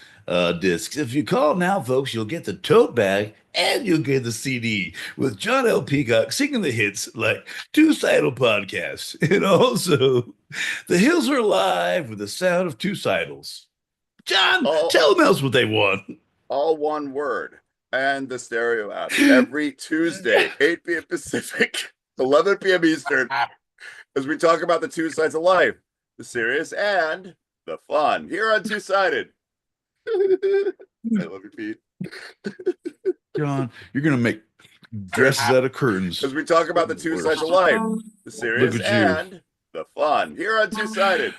discs. If you call now, folks, you'll get the tote bag and you'll get the CD with John L. Peacock singing the hits like Two-Sided Podcasts. And also, The Hills Are Alive with the sound of two-sidles. John, tell them else what they want. All one word. And the stereo app every Tuesday, 8 p.m. Pacific, 11 p.m. Eastern, as we talk about the two sides of life, the serious and the fun, here on Two-Sided. I love you, Pete. John, you're going to make dresses out of curtains. As we talk about the two sides of life, the serious and the fun, here on Two-Sided.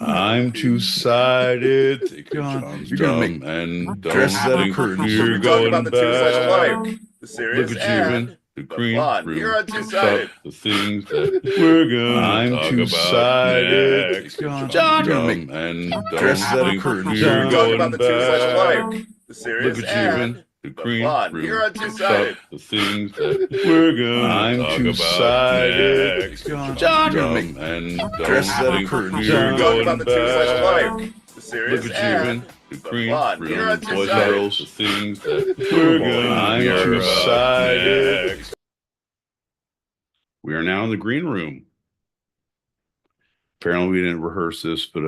I'm two-sided. John, you're going to make dresses out of curtains. You're talk about the two sides of back. life, the serious Look at and you, the the green fun, room. here on Two-Sided. The things that we're going to talk about next. John, you're going to make dresses out of curtains. You're talk about the going two sides of back. life, the serious Look at you, and the the green fun, room. here on Two-Sided. The things that we're going to talk about next. John, you're going to make dresses out of curtains. You're talk about going the two sides of back. life, the serious Look at you, and the the green fun, room. here on Boys and Two-Sided. girls, the things that we're going to talk about next. We are now in the green room. Apparently we didn't rehearse this, but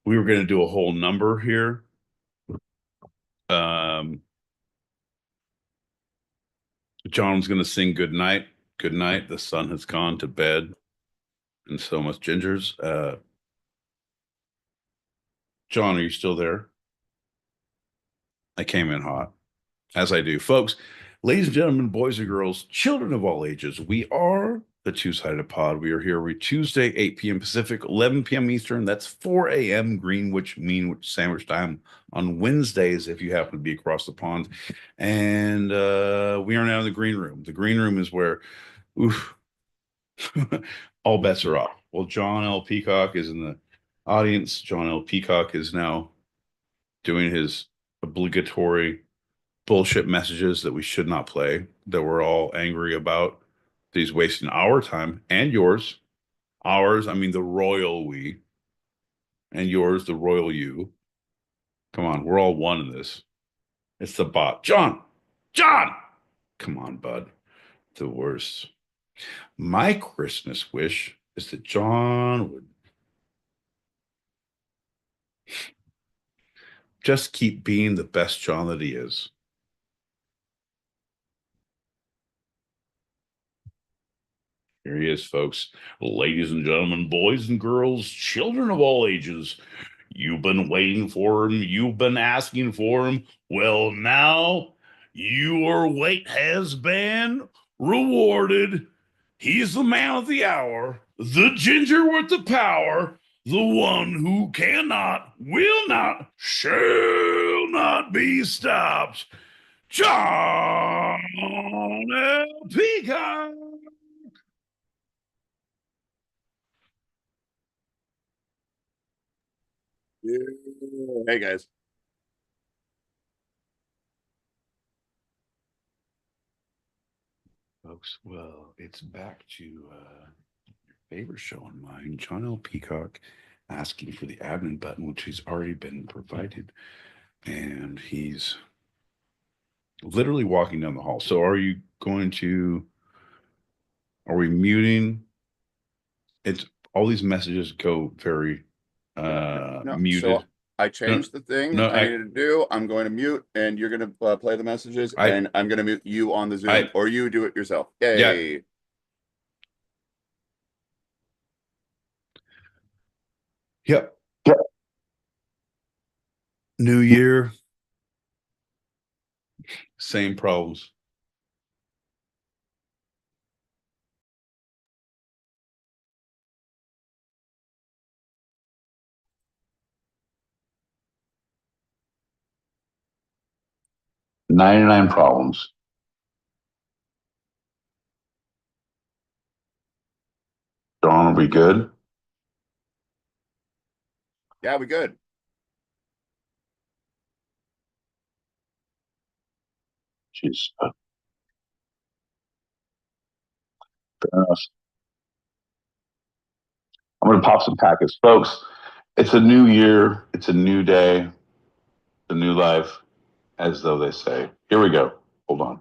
we were going to do a whole number here. John's going to sing good night. Good night. The sun has gone to bed. And so must Ginger's. John, are you still there? I came in hot, as I do. Folks, ladies and gentlemen, boys and girls, children of all ages, we are the Two-Sided Pod. We are here every Tuesday, 8 p.m. Pacific, 11 p.m. Eastern. That's 4 a.m. Greenwich Mean Sandwich Time on Wednesdays, if you happen to be across the pond. And we are now in the green room. The green room is where all bets are off. Well, John L. Peacock is in the audience. John L. Peacock is now doing his obligatory bullshit messages that we should not play, that we're all angry about. He's wasting our time and yours. Ours, I mean the royal we, and yours, the royal you. Come on, we're all one in this. It's the bot. John! Come on, bud. The worst. My Christmas wish is that John would just keep being the best John that he is. Here he is, folks. Ladies and gentlemen, boys and girls, children of all ages. You've been waiting for him. You've been asking for him. Well, now your wait has been rewarded. He's the man of the hour, the ginger with the power, the one who cannot, will not, shall not be stopped. John L. Peacock. Yeah. Hey, guys. Folks, well, it's back to your favorite show of mine, John L. Peacock, asking for the admin button, which has already been provided. And he's literally walking down the hall. So are we muting? It's all these messages go very muted. So I changed the thing I needed to do. I'm going to mute, and you're going to play the messages, and I'm going to mute you on the Zoom, or you do it yourself. Yay. Yeah. Yep. New year, same problems. $99 problems. Dawn, are we good? Yeah, we good. Jeez. Fair enough. I'm going to pop some packets. Folks, it's a new year. It's a new day. A new life, as though they say. Here we go. Hold on.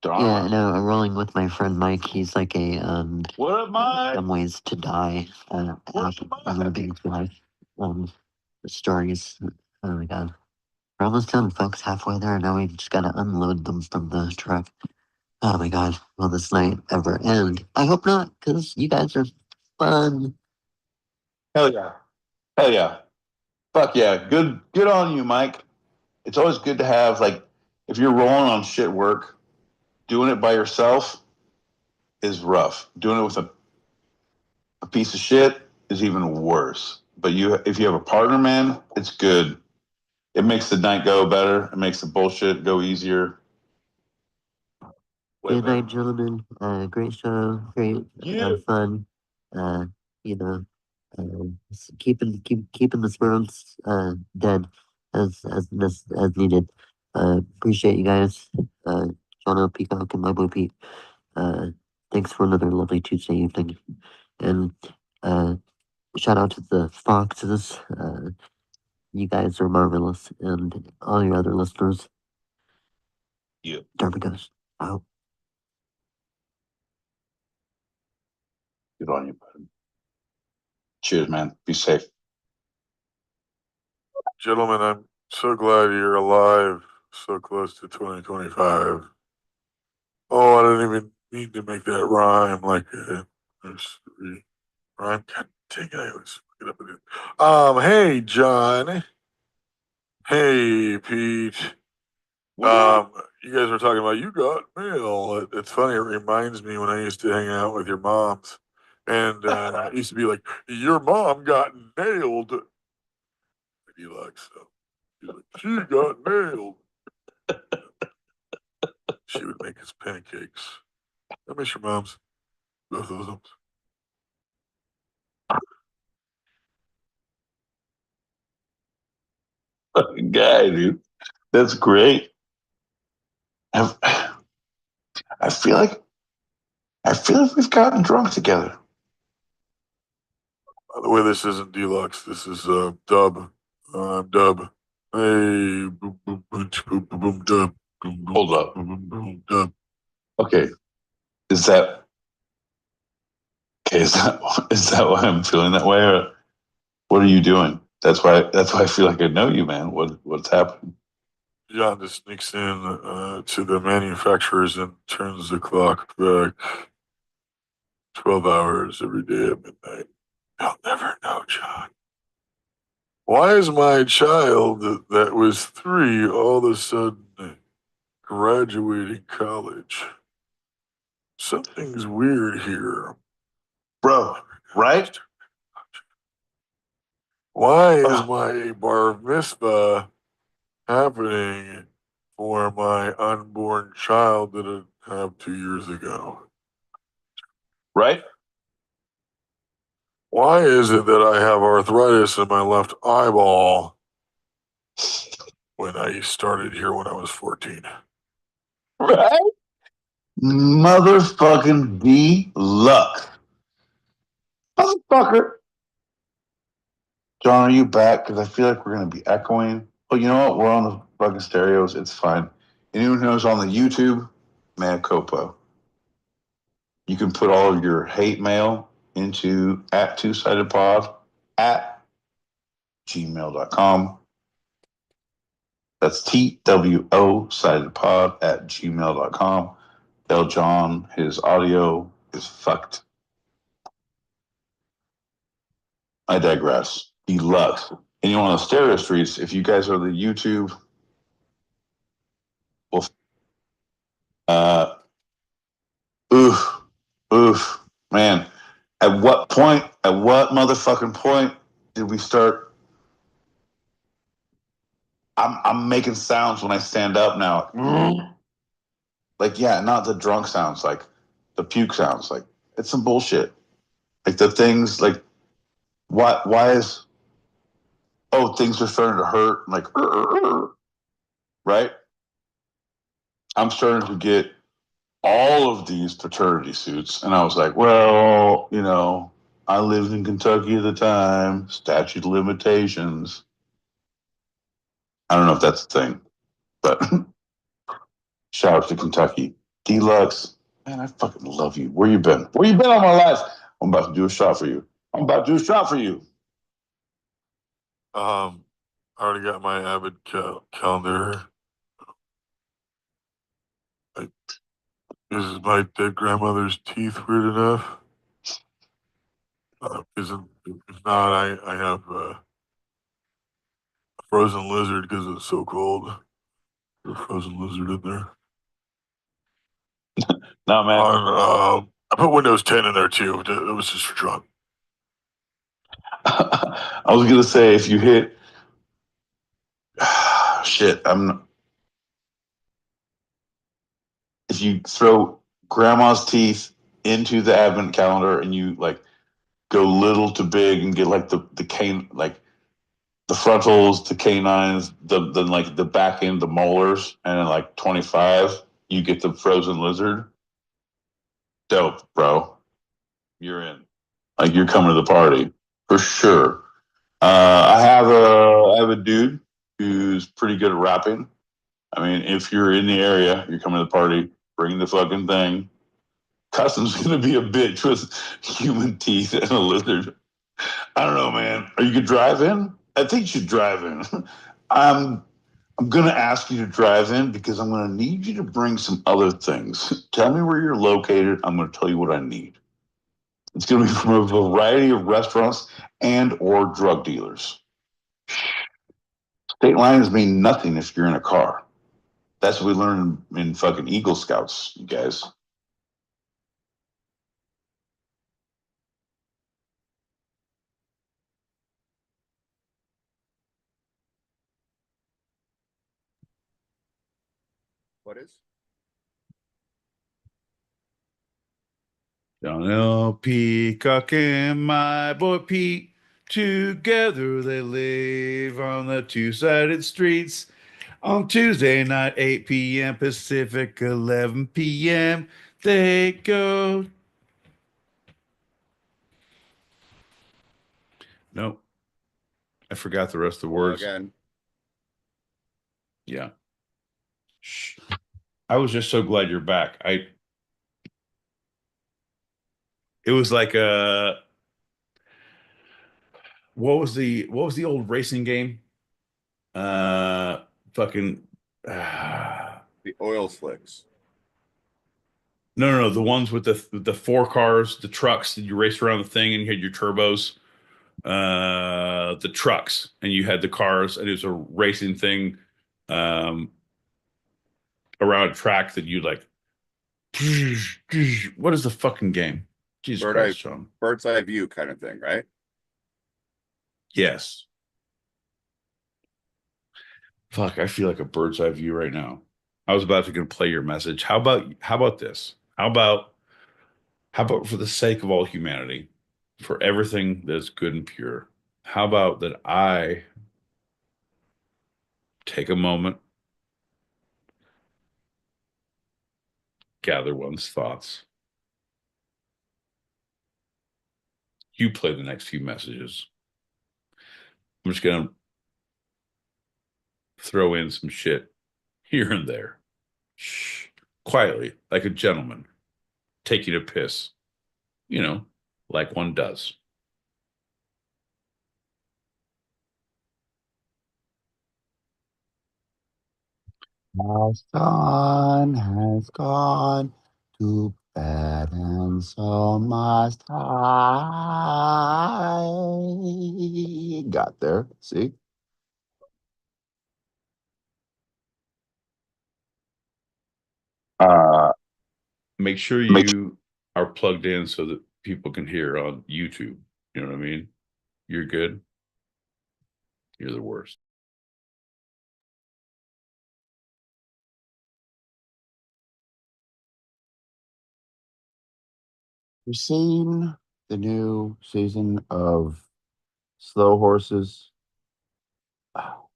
Yeah, no, I'm rolling with my friend Mike. He's like a What up, Mike? Dumb Ways to Die living life. The stories. Oh my god. We're almost done, folks. Halfway there. Now we just gotta unload them from the truck. Oh my god. Will this night ever end? I hope not, because you guys are fun. Hell yeah. Hell yeah. Fuck yeah. Good on you, Mike. It's always good to have, like, if you're rolling on shit work, doing it by yourself is rough. Doing it with a piece of shit is even worse. But if you have a partner, man, it's good. It makes the night go better. It makes the bullshit go easier. Good night, gentlemen. Great show. Great fun. You know, keeping the sperms dead as needed. Appreciate you guys. Jono, Peacock, and my boy Pete. Thanks for another lovely Tuesday evening. And shout out to the Foxes. You guys are marvelous. And all your other listeners. Yeah. Darby goes. Out. Good on you, bud. Cheers, man. Be safe. Gentlemen, I'm so glad you're alive, so close to 2025. Oh, I didn't even mean to make that rhyme like a nursery rhyme. God dang it, I was fucking up with it. Hey, John. Hey, Pete. You guys were talking about you got mail. It's funny. It reminds me when I used to hang out with your moms, and it used to be like, your mom got nailed. Deluxe. So she got nailed. She would make us pancakes. I miss your moms. Both of them. Fucking guy, dude. That's great. I feel like we've gotten drunk together. By the way, this isn't deluxe. This is dub. Dub. Hey, boom, boom, boom, boom, boom, boom, dub. Boom, boom, Hold up. boom, boom, boom, dub. Okay. Is that why I'm feeling that way, or what are you doing? That's why I feel like I know you, man. What's happening? John just sneaks in to the manufacturers and turns the clock back 12 hours every day at midnight. They'll never know, John. Why is my child that was 3 all of a sudden graduating college? Something's weird here. Bro, right? Why is my bar mitzvah happening for my unborn child that I have 2 years ago? Right? Why is it that I have arthritis in my left eyeball when I started here when I was 14? Right? Motherfucking deluxe. Motherfucker. John, are you back? Because I feel like we're going to be echoing. Oh, you know what? We're on the fucking stereos. It's fine. Anyone who's on the YouTube, mea culpa. You can put all of your hate mail into at two-sidedpod at gmail.com. That's TWO sidedpod at gmail.com. Tell John his audio is fucked. I digress. Deluxe. anyone on the stereo streets, if you guys are the YouTube, well, oof, man. At what motherfucking point did we start? I'm making sounds when I stand up now. Like, yeah, not the drunk sounds, like the puke sounds. Like, it's some bullshit. Like the things, like, why is, things are starting to hurt. Like, right? I'm starting to get all of these paternity suits. And I was like, well, I lived in Kentucky at the time, statute of limitations. I don't know if that's a thing, but shout out to Kentucky. Deluxe, man, I fucking love you. Where you been? Where you been all my life? I'm about to do a shot for you. I already got my Avid calendar. Is my dead grandmother's teeth weird enough? If not, I have a frozen lizard because it's so cold. There's a frozen lizard in there. No, man. I put Windows 10 in there too. It was just for drunk. I was gonna say if you hit if you throw grandma's teeth into the advent calendar and you like go little to big and get like the cane, like the frontals, the canines, the like the back end, the molars, and then like 25, you get the frozen lizard. Dope, bro. You're in. Like you're coming to the party for sure. I have a dude who's pretty good at rapping. I mean, if you're in the area, you're coming to the party, bring the fucking thing. Custom's gonna be a bitch with human teeth and a lizard. I don't know, man. Are you gonna drive in? I think you should drive in. I'm gonna ask you to drive in because I'm gonna need you to bring some other things. Tell me where you're located. I'm gonna tell you what I need. It's gonna be from a variety of restaurants and or drug dealers. State lines mean nothing if you're in a car. That's what we learned in fucking Eagle Scouts, you guys. What is? John L. Peacock and my boy Pete, together they live on the two-sided streets. On Tuesday night, 8 p.m. Pacific, 11 p.m. they go. Nope. I forgot the rest of the words. Again. Yeah. Shh. I was just so glad you're back. It was like what was the old racing game? Fucking The oil slicks. No, the ones with the four cars, the trucks that you race around the thing and you had your turbos. The trucks and you had the cars and it was a racing thing around a track that you like. What is the fucking game? Jesus Christ, Sean. Bird's eye view kind of thing, right? Yes. Fuck, I feel like a bird's eye view right now. I was about to go play your message. How about this? How about for the sake of all humanity, for everything that is good and pure, how about that I take a moment, gather one's thoughts. You play the next few messages. I'm just going to throw in some shit here and there. Shh. Quietly, like a gentleman, taking a piss. Like one does. My son has gone to That and so must I. Got there. See? Make sure you are plugged in so that people can hear on YouTube. You know what I mean? You're good. You're the worst. You've seen the new season of Slow Horses? Wow.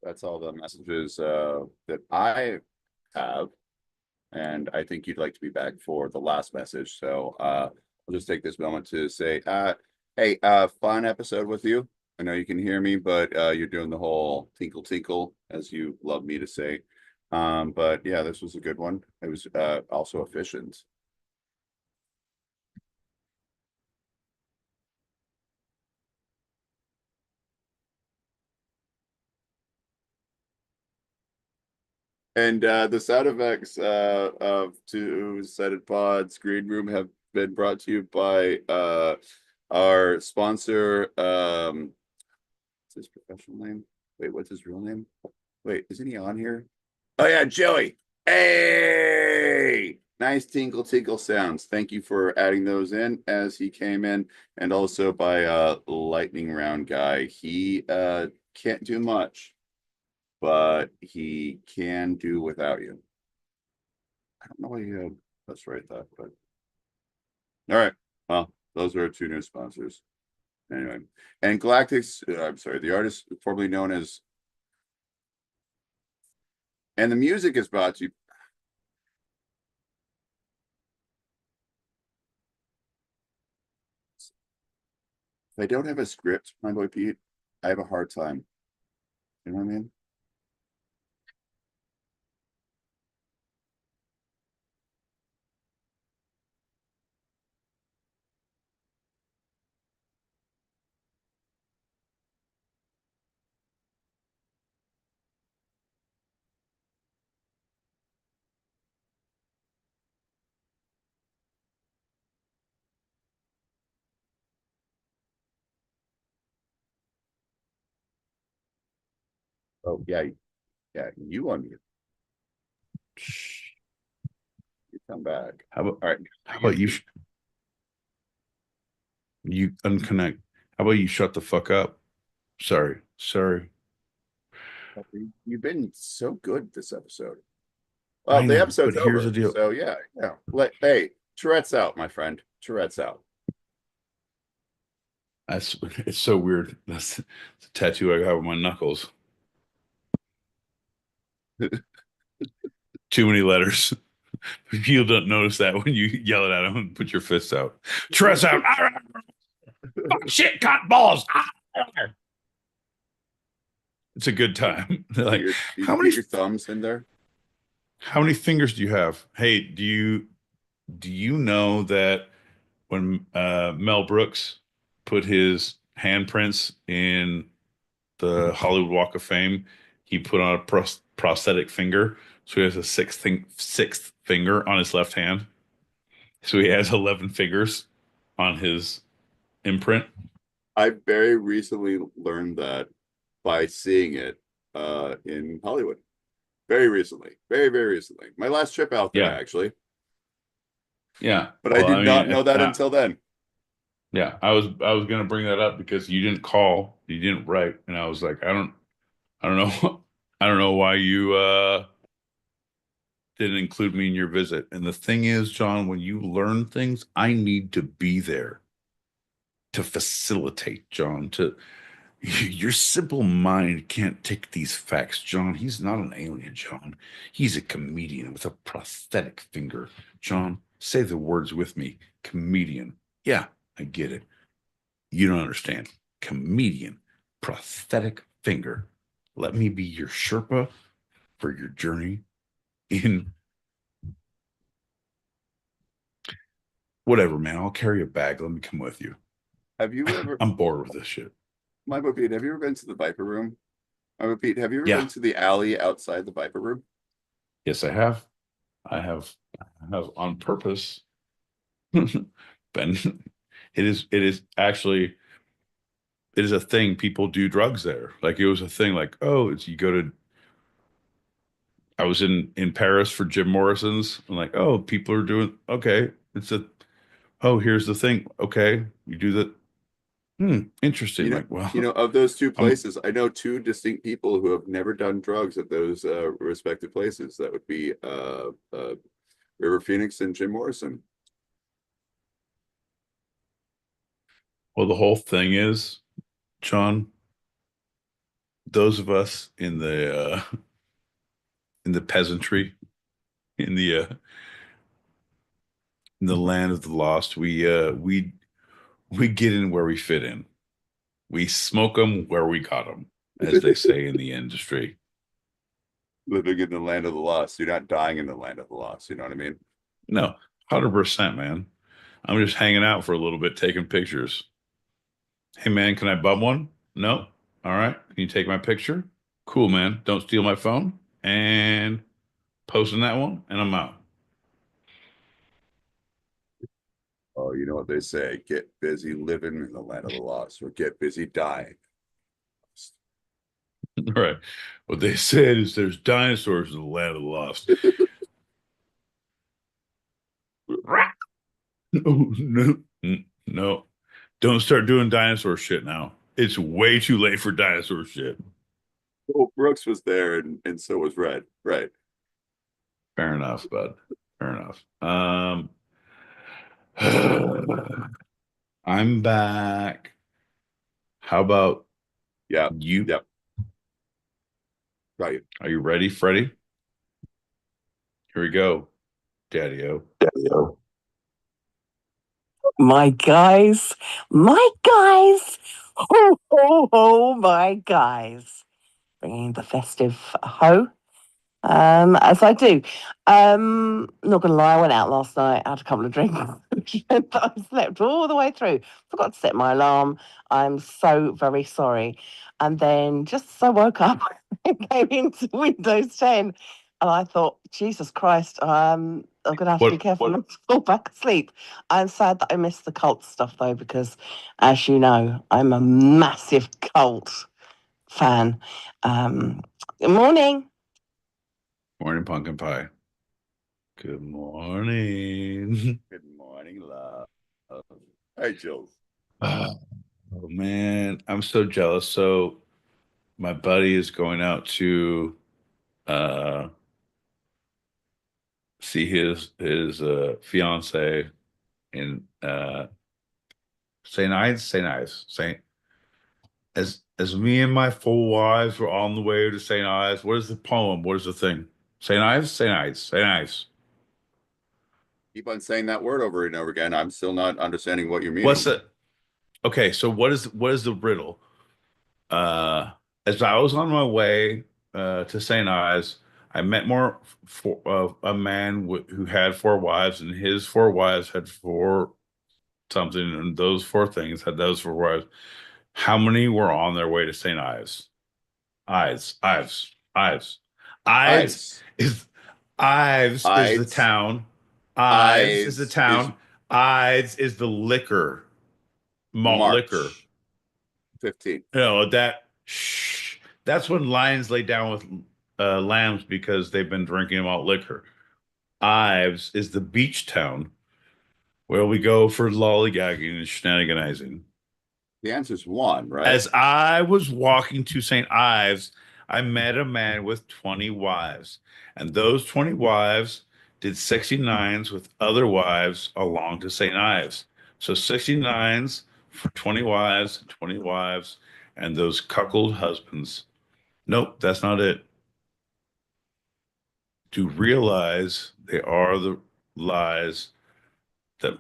That's all the messages that I have, and I think you'd like to be back for the last message. So I'll just take this moment to say, hey, fun episode with you. I know you can hear me, but you're doing the whole tinkle tinkle, as you love me to say. But yeah, this was a good one. It was also efficient. And the sound effects of two-sided pods green room have been brought to you by our sponsor. What's his professional name? Wait, what's his real name? Wait, isn't he on here? Oh yeah, Joey. Hey, nice tinkle tinkle sounds. Thank you for adding those in as he came in, and also by lightning round guy. He can't do much, but he can do without you. I don't know why you had us write that, but all right. Well, those are our two new sponsors. Anyway, and Galactics, I'm sorry, the artist formerly known as, and the music is brought to you. If I don't have a script, my boy Pete, I have a hard time. You know what I mean? Oh yeah, yeah. You on mute. You come back. How about All right? how about you? You unconnect. How about you shut the fuck up? Sorry. You've been so good this episode. I Well, the know, episode's but here's over. the deal. So yeah. Hey, Tourette's out, my friend. Tourette's out. It's so weird. That's the tattoo I got with my knuckles. Too many letters. People don't notice that when you yell it at them and put your fists out. Tress out. Fuck, shit, cotton balls. It's a good time. They're like, how many your thumbs in there? How many fingers do you have? Hey, do you know that when Mel Brooks put his handprints in the Hollywood Walk of Fame, he put on a prosthetic finger, so he has a sixth finger on his left hand. So he has 11 fingers on his imprint. I very recently learned that by seeing it in Hollywood. Very recently. Very recently. My last trip out there, actually. Yeah. But I did not know that until then. Yeah, I was gonna bring that up because you didn't call, you didn't write, and I was like, I don't know I don't know why you didn't include me in your visit. And the thing is, John, when you learn things, I need to be there to facilitate, John. To your simple mind can't take these facts, John. He's not an alien, John. He's a comedian with a prosthetic finger. John, say the words with me. Comedian. Yeah, I get it. You don't understand. Comedian, prosthetic finger. Let me be your Sherpa for your journey in whatever, man. I'll carry a bag. Let me come with you. Have you ever, I'm bored with this shit. Michael Pete, have you ever been to the Viper Room? Michael Pete, have you ever Yeah. been to the alley outside the Viper Room? Yes, I have. I have on purpose been. It is actually, it is a thing. People do drugs there. Like it was a thing. Like, oh, it's you go to. I was in Paris for Jim Morrison's. I'm like, oh, people are doing okay. It's a oh, here's the thing. Okay, you do that. Interesting. Like, well, Of those two I'm places, I know two distinct people who have never done drugs at those respective places. That would be River Phoenix and Jim Morrison. well, the whole thing is, John, those of us in the peasantry, in the land of the lost, we get in where we fit in. We smoke them where we got them, as they say in the industry. Living in the land of the lost. You're not dying in the land of the lost. You know what I mean? No, 100%, man. I'm just hanging out for a little bit, taking pictures. Hey, man, can I bum one? No. All right. Can you take my picture? Cool, man. Don't steal my phone. And posting that one, and I'm out. Oh, you know what they say? Get busy living in the land of the lost, or get busy dying. Right. What they said is there's dinosaurs in the land of the lost. No, no. Don't start doing dinosaur shit now. It's way too late for dinosaur shit. Well, Brooks was there, and so was Red. Right. Fair enough, bud. Fair enough. I'm back. How about you? Yep. Right. Are you ready, Freddie? Here we go. Daddy-o. Daddy-o. My guys, my guys, bringing the festive ho, as I do. Not gonna lie, I went out last night, had a couple of drinks, and I slept all the way through. Forgot to set my alarm. I'm so very sorry. And then just as I woke up, I came into Windows 10, and I thought, Jesus Christ, I'm gonna have to be careful not to fall back asleep. I'm sad that I missed the cult stuff though, because as you know, I'm a massive cult fan. Good morning. Morning, pumpkin pie. Good morning. Good morning, love. Hi, Jill. Oh, man, I'm so jealous. So my buddy is going out to see his fiance in St. Ives, St. Ives, St. As me and my four wives were on the way to St. Ives. What is the poem? What is the thing? St. Ives, St. Ives, St. Ives. Keep on saying that word over and over again. I'm still not understanding what you're meaning. What's it? Okay, so what is the riddle? As I was on my way to St. Ives, I met a man who had four wives, and his four wives had four something, and those four things had those four wives. How many were on their way to St. Ives? Ives is the town. Ives is the town. Ives is the liquor, malt liquor. 15. No, that's when lions lay down with lambs because they've been drinking malt liquor. Ives is the beach town where we go for lollygagging and shenaniganizing. The answer's 1, right? As I was walking to St. Ives, I met a man with 20 wives, and those 20 wives did 69s with other wives along to St. Ives. So 69s for 20 wives, and those cuckold husbands. Nope, that's not it. To realize they are the lies that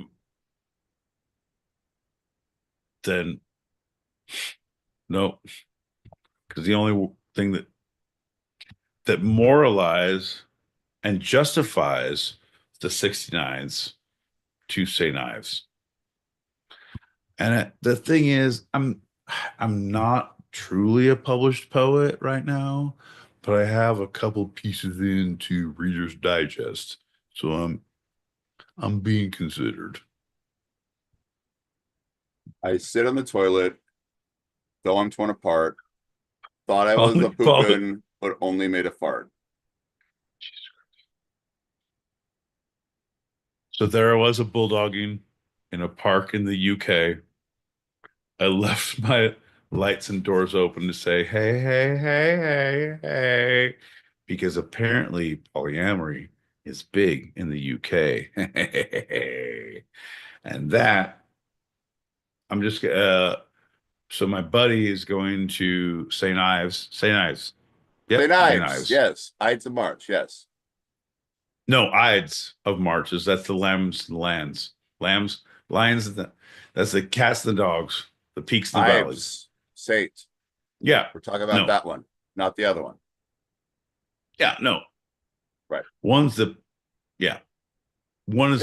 then no, because the only thing that moralize and justifies the 69s to St. Ives. And the thing is, I'm not truly a published poet right now, but I have a couple pieces into Reader's Digest, so I'm being considered. I sit on the toilet, though I'm torn apart. Thought I was a poopin', but only made a fart. So there I was, a bulldogging in a park in the UK. I left my lights and doors open to say, hey, hey, hey, hey, hey, because apparently polyamory is big in the UK. And that, I'm just, so my buddy is going to St. Ives. St. Ives. Yep, St. St. Ives, Ives. yes. Ides of March, yes. No, Ides of March is that's the lambs and lands. Lambs, lions, that's the cats and the dogs, the peaks and the valleys. Ives, Saint. Yeah. We're talking about that one, not the other one. Yeah, no. Right. One is a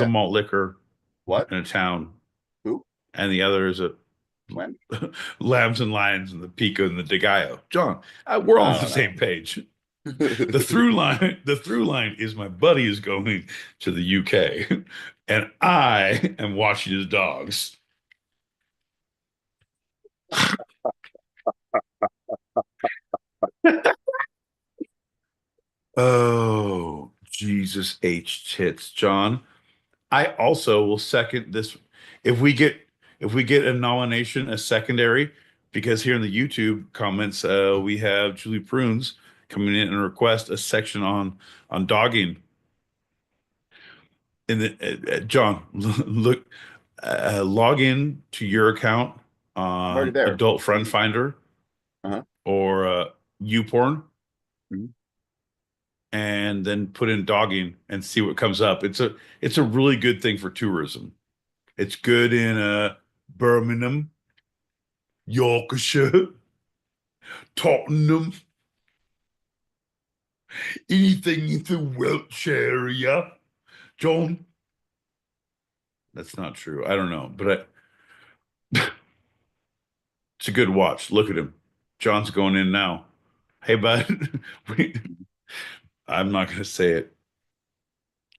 malt liquor. What? In a town. Who? And the other is a when? Lambs and Lions and the Pico and the DeGaio. John, we're all on the same page. The through line is my buddy is going to the UK and I am watching his dogs. Oh, Jesus H tits, John. I also will second this if we get a nomination, a secondary, because here in the YouTube comments, we have Julie Prunes coming in and request a section on dogging. In the John, look, log in to your account on Adult Friend Finder or YouPorn, and then put in dogging and see what comes up. It's a really good thing for tourism. It's good in Birmingham, Yorkshire, Tottenham, anything in the Welsh area. John, that's not true. I don't know, but it's a good watch. Look at him. John's going in now. Hey, bud. I'm not going to say it.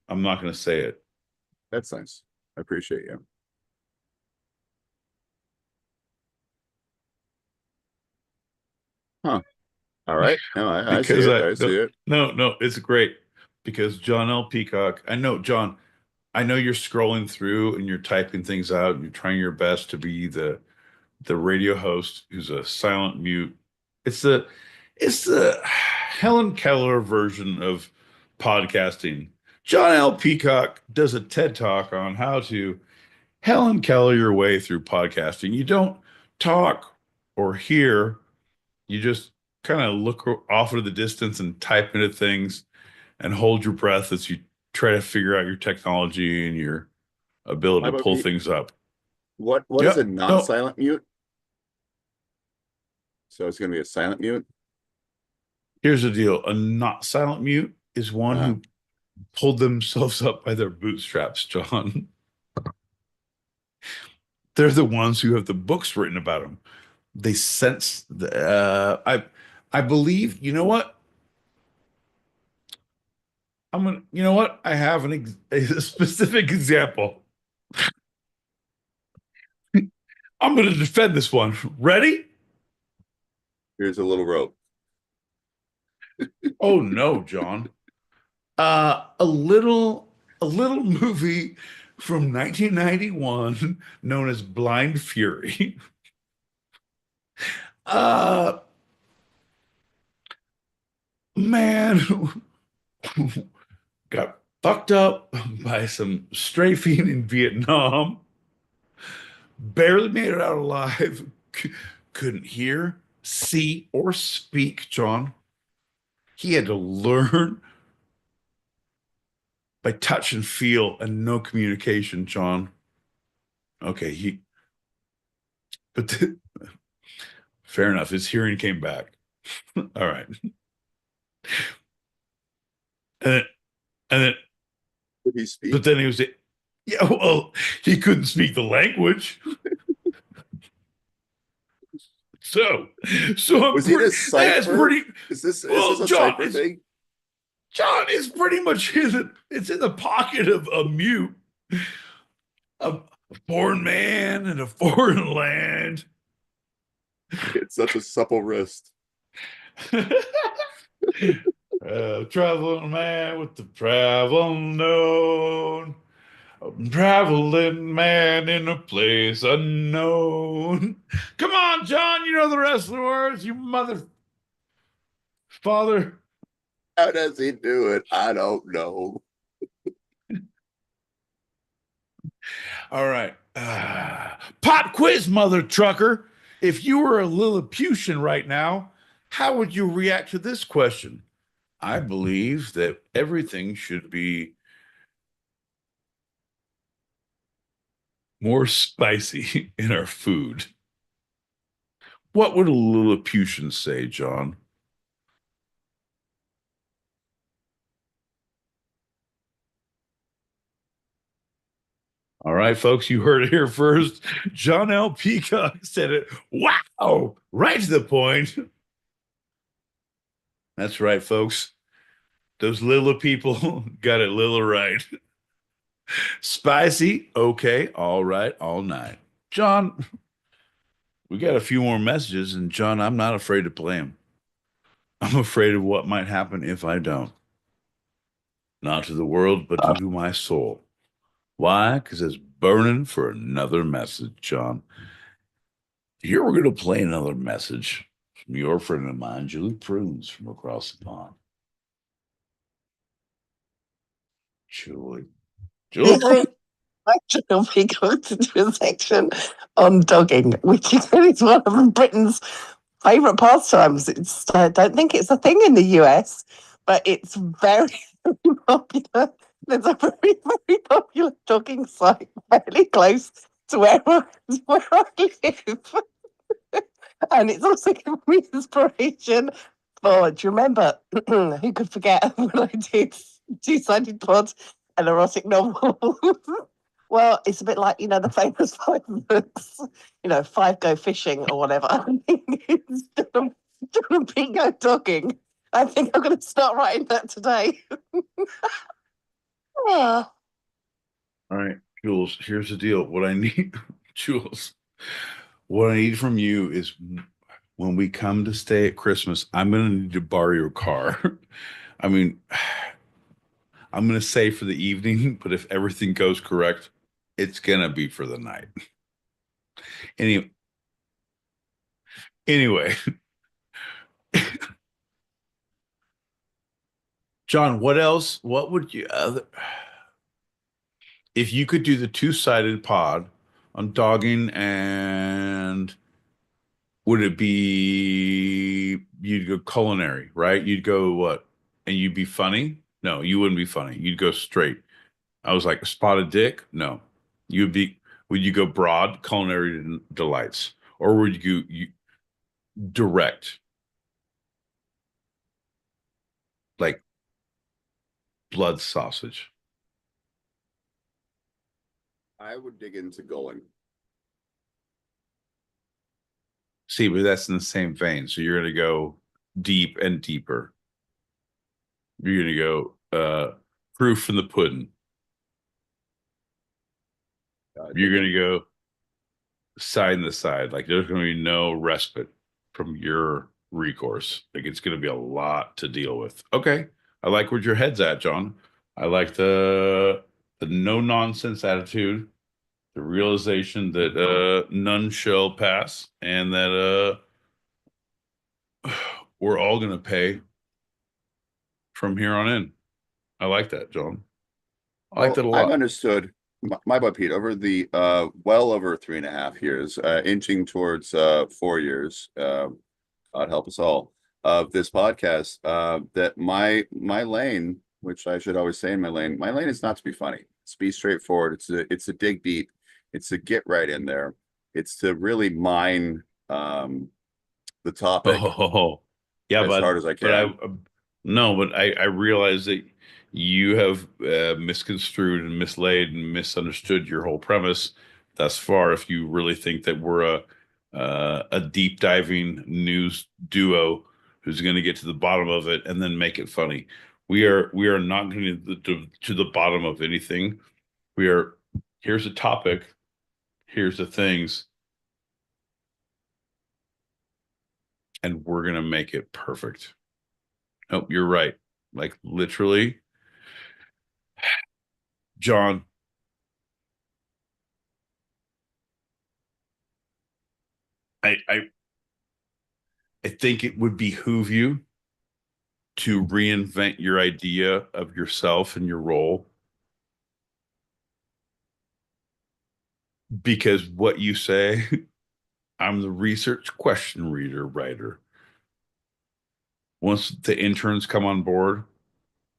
I'm not going to say it. That's nice. I appreciate you. Huh. All right. No, I see it. I see it. No, it's great because John L. Peacock, I know, John, I know you're scrolling through and you're typing things out and you're trying your best to be the radio host who's a silent mute. It's the Helen Keller version of podcasting. John L. Peacock does a TED Talk on how to Helen Keller your way through podcasting. You don't talk or hear, you just kind of look off into the distance and type into things and hold your breath as you try to figure out your technology and your ability to pull things up. What is a non-silent mute? So it's going to be a silent mute? Here's the deal. A not silent mute is one who pulled themselves up by their bootstraps, John. They're the ones who have the books written about them. They sense I believe, you know what? I have a specific example. I'm going to defend this one. Ready? Here's a little rope. Oh no, John. A little movie from 1991 known as Blind Fury. Man got fucked up by some strafing in Vietnam. Barely made it out alive. Couldn't hear, see, or speak, John. He had to learn by touch and feel and no communication, John. Okay, fair enough. His hearing came back. All right. And then Could he speak? But then he was, yeah, well, he couldn't speak the language. So I'm Was it a that's cipher? pretty. Is this Well, a John, cipher thing? John, it's pretty much it's in the pocket of a mute, a foreign man in a foreign land. It's such a supple wrist. Traveling man with the travel known. A traveling man in a place unknown. Come on, John, you know the rest of the words, you mother father. How does he do it? I don't know. All right. Pop quiz, mother trucker. If you were a Lilliputian right now, how would you react to this question? I believe that everything should be more spicy in our food. What would a Lilliputian say, John? All right, folks, you heard it here first. John L. Peacock said it. Wow, right to the point. That's right, folks. Those Lilla people got it Lilla right. Spicy, okay, all right, all night. John, we got a few more messages, and John, I'm not afraid to play them. I'm afraid of what might happen if I don't. Not to the world, but to my soul. Why? Because it's burning for another message, John. Here we're going to play another message from your friend of mine, Julie Prunes, from across the pond. Julie Prunes. Actually, we go to a section on dogging, which is one of Britain's favourite pastimes. I don't think it's a thing in the US, but it's very, very popular. There's a very, very popular dogging site fairly close to where I live. And it's also given me inspiration for, do you remember, who could forget when I did Two-Sided Pod, an erotic novel? Well, it's a bit like, the famous 5 books, 5 go fishing or whatever. I think it's gonna be go dogging. I think I'm going to start writing that today. All right, Jules, here's the deal. What I need, Jules, what I need from you is when we come to stay at Christmas, I'm going to need to borrow your car. I mean, I'm going to say for the evening, but if everything goes correct, it's going to be for the night. Anyway, John, what else? What would you if you could do the two-sided pod on dogging, and would it be you'd go culinary, right? You'd go what? And you'd be funny? No, you wouldn't be funny. You'd go straight. I was like, spotted dick? No. Would you go broad culinary delights? Or would you direct? Like blood sausage? I would dig into going. See, but that's in the same vein. So you're going to go deep and deeper. You're going to go proof in the pudding. You're going to go side to side. Like there's going to be no respite from your recourse. Like it's going to be a lot to deal with. Okay. I like where your head's at, John. I like the no nonsense attitude, the realization that none shall pass, and that we're all going to pay from here on in. I like that, John. I like that a lot. I've understood my butt, Pete, over the well over 3.5 years, inching towards 4 years. God help us all, of this podcast, that my lane, which I should always say in my lane is not to be funny. It's to be straightforward. It's a dig deep. It's to get right in there. It's to really mine the topic. Oh, yeah, as hard as I can. But I realize that you have misconstrued and mislaid and misunderstood your whole premise thus far. If you really think that we're a deep diving news duo who's going to get to the bottom of it and then make it funny. We are not going to the bottom of anything. Here's a topic, here's the things, and we're going to make it perfect. Oh, you're right. Like literally, John, I think it would behoove you to reinvent your idea of yourself and your role, because what you say, I'm the research question reader writer. Once the interns come on board,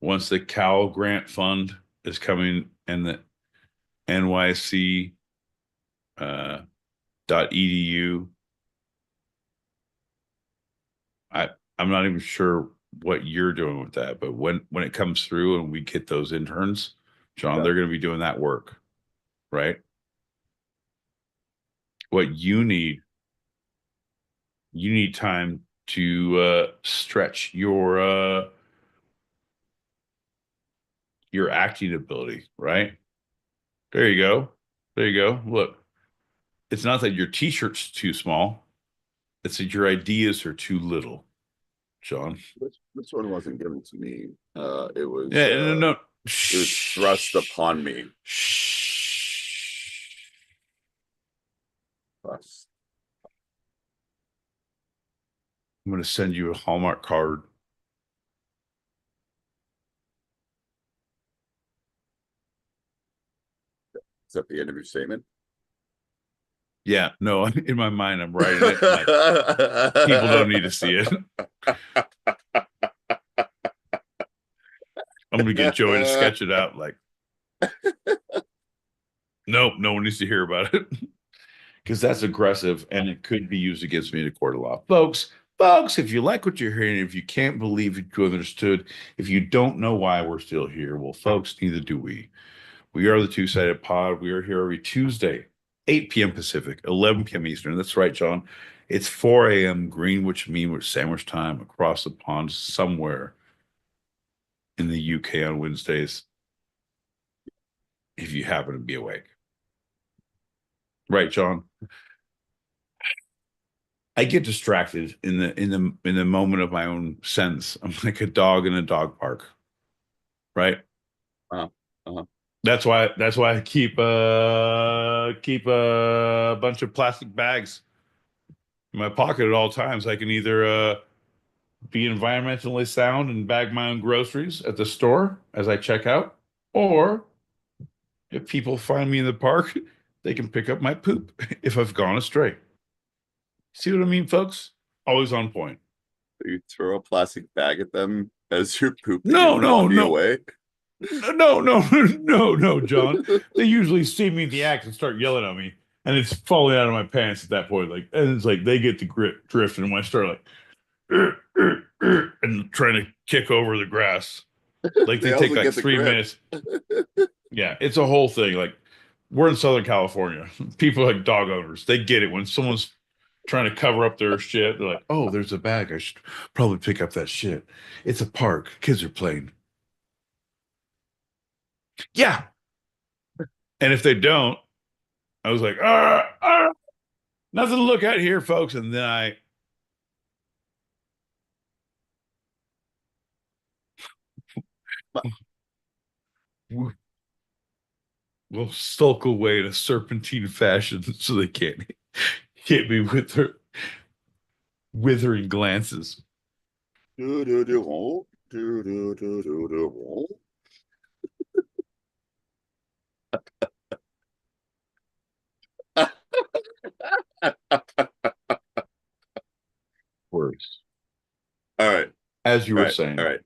once the Cal Grant Fund is coming and the NYC .edu, I'm not even sure what you're doing with that, but when it comes through and we get those interns, John, they're going to be doing that work, right? What you need time to stretch your acting ability, right? There you go. There you go. Look, it's not that your t-shirt's too small. It's that your ideas are too little, John. This one wasn't given to me. It was no. It was thrust upon me. Thrust. I'm going to send you a Hallmark card. Is that the end of your statement? Yeah, no, in my mind, I'm writing it. Like, people don't need to see it. I'm going to get Joey to sketch it out. Like, nope, no one needs to hear about it. Because that's aggressive and it could be used against me in a court of law. Folks, if you like what you're hearing, if you can't believe you understood, if you don't know why we're still here, well, folks, neither do we. We are the Two-Sided Pod. We are here every Tuesday, 8 p.m. Pacific, 11 p.m. Eastern. That's right, John. It's 4 a.m. Greenwich Mean Sandwich time across the pond somewhere in the UK on Wednesdays, if you happen to be awake. Right, John? I get distracted in the moment of my own sense. I'm like a dog in a dog park, right? That's why I keep a bunch of plastic bags in my pocket at all times. I can either be environmentally sound and bag my own groceries at the store as I check out, or if people find me in the park, they can pick up my poop if I've gone astray. See what I mean, folks? Always on point. You throw a plastic bag at them as you're pooping walking away. No, John. They usually see me in the act and start yelling at me, and it's falling out of my pants at that point. Like, and it's like they get the drift, and when I start like and trying to kick over the grass, like they take like 3 minutes. Yeah, it's a whole thing. Like, we're in Southern California. People like dog owners, they get it when someone's trying to cover up their shit. They're like, "Oh, there's a bag. I should probably pick up that shit. It's a park. Kids are playing." Yeah. And if they don't, I was like, nothing to look at here, folks. And then I will sulk away in a serpentine fashion so they can't hit me with their withering glances. Worse. All right. As you were saying. All right.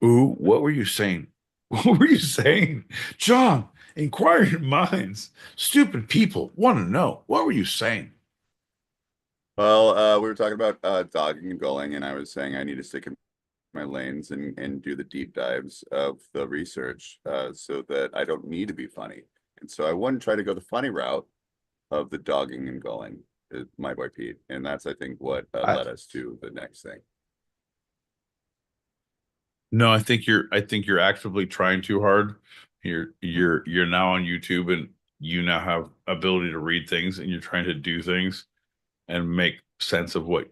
Ooh, what were you saying? What were you saying? John, inquiring minds, stupid people want to know. What were you saying? Well, we were talking about dogging and gulling, and I was saying I need to stick in my lanes and do the deep dives of the research so that I don't need to be funny. And so I wouldn't try to go the funny route of the dogging and gulling. my boy Pete, and that's I think what led us to the next thing. No, I think you're actively trying too hard. You're now on YouTube and you now have ability to read things and you're trying to do things and make sense of what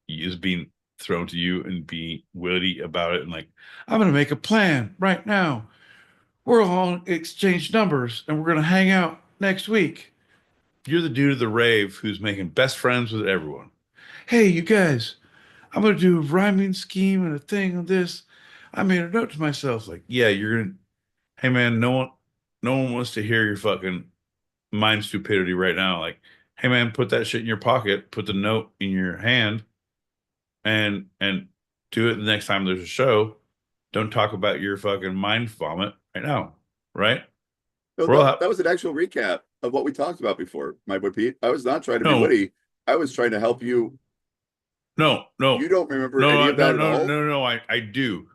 is being thrown to you and be witty about it and like, I'm gonna make a plan right now. We're all exchange numbers and we're gonna hang out next week. You're the dude of the rave who's making best friends with everyone. Hey, you guys, I'm gonna do a rhyming scheme and a thing on this. I made a note to myself, like, yeah, you're gonna. Hey, man, no one wants to hear your fucking mind stupidity right now. Like, hey, man, put that shit in your pocket, put the note in your hand, and do it the next time there's a show. Don't talk about your fucking mind vomit right now, right? No, that was an actual recap of what we talked about before, my boy Pete. I was not trying to be witty. I was trying to help you. No. You don't remember any of that at all? No, I do.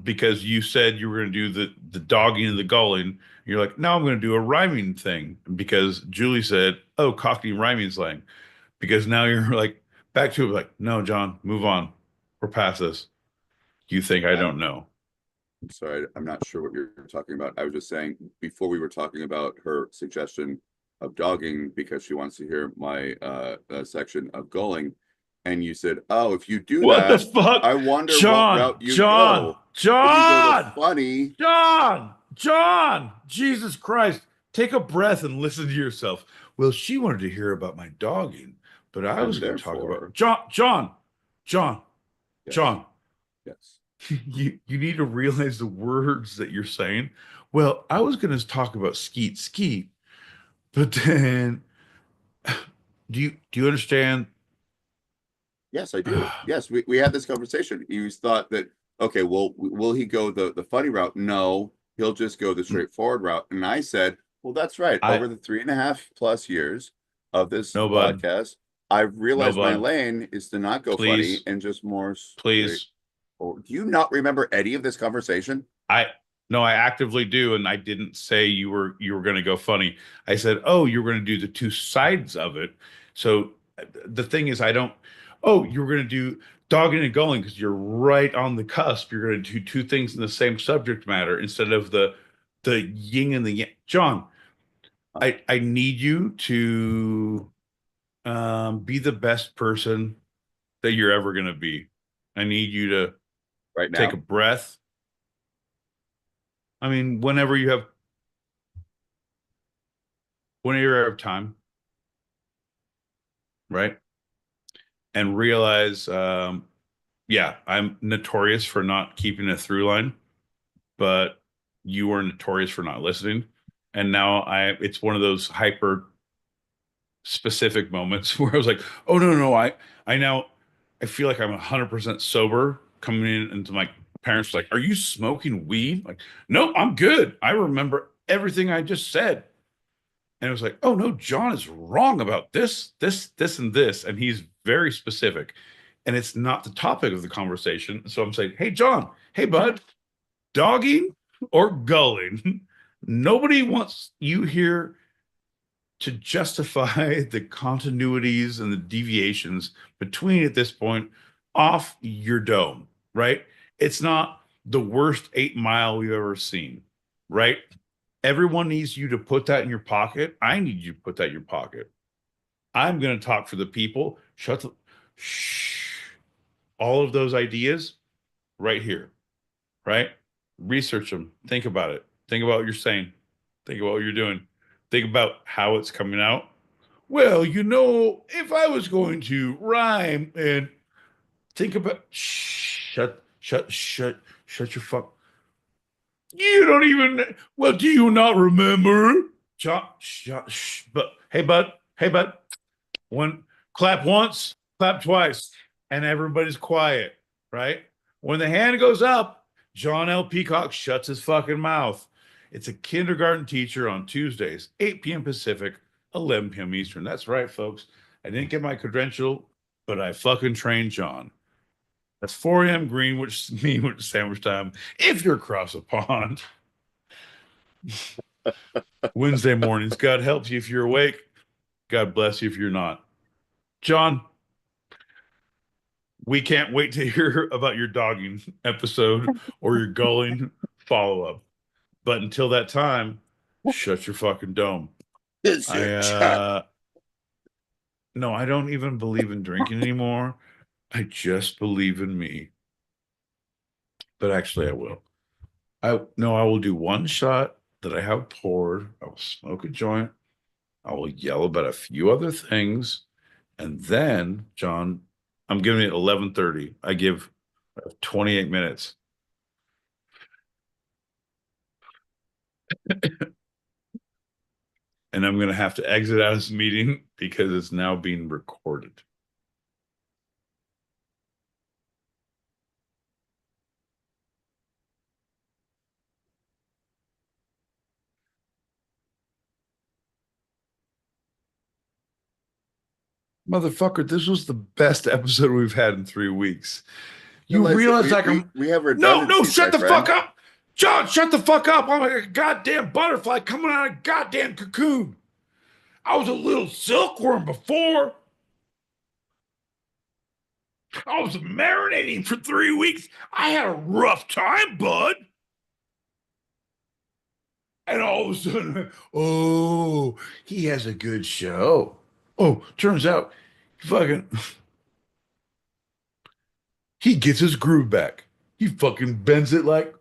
Because you said you were going to do the dogging and the gulling. You're like, now I'm going to do a rhyming thing. Because Julie said, oh, Cockney rhyming slang. Because now you're like, back to it, like, no, John, move on. We're past this. You think I don't know. I'm sorry, I'm not sure what you're talking about. I was just saying, before we were talking about her suggestion of dogging because she wants to hear my section of gulling. And you said, oh, if you do what that, the fuck? I wonder John, what route you John, go. John, if you go the funny. John, Jesus Christ. Take a breath and listen to yourself. Well, she wanted to hear about my dogging, but I was going to talk about John. Yes. You need to realize the words that you're saying. Well, I was going to talk about skeet, but then do you understand? Yes, I do. Yes, we had this conversation. You thought that, okay, well, will he go the funny route? No, he'll just go the straightforward route. And I said, well, that's right. Over the 3.5+ years of this podcast, I've realized my lane is to not go funny and just more straight. Do you not remember any of this conversation? No, I actively do, and I didn't say you were going to go funny. I said, oh, you're going to do the two sides of it. So the thing is, oh, you're going to do dogging and gulling because you're right on the cusp. You're going to do two things in the same subject matter instead of the yin and the yang. John, I need you to be the best person that you're ever going to be. I need you to take a breath. I mean, whenever you have time, right? And realize, yeah, I'm notorious for not keeping a through line, but you are notorious for not listening. And now it's one of those hyper specific moments where I was like, oh, no, I feel like I'm 100% sober coming in into my parents like, are you smoking weed? Like, no, I'm good. I remember everything I just said. And it was like, oh no, John is wrong about this, and this. And he's very specific. And it's not the topic of the conversation. So I'm saying, hey, John, hey, bud, dogging or gulling? Nobody wants you here to justify the continuities and the deviations between at this point off your dome, right? It's not the worst 8 Mile we've ever seen, right? Everyone needs you to put that in your pocket. I need you to put that in your pocket. I'm going to talk for the people. All of those ideas right here, right? Research them. Think about it. Think about what you're saying. Think about what you're doing. Think about how it's coming out. Well, if I was going to rhyme and think about shut your fuck. You don't even. Well, do you not remember? But hey, bud. Clap once, clap twice, and everybody's quiet, right? When the hand goes up, John L. Peacock shuts his fucking mouth. It's a kindergarten teacher on Tuesdays, 8 p.m. Pacific, 11 p.m. Eastern. That's right, folks. I didn't get my credential, but I fucking trained John. That's 4 a.m. Greenwich Sandwich time if you're across a pond. Wednesday mornings. God helps you if you're awake. God bless you if you're not. John, we can't wait to hear about your dogging episode or your gulling follow-up. But until that time, shut your fucking dome. No, I don't even believe in drinking anymore. I just believe in me. But actually, I will. I will do one shot that I have poured. I will smoke a joint. I will yell about a few other things. And then, John, I'm giving it 11:30. I give 28 minutes. And I'm going to have to exit out of this meeting because it's now being recorded. Motherfucker, this was the best episode we've had in 3 weeks. You realize we have no, shut the friend. fuck up. John, shut the fuck up. I'm like a goddamn butterfly coming out of a goddamn cocoon. I was a little silkworm before. I was marinating for 3 weeks. I had a rough time, bud. And all of a sudden, oh, he has a good show. Oh, turns out, he gets his groove back. He fucking bends it like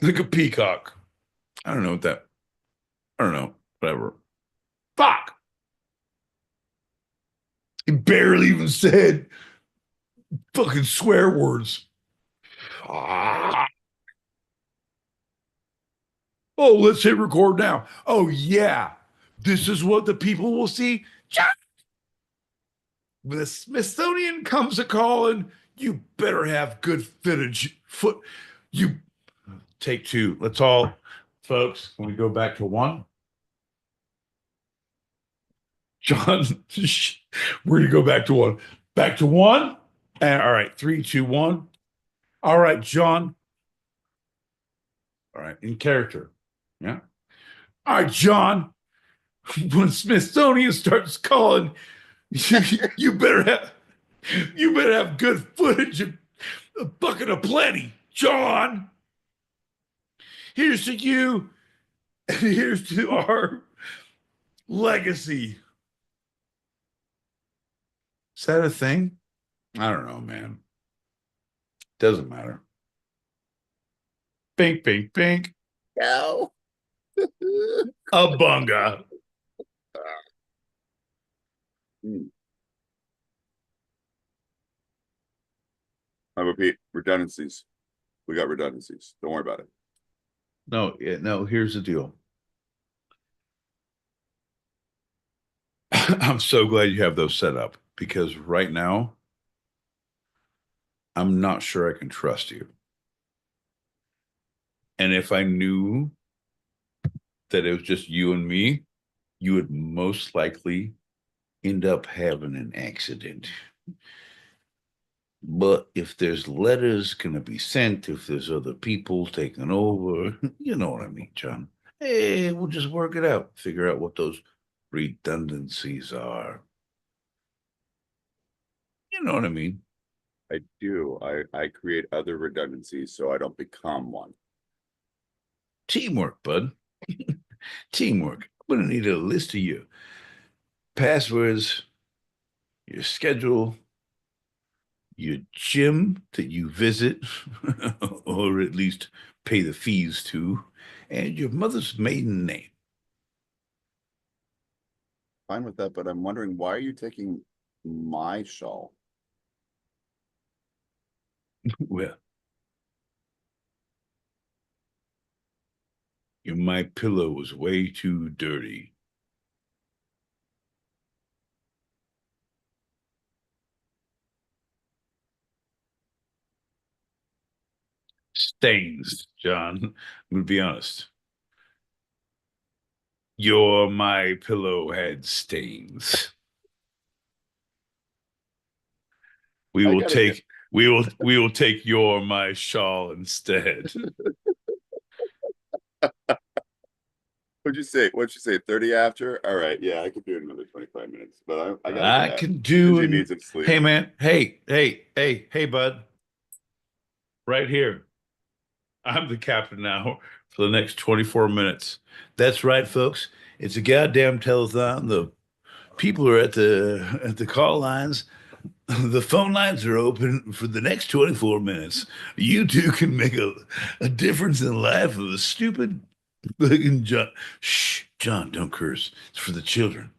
a peacock. I don't know. Whatever. Fuck. He barely even said fucking swear words. Ah. Oh, let's hit record now. Oh, yeah. This is what the people will see. When the Smithsonian comes a calling, you better have good footage. You take two. Let's all, folks, can we go back to one? John, we're going to go back to one. Back to one. And all right, 3, 2, 1. All right, John. All right, in character. Yeah. All right, John. When Smithsonian starts calling, you better have good footage of a bucket of plenty, John. Here's to you, and here's to our legacy. Is that a thing? I don't know, man. Doesn't matter. Bink, bink, bink. No. A bunga. I repeat, redundancies. We got redundancies. Don't worry about it. No, here's the deal. I'm so glad you have those set up because right now, I'm not sure I can trust you. And if I knew that it was just you and me, you would most likely end up having an accident. But if there's letters going to be sent, if there's other people taking over, you know what I mean, John. Hey, we'll just work it out, figure out what those redundancies are. You know what I mean? I do. I create other redundancies so I don't become one. Teamwork, bud. Teamwork. I'm going to need a list of your passwords, your schedule, your gym that you visit, or at least pay the fees to, and your mother's maiden name. Fine with that, but I'm wondering, why are you taking my shawl? Well, my pillow was way too dirty. Stains, John. I'm gonna be honest. My pillow had stains. We will take my shawl instead. What'd you say? 30 after? All right. Yeah, I could do another 25 minutes, but I gotta I get out. can do Benji it. needs some sleep. Hey, man. Hey, bud. Right here. I'm the captain now for the next 24 minutes. That's right, folks. It's a goddamn telethon. The people are at the call lines. The phone lines are open for the next 24 minutes. You two can make a difference in the life of a stupid fucking John. Shh, John, don't curse. It's for the children.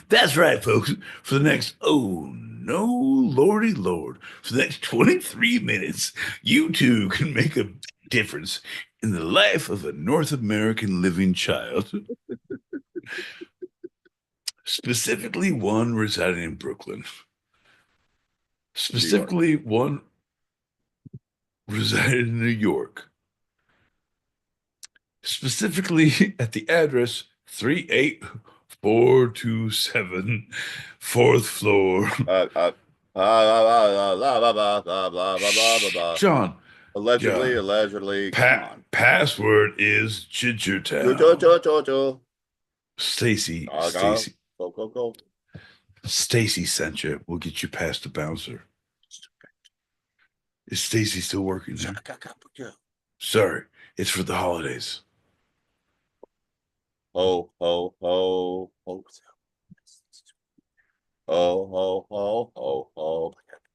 That's right, folks. For the next, oh no, lordy lord, for the next 23 minutes, you two can make a difference in the life of a North American living child. Specifically, one residing in Brooklyn. Specifically, one resided in New York. Specifically at the address 38427, 4th floor. John. Allegedly. Come on. Password is Gigertown. Stacy. Go. Stacy sent you. We'll get you past the bouncer. Is Stacy still working there? Sorry, it's for the holidays. Ho.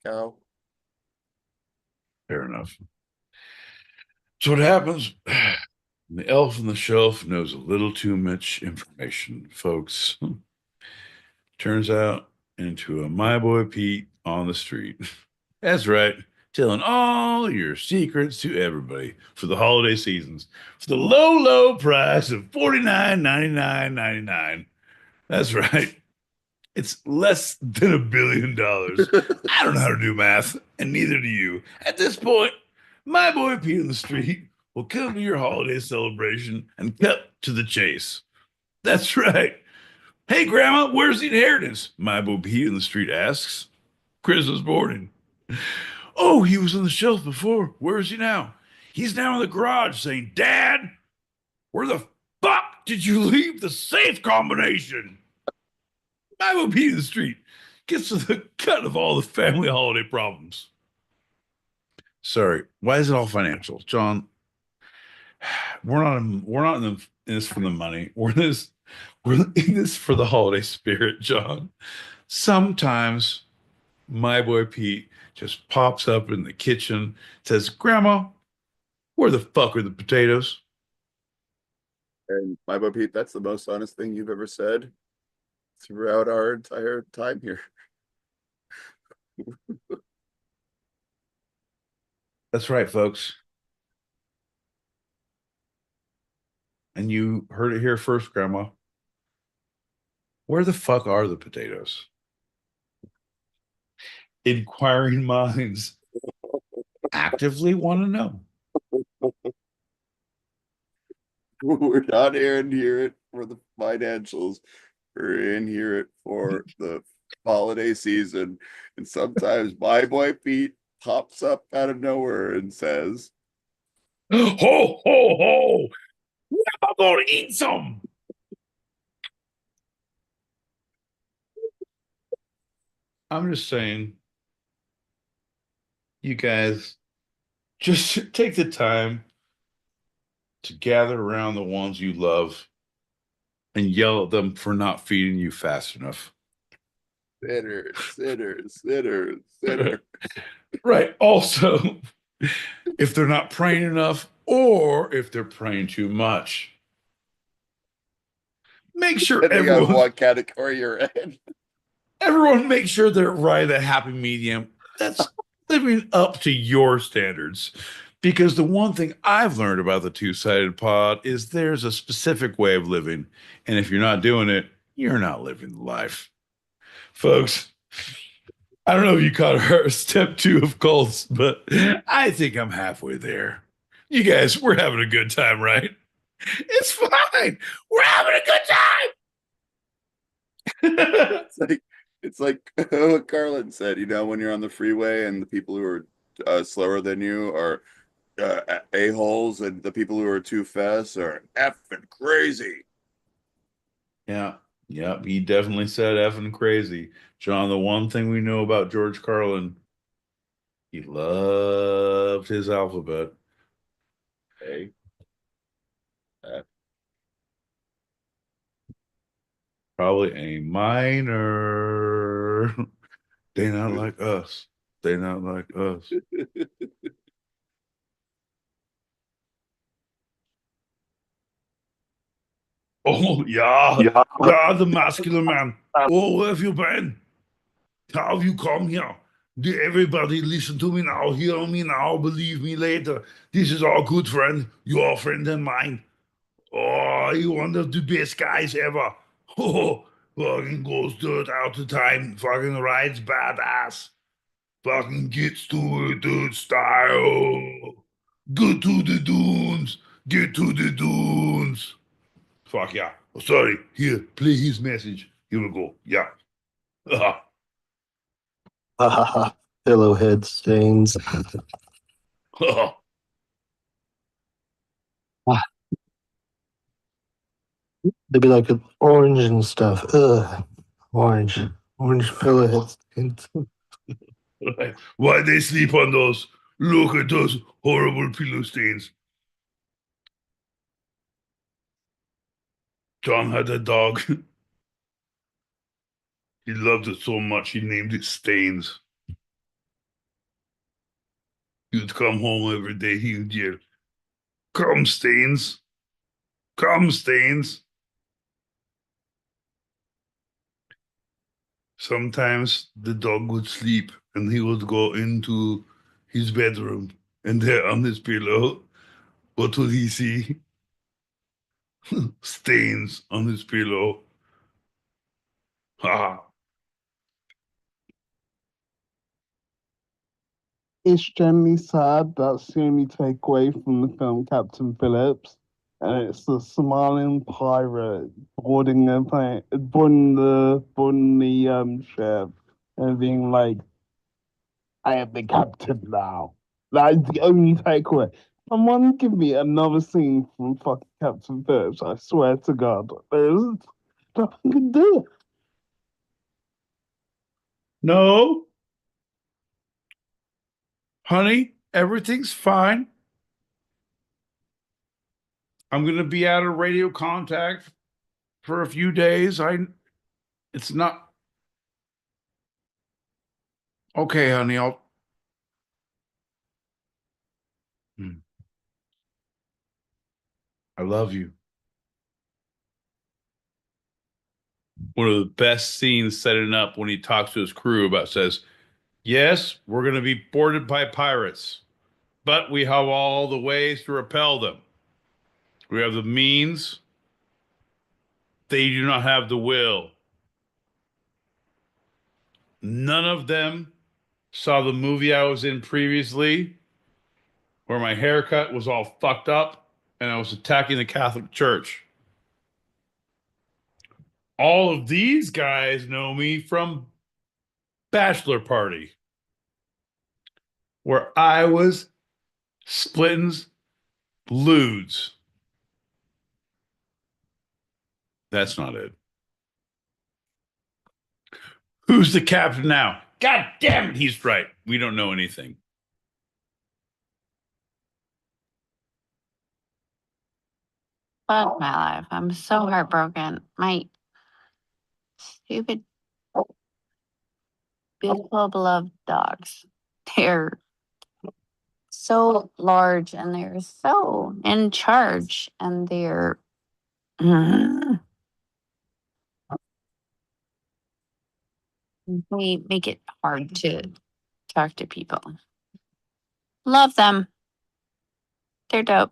Cow. Fair enough. So what happens? The elf on the shelf knows a little too much information, folks. Turns out into a my boy Pete on the street. That's right. Telling all your secrets to everybody for the holiday seasons for the low price of $49.99.99. That's right. It's less than $1 billion. I don't know how to do math, and neither do you. At this point, my boy Pete on the street will come to your holiday celebration and cut to the chase. That's right. Hey, Grandma, where's the inheritance? My boy Pete on the street asks. Christmas morning. Oh, he was on the shelf before. Where is he now? He's now in the garage saying, Dad, where the fuck did you leave the safe combination? I will be in the street. Gets to the cut of all the family holiday problems. Sorry, why is it all financial, John? We're not in this for the money. We're in this for the holiday spirit, John. Sometimes my boy Pete just pops up in the kitchen, says, Grandma, where the fuck are the potatoes? And my boy Pete, that's the most honest thing you've ever said throughout our entire time here. That's right, folks. And you heard it here first, Grandma. Where the fuck are the potatoes? Inquiring minds actively want to know. We're not in here for the financials. We're in here for the holiday season. And sometimes my boy Pete pops up out of nowhere and says, Ho, ho, ho! I'm going to eat some. I'm just saying, you guys, just take the time to gather around the ones you love and yell at them for not feeding you fast enough. Sinner. Right. Also, if they're not praying enough or if they're praying too much, make sure everyone, what category you're in. Everyone make sure they're right at happy medium. That's living up to your standards. Because the one thing I've learned about the two-sided pod is there's a specific way of living. And if you're not doing it, you're not living the life. Folks, I don't know if you caught her step 2 of cults, but I think I'm halfway there. You guys, we're having a good time, right? It's fine. We're having a good time. It's like what Carlin said, when you're on the freeway and the people who are slower than you are a-holes and the people who are too fast are effing crazy. Yeah. Yep. He definitely said effing crazy. John, the one thing we know about George Carlin, he loved his alphabet. A. F. Probably a minor. They not like us. They not like us. Oh, yeah. Yeah. Yeah, the masculine man. Oh, where have you been? How have you come here? Do everybody listen to me now, hear me now, believe me later. This is our good friend, your friend and mine. Oh, he one of the best guys ever. Oh, fucking goes dirt out the time. Fucking rides badass. Fucking gets to it, dude, style. Go to the dunes. Get to the dunes. Fuck yeah. Oh, sorry. Here, play his message. Here we go. Yeah. Pillowhead stains. They'd be like orange and stuff. Ugh. Orange pillowhead stains. Why they sleep on those? Look at those horrible pillow stains. John had a dog. He loved it so much he named it Stains. He'd come home every day, he would yell, "Come, Stains! Come, Stains!" Sometimes the dog would sleep and he would go into his bedroom, and there on his pillow, what would he see? Stains on his pillow. Ha! It's generally sad. That's the only takeaway from the film Captain Phillips. And it's the Somalian pirate boarding the plane, boarding the ship, and being like, "I am the captain now." That's the only takeaway. Someone give me another scene from fucking Captain Phillips. I swear to God, there's nothing to do. No, honey, everything's fine. I'm gonna be out of radio contact for a few days. It's not okay, honey. I love you. One of the best scenes setting up when he talks to his crew about says, "Yes, we're going to be boarded by pirates, but we have all the ways to repel them. We have the means. They do not have the will. None of them saw the movie I was in previously, where my haircut was all fucked up and I was attacking the Catholic Church. All of these guys know me from Bachelor Party, where I was splitting ludes." That's not it. Who's the captain now? God damn it, he's right. We don't know anything. Fuck my life. I'm so heartbroken. My stupid, beautiful, beloved dogs. They're so large and they're so in charge and they're they make it hard to talk to people. Love them. They're dope.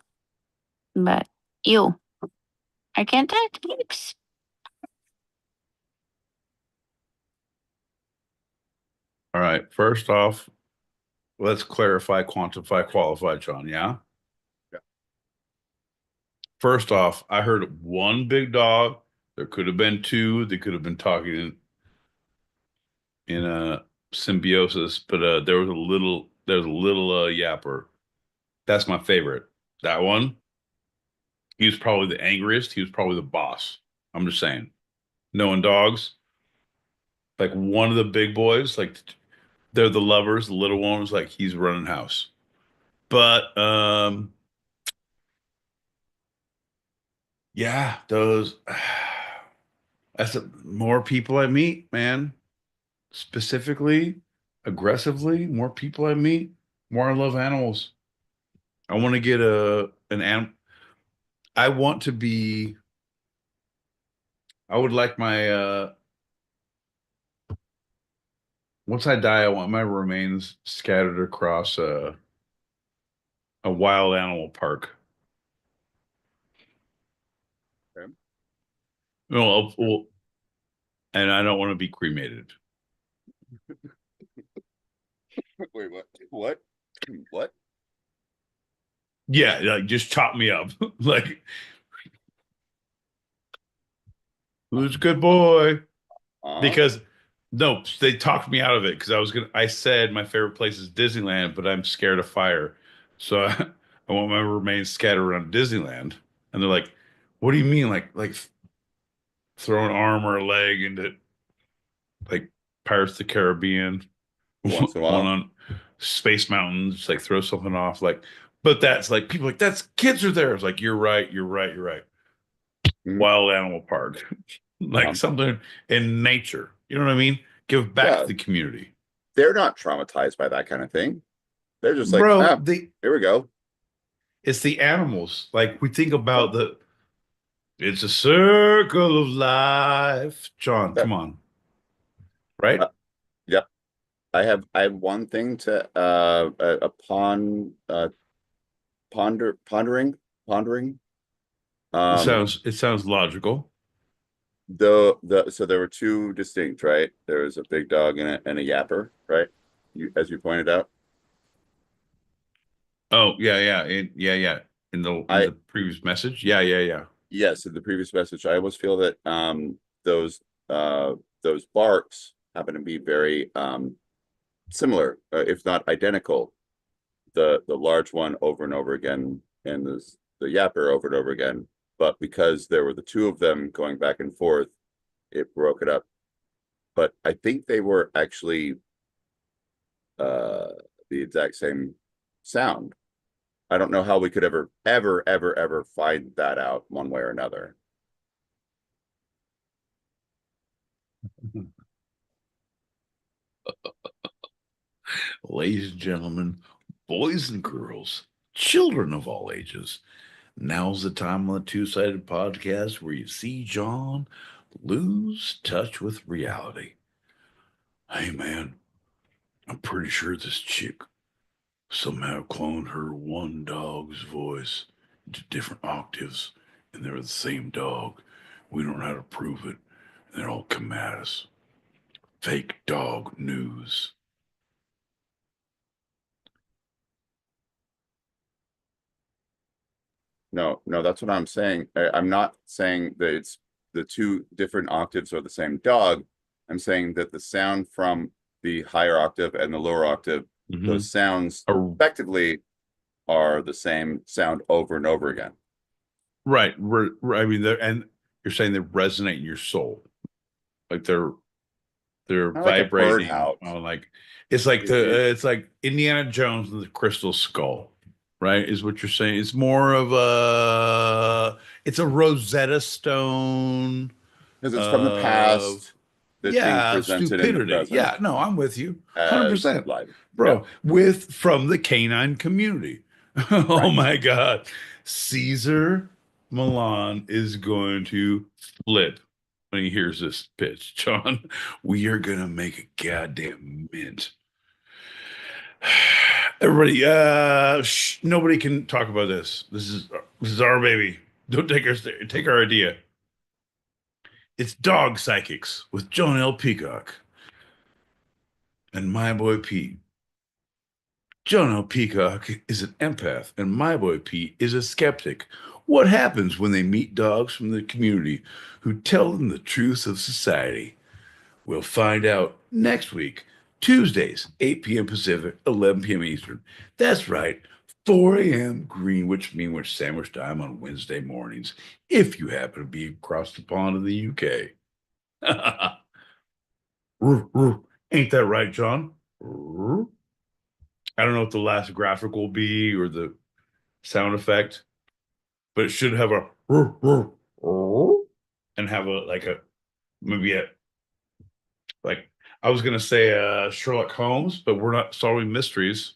But you, I can't talk to peeps. All right. First off, let's clarify, quantify, qualify, John. Yeah. Yeah. First off, I heard one big dog. There could have been two. They could have been talking in a symbiosis, but there was a little yapper. That's my favorite. That one. He was probably the angriest. He was probably the boss. I'm just saying. Knowing dogs, like one of the big boys, like they're the lovers, the little ones, like he's running house. But yeah, those more people I meet, man. Specifically, aggressively, more people I meet, more I love animals. I want to get an animal. I want to be. I would like my once I die, I want my remains scattered across a wild animal park. Okay. No, well, and I don't want to be cremated. Wait, what? What? What? Yeah, like just chop me up. Like, who's a good boy? Because no, they talked me out of it because I said my favorite place is Disneyland, but I'm scared of fire. So I want my remains scattered around Disneyland. And they're like, what do you mean? Like throw an arm or a leg into like Pirates of the Caribbean, Once in a one while. on Space Mountain, just like throw something off. Like, but that's like people like that's kids are there. It's like you're right, you're right, you're right. Wild animal park, like something in nature. You know what I mean? Give back to the community. They're not traumatized by that kind of thing. They're just like, Bro, here we go. It's the animals. Like we think about it's a circle of life. John, come on. Right? Yep. I have one thing to upon pondering. It sounds logical. So there were two distinct, right? There was a big dog and a yapper, right? As you pointed out. Oh, yeah. In the previous message. Yeah. Yes, in the previous message. I almost feel that those barks happen to be very similar, if not identical. The large one over and over again, and the yapper over and over again. But because there were the two of them going back and forth, it broke it up. But I think they were actually the exact same sound. I don't know how we could ever find that out one way or another. Ladies and gentlemen, boys and girls, children of all ages, now's the time on the Two-Sided Podcast where you see John lose touch with reality. Hey, man, I'm pretty sure this chick somehow cloned her one dog's voice into different octaves, and they're the same dog. We don't know how to prove it, and they're all come at us. Fake dog news. No, that's what I'm saying. I'm not saying that it's the two different octaves are the same dog. I'm saying that the sound from the higher octave and the lower octave, those sounds effectively are the same sound over and over again. Right. I mean, and you're saying they resonate in your soul, like they're vibrating on like it's like Indiana Jones and the Crystal Skull, right? Is what you're saying? It's more of it's a Rosetta Stone because it's from the past. Yeah, stupidity. Yeah, no, I'm with you, 100%, bro. Yeah. From the canine community. Oh my God, Caesar Milan is going to flip when he hears this pitch. John, we are gonna make a goddamn mint. Everybody, nobody can talk about this. This is our baby. Don't take our idea. It's Dog Psychics with John L. Peacock and my boy Pete. John L. Peacock is an empath, and my boy Pete is a skeptic. What happens when they meet dogs from the community who tell them the truth of society? We'll find out next week, Tuesdays, 8 p.m. Pacific, 11 p.m. Eastern. That's right, 4 a.m. Greenwich Meanwich Sandwich Time on Wednesday mornings, if you happen to be across the pond in the UK. Ain't that right, John? I don't know if the last graphic will be or the sound effect, but it should have a and have a maybe a like I was gonna say Sherlock Holmes, but we're not solving mysteries.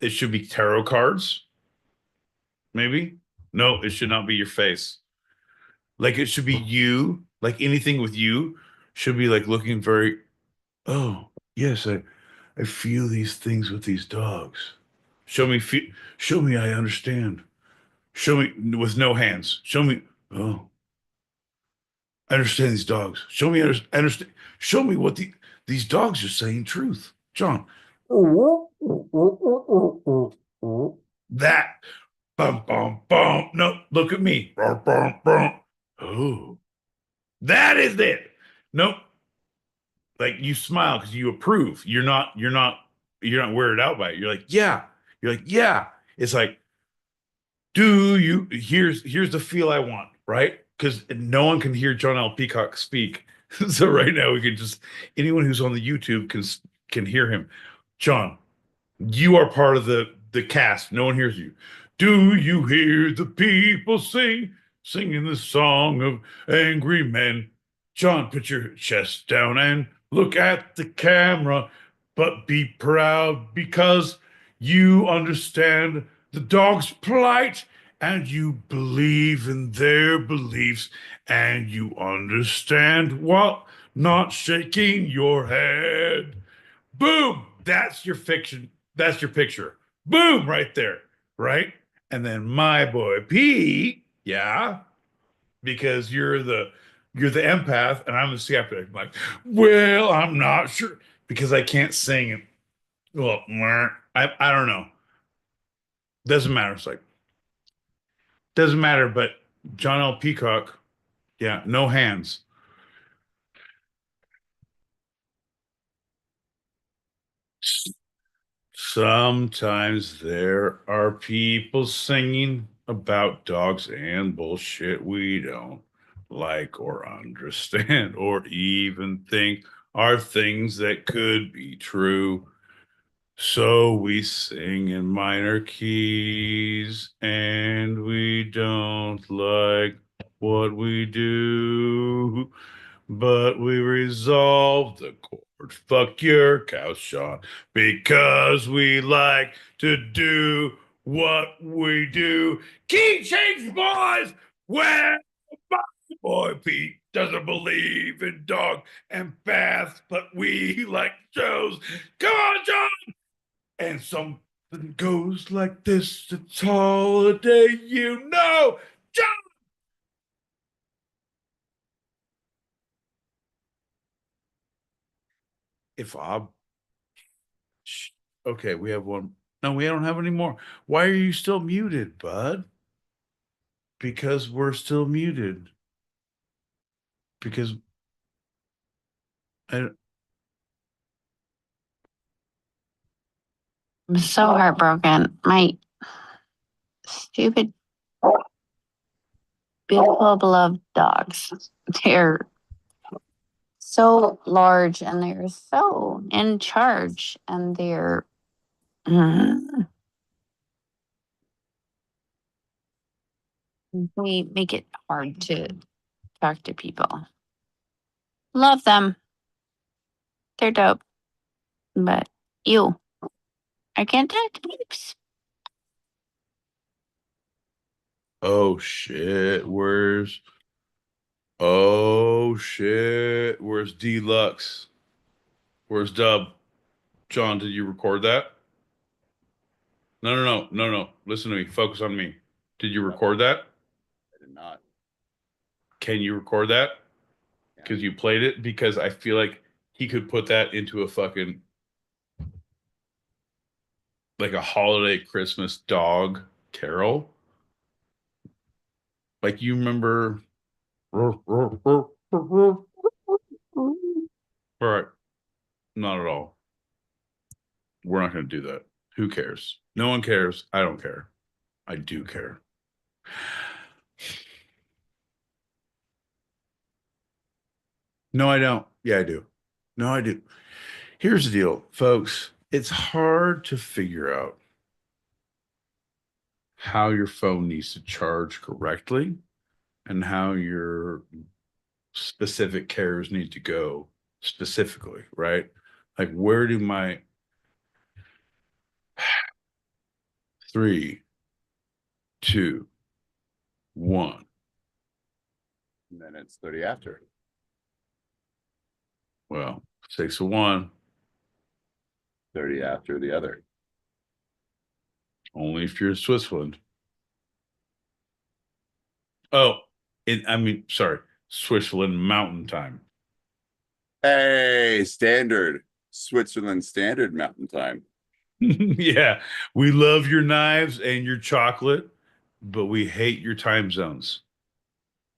It should be tarot cards, maybe. No, it should not be your face. Like it should be you. Like anything with you should be like looking very. Oh yes, I feel these things with these dogs. Show me, show me. I understand. Show me with no hands. Show me. Oh, I understand these dogs. Show me. I understand. Show me what these dogs are saying. Truth, John. That. Bum bum bum. No, look at me. Bum, bum, bum. Oh, that is it. Nope. Like you smile because you approve. You're not weirded out by it. You're like, yeah. You're like, yeah. It's like, do you here's the feel I want, right? Because no one can hear John L. Peacock speak. So right now we can just anyone who's on the YouTube can hear him. John, you are part of the cast. No one hears you. Do you hear the people singing the song of angry men? John, put your chest down and look at the camera, but be proud because you understand the dog's plight and you believe in their beliefs and you understand what not shaking your head. Boom! That's your fiction. That's your picture. Boom! Right there. Right? And then my boy Pete, yeah, because you're the empath and I'm the skeptic. I'm like, well, I'm not sure because I can't sing it. Well, I don't know. Doesn't matter. It's like doesn't matter. But John L. Peacock, yeah, no hands. Sometimes there are people singing about dogs and bullshit we don't like or understand or even think are things that could be true. So we sing in minor keys and we don't like what we do, but we resolve the chord. Fuck your couch, Sean, because we like to do what we do. Key change, boys! Well, my boy Pete doesn't believe in dog and baths, but we like shows. Come on, John! And something goes like this. It's holiday, you know. John! If I okay, we have one. No, we don't have any more. Why are you still muted, bud? Because we're still muted. Because I I'm so heartbroken. My stupid, beautiful, beloved dogs. They're so large and they're so in charge and they're they make it hard to talk to people. Love them. They're dope. But you, I can't talk to peeps. oh shit, where's oh shit, where's Deluxe? Where's Dub? John, did you record that? No. Listen to me. Focus on me. Did you record that? I did not. Can you record that? Because you played it? Because I feel like he could put that into a fucking like a holiday Christmas dog carol. Like you remember. All right. Not at all. We're not going to do that. Who cares? No one cares. I don't care. I do care. No, I don't. Yeah, I do. No, I do. Here's the deal, folks. It's hard to figure out how your phone needs to charge correctly and how your specific cares need to go specifically, right? Like, where do my 3, 2, 1? And then it's 30 after. Well, 6 of 1. 30 after the other. Only if you're in Switzerland. Oh, sorry, Switzerland Mountain Time. Hey, standard Switzerland Standard Mountain Time. Yeah, we love your knives and your chocolate, but we hate your time zones.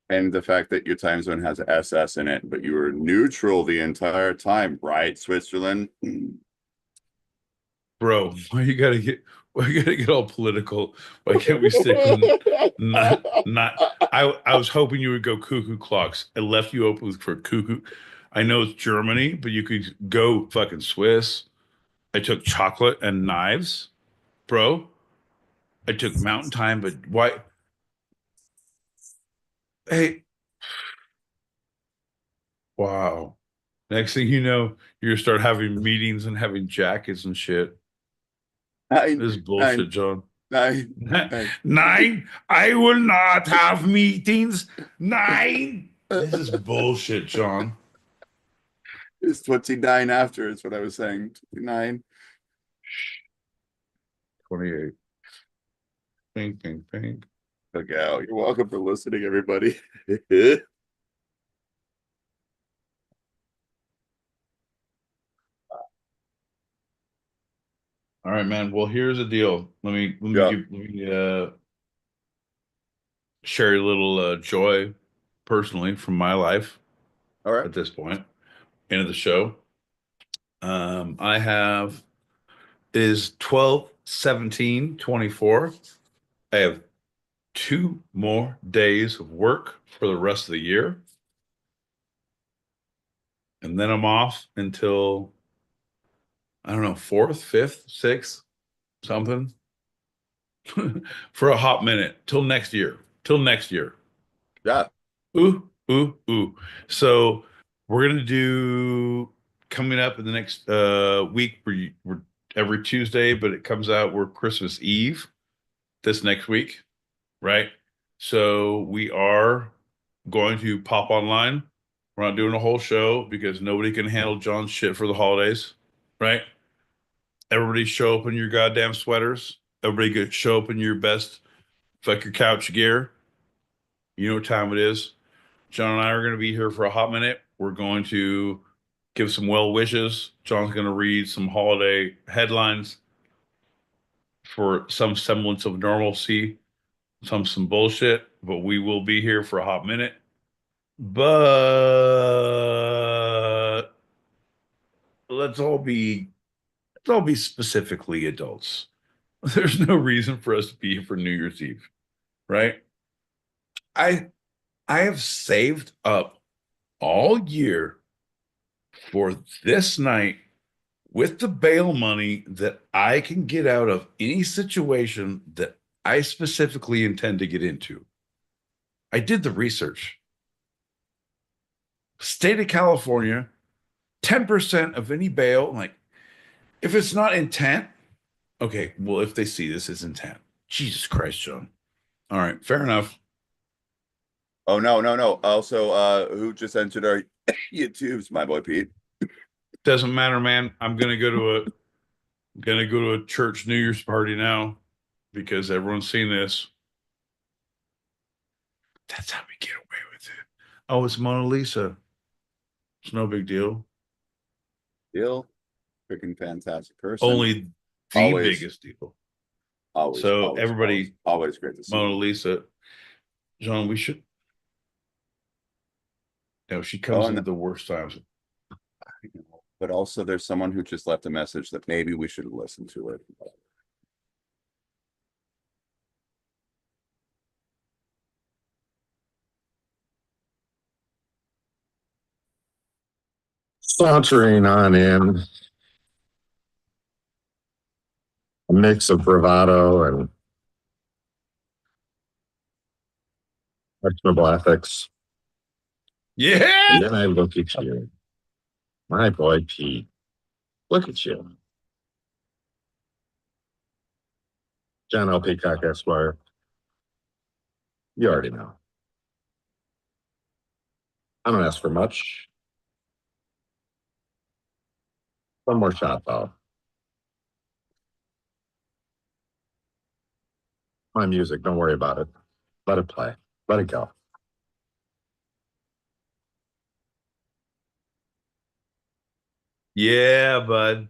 And the fact that your time zone has a SS in it, but you were neutral the entire time, right, Switzerland? Bro, why you gotta get all political? Why can't we stick with not I was hoping you would go cuckoo clocks. I left you open for cuckoo. I know it's Germany, but you could go fucking Swiss. I took chocolate and knives, bro. I took mountain time, but why? Hey, wow. Next thing you know, you're gonna start having meetings and having jackets and shit. This is bullshit, John. 9. 9. I will not have meetings. 9. This is bullshit, John. It's 29 after, is what I was saying. 29. 28. Pink, pink, pink. Okay, you're welcome for listening, everybody. All right, man. Well, here's the deal. Let me share a little joy personally from my life. All right. At this point, end of the show. I have is 12/17/24. I have 2 more days of work for the rest of the year. And then I'm off until, I don't know, 4th, 5th, 6th, something. For a hot minute till next year. Yeah. Ooh. So we're gonna do, coming up in the next week. We're every Tuesday, but it comes out, we're Christmas Eve this next week, right? So we are going to pop online. We're not doing a whole show because nobody can handle John's shit for the holidays, right? Everybody show up in your goddamn sweaters. Everybody show up in your best fuck your couch gear. You know what time it is. John and I are going to be here for a hot minute. We're going to give some well wishes. John's going to read some holiday headlines for some semblance of normalcy, some bullshit, but we will be here for a hot minute. But let's all be specifically adults. There's no reason for us to be here for New Year's Eve, right? I have saved up all year for this night with the bail money that I can get out of any situation that I specifically intend to get into. I did the research. State of California, 10% of any bail, like, if it's not intent, okay, well, if they see this as intent. Jesus Christ, John. All right, fair enough. Oh, no. Also, who just entered our YouTube's my boy Pete? Doesn't matter, man. I'm gonna go to a church New Year's party now because everyone's seen this. That's how we get away with it. Oh, it's Mona Lisa. It's no big deal. Freaking fantastic person. Only the biggest deal. Always. Everybody, always great to see Mona Lisa. John, we should. No, she comes in at the worst times. But also, there's someone who just left a message that maybe we should listen to it. Sauntering on in, a mix of bravado and questionable ethics. Yeah. And then I look at you, my boy Pete. Look at you. John L. Peacock, Esquire. You already know. I don't ask for much. One more shot, though. My music, don't worry about it. Let it play. Let it go. Yeah, bud.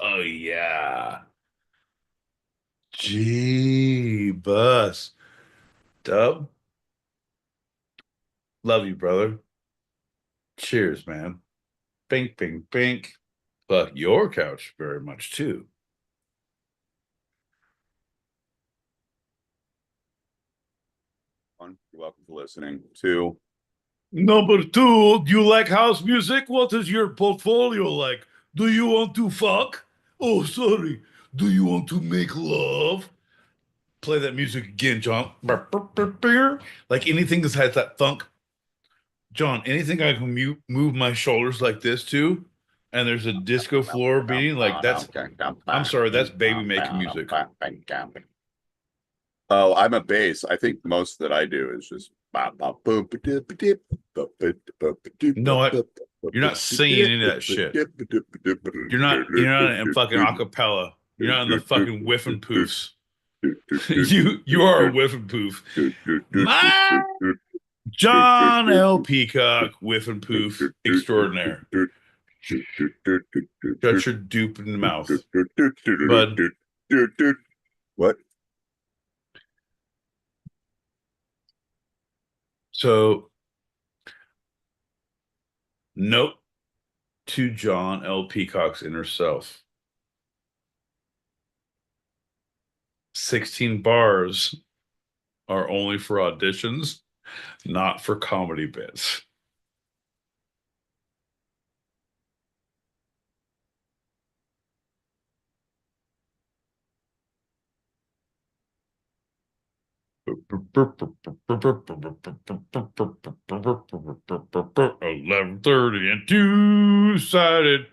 Oh, yeah. Gee, bus. Dub. Love you, brother. Cheers, man. Bink, bink, bink. But your couch very much too. You're welcome for listening. 2. Number 2, do you like house music? What is your portfolio like? Do you want to fuck? Oh, sorry. Do you want to make love? Play that music again, John. Like anything that has that thunk. John, anything I can move my shoulders like this to, and there's a disco floor beating, like that's, I'm sorry, that's baby making music. Oh, I'm a bass. I think most that I do is just. No, you're not singing any of that shit. You're not in fucking acapella. You're not in the fucking whiff and poofs. you are a whiff and poof. My John L. Peacock, whiff and poof extraordinaire. Shut your dupe in the mouth, bud. What? So, note to John L. Peacock's inner self. 16 bars are only for auditions, not for comedy bits. $11:30 and two-sided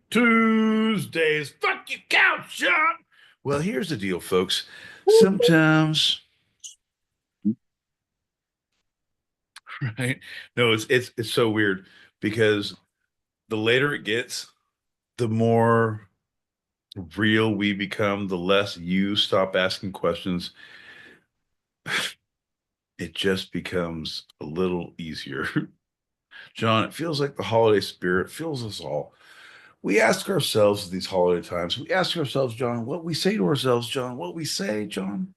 Tuesdays. Fuck you, couch, John. Well, here's the deal, folks. Sometimes, right? No, it's so weird because the later it gets, the more real we become, the less you stop asking questions. It just becomes a little easier. John, it feels like the holiday spirit fills us all. We ask ourselves these holiday times, we ask ourselves, John, what we say to ourselves, John, what we say, John.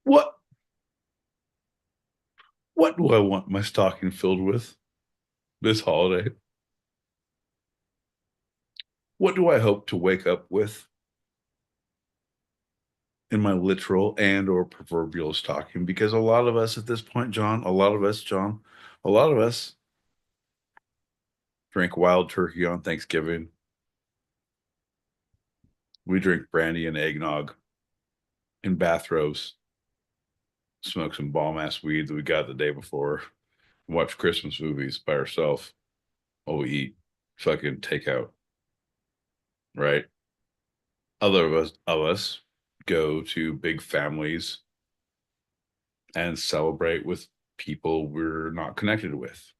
What do I want my stocking filled with this holiday? What do I hope to wake up with in my literal and or proverbial stocking? Because a lot of us at this point, John, a lot of us drink wild turkey on Thanksgiving. We drink brandy and eggnog in bathrobes, smoke some bomb ass weed that we got the day before, watch Christmas movies by ourselves while we eat fucking takeout. Right? Other of us go to big families and celebrate with people we're not connected with.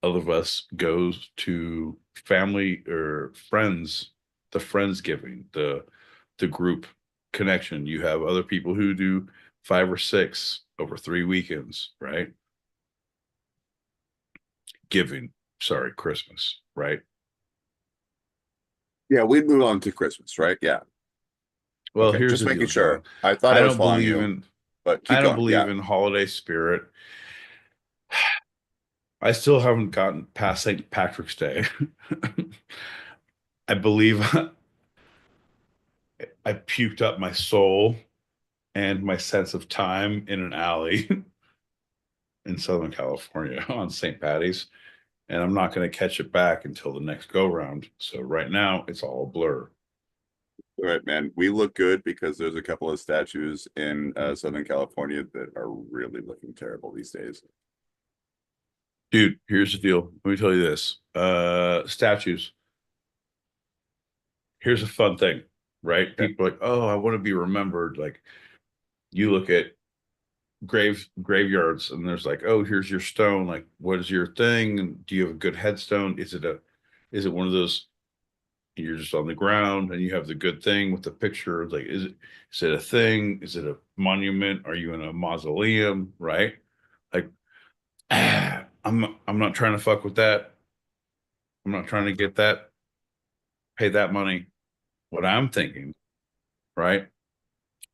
Other of us goes to family or friends, the Friendsgiving, the group connection. You have other people who do 5 or 6 over 3 weekends, right? Christmas, right? Yeah, we'd move on to Christmas, right? Yeah. Well, okay, here's just the making deal, sure. John. I thought I was following you, but keep I don't going. believe Yeah. in holiday spirit. I still haven't gotten past St. Patrick's Day. I believe I puked up my soul and my sense of time in an alley in Southern California on St. Patty's, and I'm not going to catch it back until the next go round. So right now it's all a blur. All right, man. We look good because there's a couple of statues in Southern California that are really looking terrible these days. Dude, here's the deal. Let me tell you this. Statues. Here's a fun thing, right? Okay. People are like, oh, I want to be remembered. Like, you look at graveyards and there's like, oh, here's your stone. Like, what is your thing? And do you have a good headstone? Is it one of those you're just on the ground and you have the good thing with the picture? Like, is it a thing? Is it a monument? Are you in a mausoleum? Right? Like, I'm not trying to fuck with that. I'm not trying to get that, pay that money. What I'm thinking, right?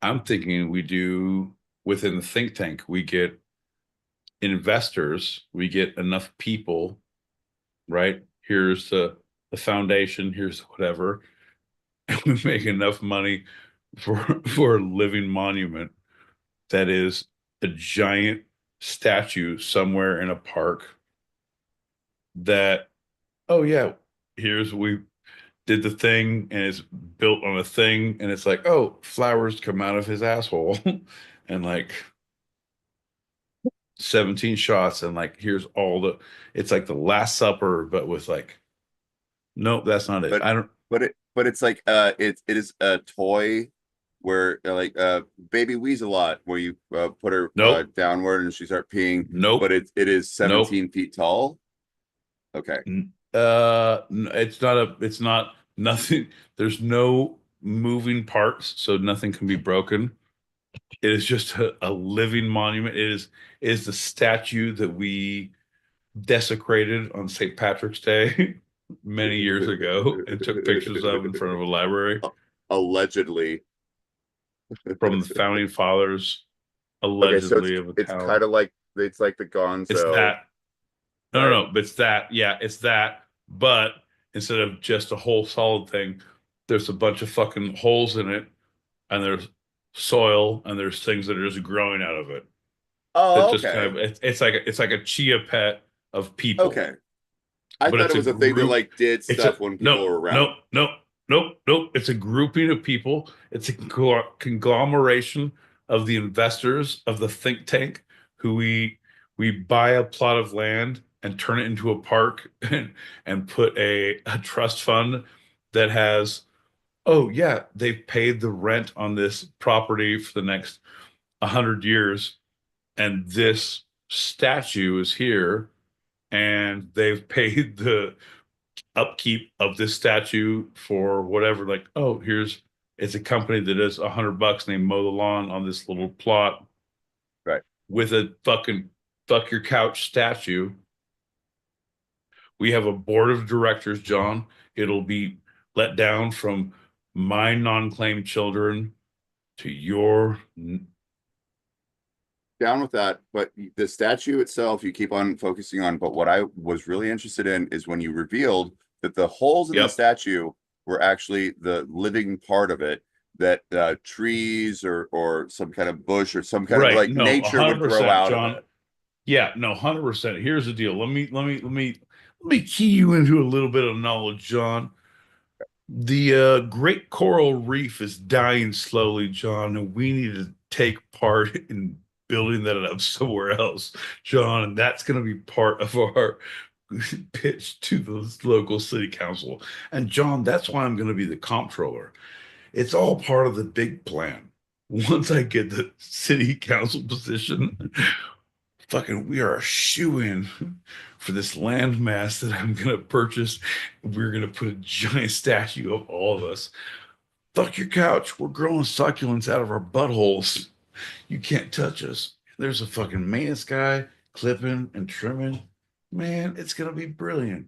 I'm thinking we do within the think tank, we get investors, we get enough people, right? Here's the foundation, here's whatever, and we make enough money for a living monument that is a giant statue somewhere in a park that, oh yeah, we did the thing and it's built on a thing and it's like, oh, flowers come out of his asshole and like 17 shots and like here's it's like the Last Supper but with like, nope, that's not it. But it's like it is a toy where like baby Weasel-Lot where you put her downward and she start peeing. Nope. But it is 17 feet tall. Okay. It's not nothing. There's no moving parts, so nothing can be broken. It is just a living monument. It is the statue that we desecrated on St. Patrick's Day many years ago and took pictures of in front of a library. Allegedly. From the founding fathers, allegedly, of a it's town. Kind of like it's like the Gonzo. It's that. No, but it's that. Yeah, it's that. But instead of just a whole solid thing, there's a bunch of fucking holes in it, and there's soil, and there's things that are just growing out of it. Oh, just kind of it's like a chia pet of people. Okay, I thought it was a thing that like did stuff when people were around. Nope. It's a grouping of people. It's a conglomeration of the investors of the think tank who we buy a plot of land and turn it into a park and put a trust fund that has, oh yeah, they've paid the rent on this property for the next 100 years, and this statue is here, and they've paid the upkeep of this statue for whatever. Like, oh, it's a company that is $100 and they mow the lawn on this little plot, right? With a fucking fuck your couch statue. We have a board of directors, John. It'll be let down from my non-claimed children to your. Down with that, but the statue itself you keep on focusing on. But what I was really interested in is when you revealed that the holes in the statue were actually the living part of it, that trees or some kind of bush or some kind of like nature would grow out of it. Yeah, no, 100%. Here's the deal. Let me key you into a little bit of knowledge, John. The Great Coral Reef is dying slowly, John, and we need to take part in building that up somewhere else, John, and that's going to be part of our pitch to the local city council. And John, that's why I'm going to be the comptroller. It's all part of the big plan. Once I get the city council position, fucking, we are a shoo-in for this landmass that I'm going to purchase. We're going to put a giant statue of all of us. Fuck your couch. We're growing succulents out of our buttholes. You can't touch us. There's a fucking maintenance guy clipping and trimming. Man, it's going to be brilliant.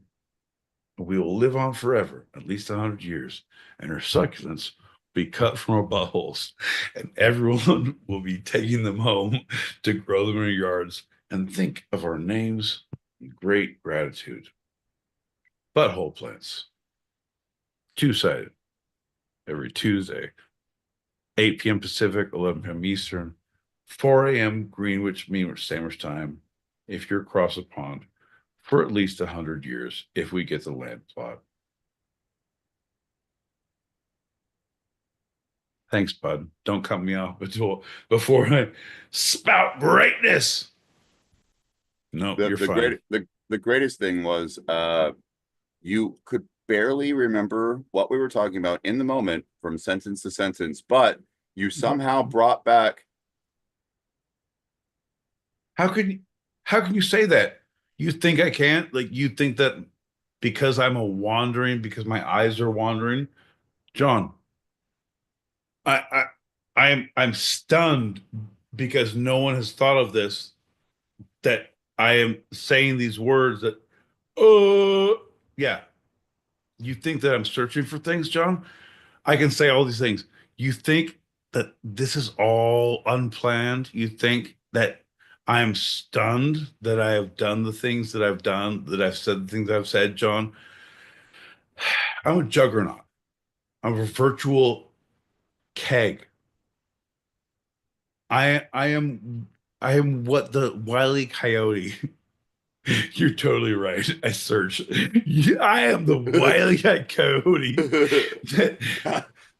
We will live on forever, at least 100 years. And our succulents will be cut from our buttholes. And everyone will be taking them home to grow them in their yards. And think of our names. great gratitude. Butthole plants. Two-sided. Every Tuesday. 8 p.m. Pacific, 11 p.m. Eastern. 4 a.m. Greenwich Mean Standard Time. If you're across the pond. For at least 100 years. If we get the land plot. Thanks, bud. Don't cut me off before I spout greatness. No, you're fine. The greatest thing was you could barely remember what we were talking about in the moment from sentence to sentence, but you somehow brought back. How can you say that? You think I can't? Like, you think that because I'm because my eyes are wandering? John, I'm stunned because no one has thought of this, that I am saying these words that, yeah. You think that I'm searching for things, John? I can say all these things. You think that this is all unplanned? You think that I'm stunned that I have done the things that I've done, that I've said the things that I've said, John? I'm a juggernaut. I'm a virtual keg. I am what the Wile E. Coyote. You're totally right. I search. I am the Wile E. Coyote.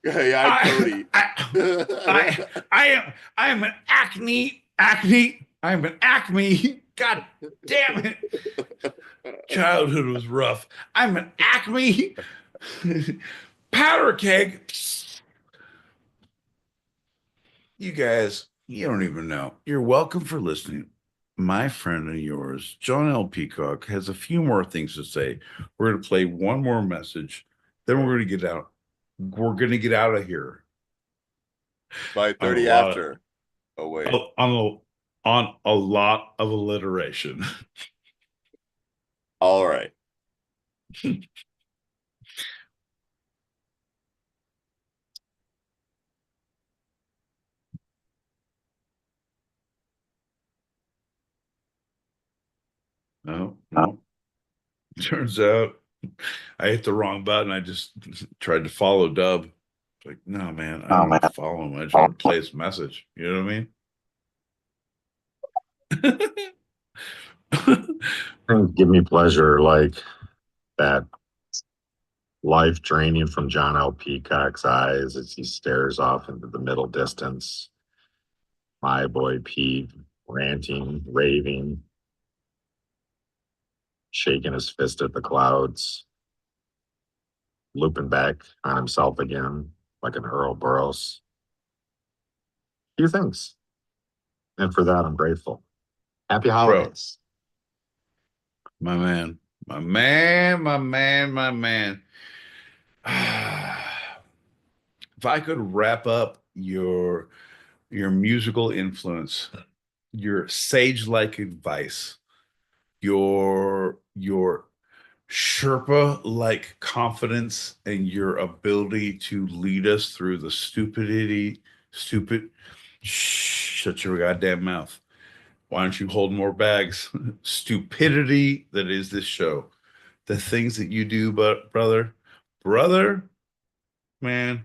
Yeah, Cody. I am an acne. I'm an acme. God damn it. Childhood was rough. I'm an acme. Powder keg. You guys, you don't even know. You're welcome for listening. My friend and yours, John L. Peacock, has a few more things to say. We're going to play one more message. Then we're going to get out. We're going to get out of here. By 30 after. Oh, wait. On a lot of alliteration. All right. No. Turns out I hit the wrong button. I just tried to follow Dub. It's like, no, man, I don't want to follow him. I just want to play his message. You know what I mean? Things give me pleasure, like that life draining from John L. Peacock's eyes as he stares off into the middle distance. My boy Pete ranting, raving, shaking his fist at the clouds, looping back on himself again like an Ouroboros. Few things. And for that, I'm grateful. Happy holidays. My man. If I could wrap up your musical influence, your sage-like advice, your Sherpa-like confidence, and your ability to lead us through the shut your goddamn mouth. Why don't you hold more bags? Stupidity that is this show. The things that you do, but brother, man.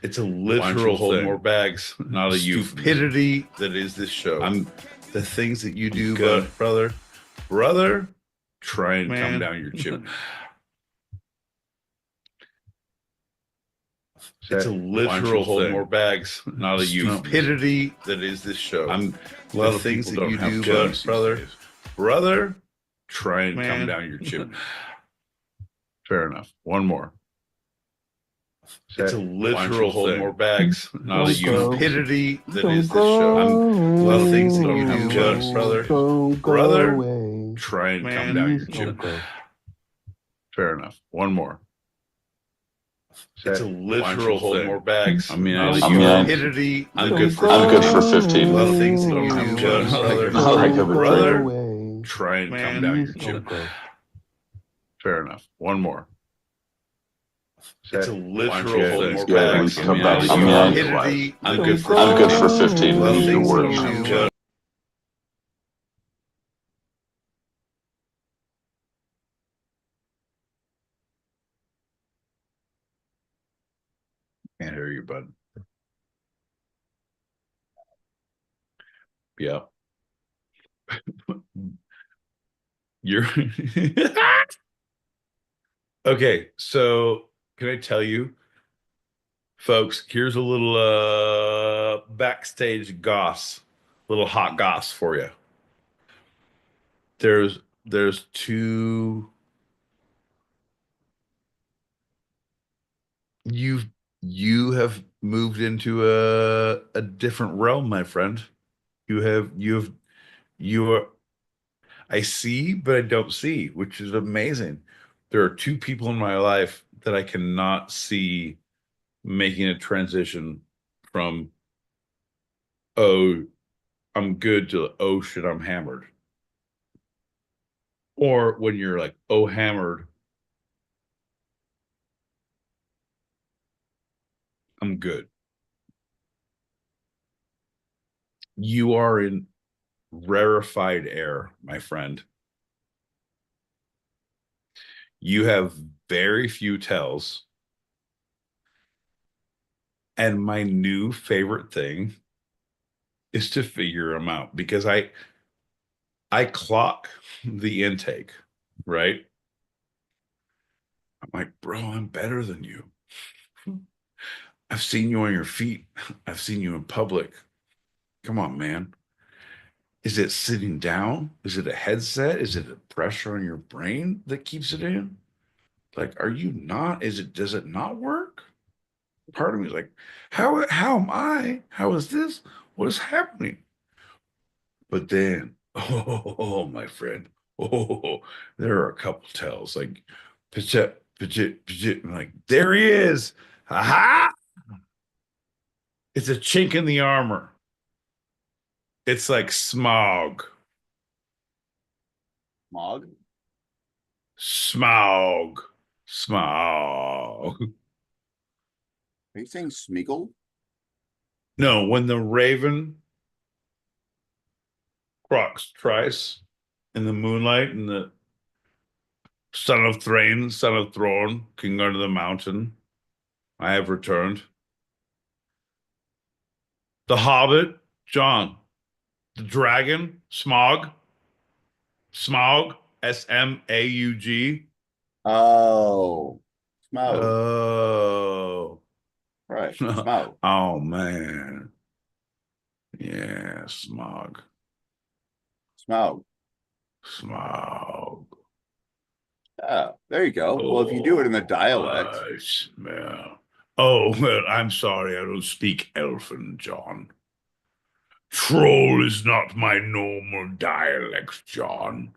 It's a literal hold more bags, not a stupidity that is this show. The things that you do, but brother, try and come down your chimney. It's a literal hold more bags, not a stupidity that is this show. The things that you do, but brother, try and come down your chimney. Fair enough. One more. It's a literal hold more bags, not a stupidity that is this show. The things that you do, brother, try and come down your chimney. Fair enough. One more. It's a literal hold more bags. I mean, stupidity. I'm good for 15. The things that you do, brother, try and come down your chimney. Fair enough. One more. It's a literal Yeah, thing. he's got Facts. come I back. mean, I I'm mean, good for I'm good 15. for 15 Love minutes of things work. new. Can't hear you, bud. Yeah. You're okay. So can I tell you, folks, here's a little backstage goss, little hot goss for you. There's two you have moved into a different realm, my friend. You are I see, but I don't see, which is amazing. There are two people in my life that I cannot see making a transition from, oh, I'm good to, oh shit, I'm hammered. Or when you're like, oh, hammered, I'm good. You are in rarefied air, my friend. You have very few tells. And my new favorite thing is to figure them out because I clock the intake, right? I'm like, bro, I'm better than you. I've seen you on your feet. I've seen you in public. Come on, man. Is it sitting down? Is it a headset? Is it a pressure on your brain that keeps it in? Like, are you not? Does it not work? Part of me is like, how am I? How is this? What is happening? But then, oh, my friend, oh, there are a couple tells like, pajit, pajit, pajit. I'm like, there he is. Ha! It's a chink in the armor. It's like smog. Smog? Smog. Smog. Are you saying Smeagol? No, when the raven crocs tries in the moonlight and the son of Thrain, son of Thrawn, king under the mountain, I have returned. The Hobbit, John. The dragon, Smog. Smog, Smaug. Oh, Smaug. Oh. Right, Smaug. Oh, man. Yeah, Smog. Smaug. Smog. Yeah, there you go. Oh, well, if you do it in the dialect. I smell. Oh, well, I'm sorry. I don't speak Elfin, John. Troll is not my normal dialect, John.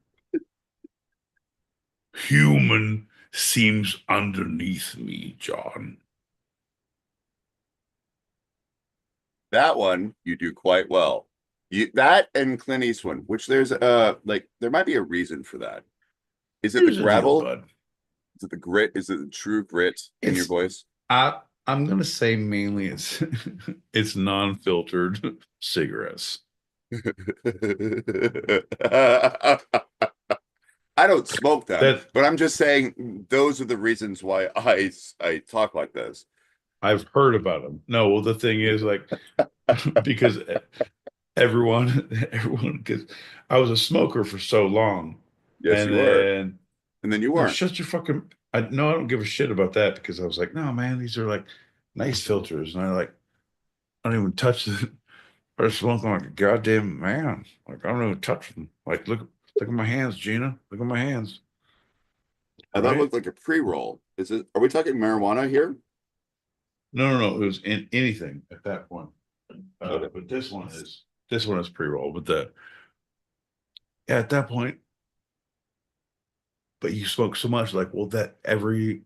Human seems underneath me, John. That one you do quite well. That and Clint Eastwood, which there's like there might be a reason for that. Is it Here's the the deal, gravel? bud. Is it the grit? Is it the true grit in your voice? I'm gonna say mainly it's it's non-filtered cigarettes. I don't smoke them, but I'm just saying those are the reasons why I talk like this. I've heard about them. No, well, the thing is, like, because everyone, because I was a smoker for so long. Yes, and you were. then, And then you no, weren't. shut your fucking. I don't give a shit about that because I was like, no, man, these are like nice filters, and I don't even touch it. I just looking like a goddamn man. Like I don't even touch them. Like look at my hands, Gina. Look at my hands. That looked like a pre-roll. Is it? Are we talking marijuana here? No. It was in anything at that point. But this one is pre-roll. But at that point, but you smoke so much, like, well, that every.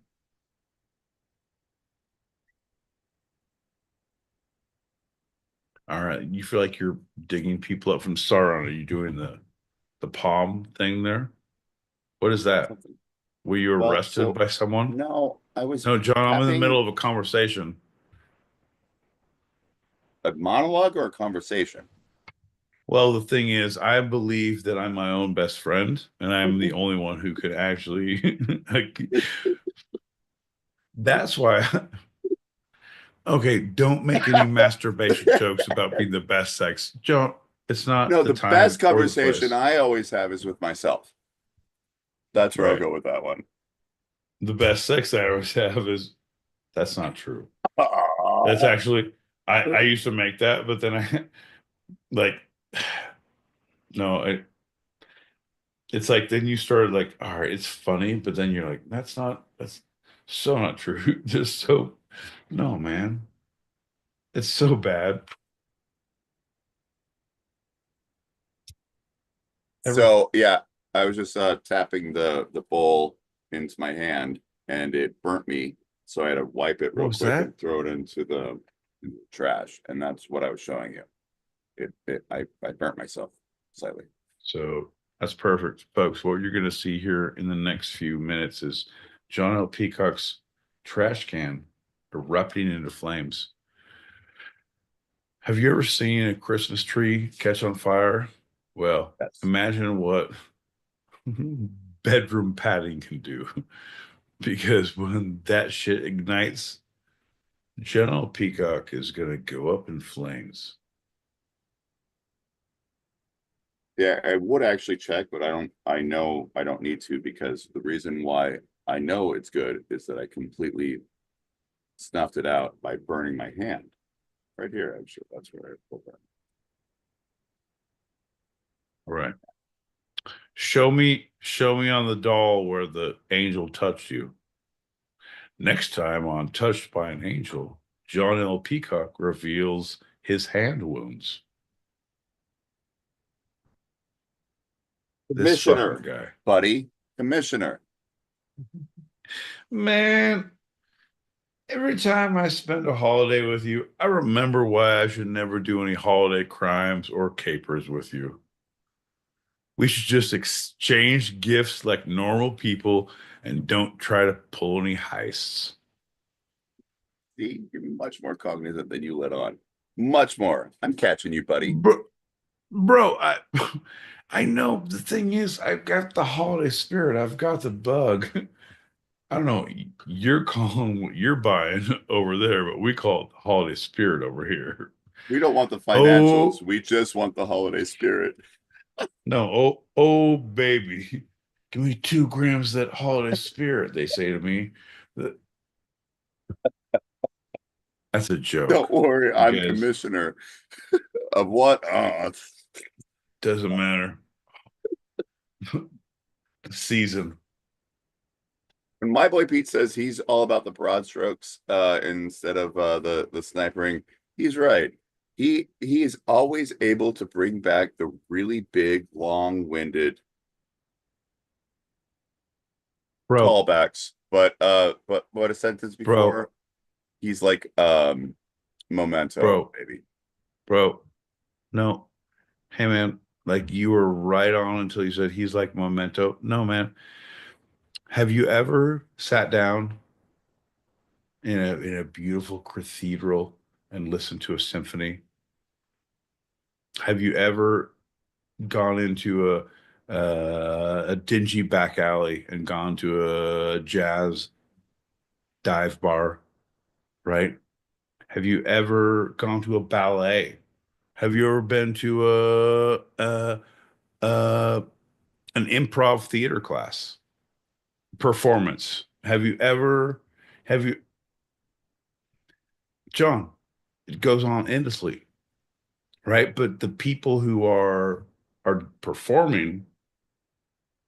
All right, you feel like you're digging people up from Sauron. Are you doing the palm thing there? What is that? Were you arrested by someone? No, I was No, John, I'm in the tapping middle of a conversation. a monologue or a conversation. Well, the thing is, I believe that I'm my own best friend, and I'm the only one who could actually. That's why. Okay, don't make any masturbation jokes about being the best sex. John, it's not No, the the time best or the conversation place. I always have is with myself. That's where I'll Right. go with that one. The best sex I always have is that's not true. That's actually I used to make that, but then I like no, it's like then you started like, all right, it's funny, but then you're like, that's so not true. Just so no, man. It's so bad. So yeah, I was just tapping the bowl into my hand and it burnt me. So I had to wipe it What real was quick that? and throw it into the trash. And that's what I was showing you. I burnt myself slightly. So that's perfect, folks. What you're going to see here in the next few minutes is John L. Peacock's trash can erupting into flames. Have you ever seen a Christmas tree catch on fire? Well, Yes. imagine what bedroom padding can do. Because when that shit ignites, John L. Peacock is going to go up in flames. Yeah, I would actually check, but I know I don't need to because the reason why I know it's good is that I completely snuffed it out by burning my hand. Right here, I'm sure that's where I pulled that. All right. Show me on the doll where the angel touched you. Next time on Touched by an Angel, John L. Peacock reveals his hand wounds. This Commissioner, fucking guy. buddy. Commissioner. Man, every time I spend a holiday with you, I remember why I should never do any holiday crimes or capers with you. We should just exchange gifts like normal people and don't try to pull any heists. See, you're much more cognizant than you let on. Much more. I'm catching you, buddy. Bro, I know. The thing is, I've got the holiday spirit. I've got the bug. I don't know. You're calling what you're buying over there, but we call it the holiday spirit over here. We don't want the financials. We just want the holiday spirit. No, oh, baby. Give me 2 grams of that holiday spirit, they say to me. That's a joke. Don't worry, I'm commissioner of what? Doesn't matter. Season. And my boy Pete says he's all about the broad strokes instead of the snipering. He's right. He is always able to bring back the really big, long-winded callbacks. But what a sentence before? He's like Memento, baby. Bro. No. Hey man, like you were right on until you said he's like Memento. No, man. Have you ever sat down in a beautiful cathedral and listened to a symphony? Have you ever gone into a dingy back alley and gone to a jazz dive bar, right? Have you ever gone to a ballet? Have you ever been to an improv theater class performance? Have you John, it goes on endlessly, right? But the people who are performing,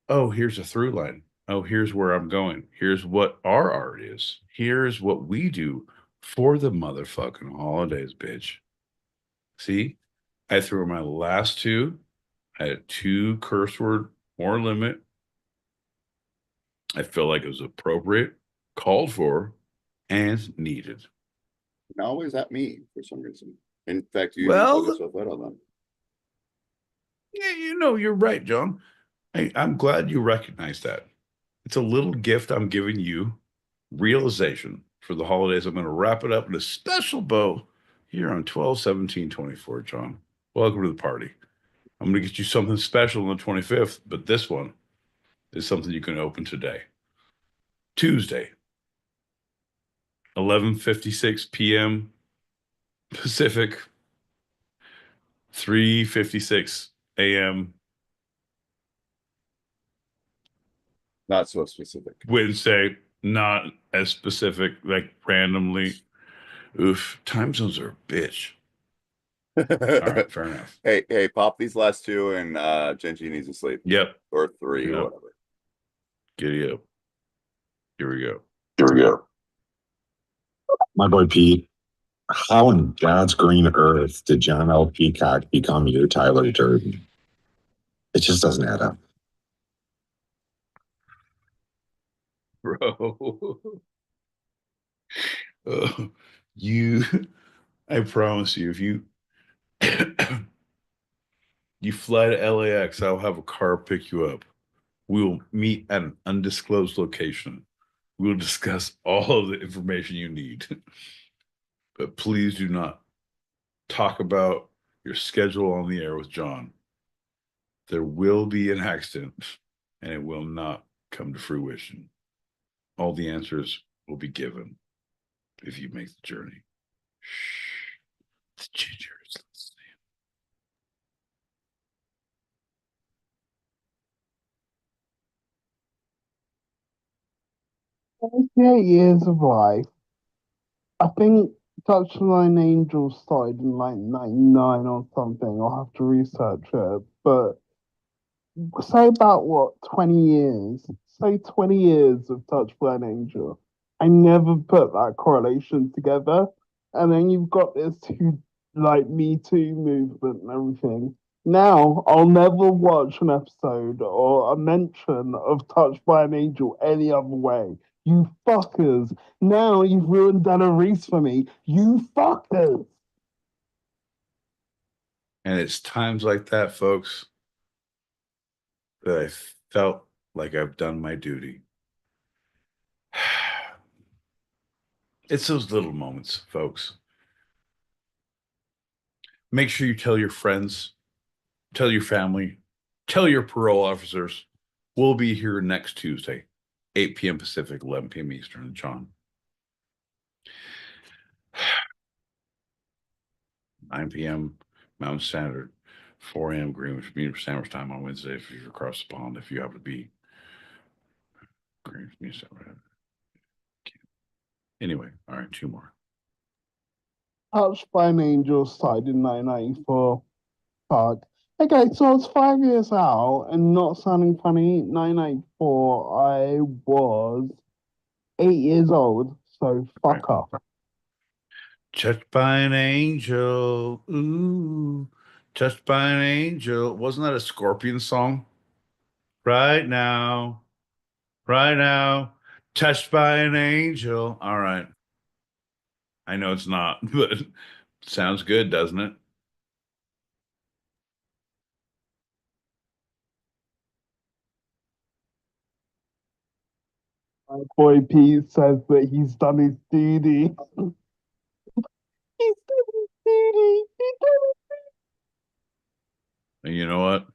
oh, here's a through line. Oh, here's where I'm going. Here's what our art is. Here's what we do for the motherfucking holidays, bitch. See, I threw my last 2. I had 2 curse word more limit. I feel like it was appropriate, called for, and needed. And always at me for some reason. In fact, you Well, even called yourself out on that. Yeah, you're right, John. I'm glad you recognize that. It's a little gift I'm giving you realization for the holidays. I'm going to wrap it up in a special bow here on 12/17/24, John. Welcome to the party. I'm going to get you something special on the 25th, but this one is something you can open today. Tuesday, 11:56 p.m. Pacific, 3:56 a.m. Not so specific. Wednesday, not as specific, like randomly. Oof, time zones are a bitch. All right, fair enough. Hey, pop these last two, and Genji needs to sleep. Yep. Or three, Yep. or whatever. Giddy up. Here we go. My boy Pete, how in God's green earth did John L. Peacock become your Tyler Durden? It just doesn't add up. Bro. I promise you, if you you fly to LAX, I'll have a car pick you up. We'll meet at an undisclosed location. We'll discuss all of the information you need. But please do not talk about your schedule on the air with John. There will be an accident, and it will not come to fruition. All the answers will be given if you make the journey. Shh. The ginger is listening. 28 years of life. I think Touchline Angel started in like 99 or something. I'll have to research it. But say about what, 20 years? Say 20 years of Touchline Angel. I never put that correlation together. And then you've got this like Me Too movement and everything. Now I'll never watch an episode or a mention of Touched by an Angel any other way. You fuckers. Now you've ruined Dana Reese for me. You fuckers. And it's times like that, folks, that I felt like I've done my duty. It's those little moments, folks. Make sure you tell your friends, tell your family, tell your parole officers. We'll be here next Tuesday, 8 p.m. Pacific, 11 p.m. Eastern. John. 9 p.m. Mountain Standard, 4 a.m. Greenwich Mean Sandwich time on Wednesday if you're across the pond, if you happen to be Greenwich Mean Sandwich. Anyway, all right, two more. Touched by an Angel started in 1994. Fuck. Okay, so it's 5 years out and not sounding funny. 1994, I was 8 years old, so fuck off. Touched by an angel, ooh, touched by an angel. Wasn't that a Scorpion song? Right now, touched by an angel. All right. I know it's not, but it sounds good, doesn't it? My boy Pete says that he's done his duty. He's done his duty. He's done his duty. And you know what?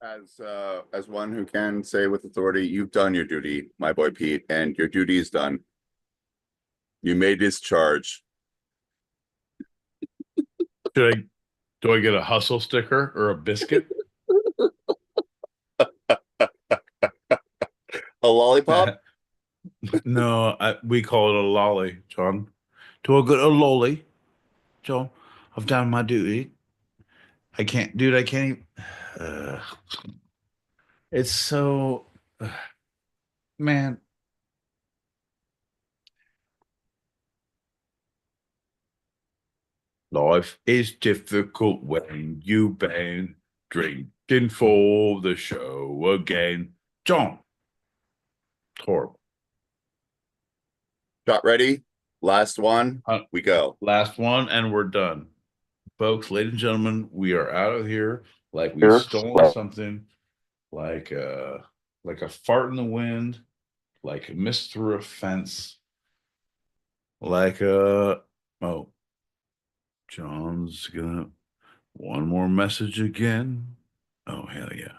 As one who can say with authority, you've done your duty, my boy Pete, and your duty is done. You made his charge. Do I get a hustle sticker or a biscuit? A lollipop? No, we call it a lolly, John. Do I get a lolly, John? I've done my duty. I can't even. It's so, man. Life is difficult when you've been drinking for the show again. John. Horrible. Got ready? Last one. We go. Last one, and we're done. Folks, ladies and gentlemen, we are out of here like we've stolen something, like like a fart in the wind, like a mist through a fence, like a John's gonna one more message again. Oh hell yeah.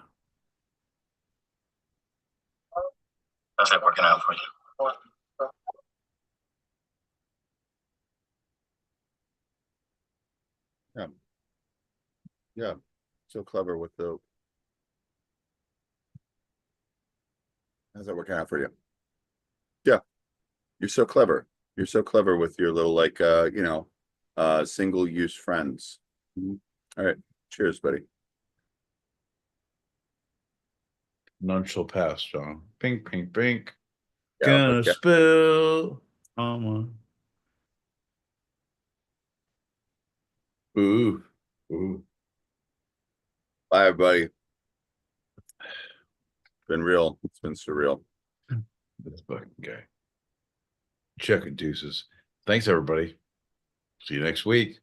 How's that working out for you? Yeah. Yeah. So clever with the. How's that working out for you? Yeah. You're so clever. You're so clever with your little single use friends. All right. Cheers, buddy. None shall pass, John. Pink, pink, pink. Yeah, Gonna spill. Ooh. Ooh. Bye, everybody. Been real. It's been surreal. This fucking guy. Check and deuces. Thanks, everybody. See you next week.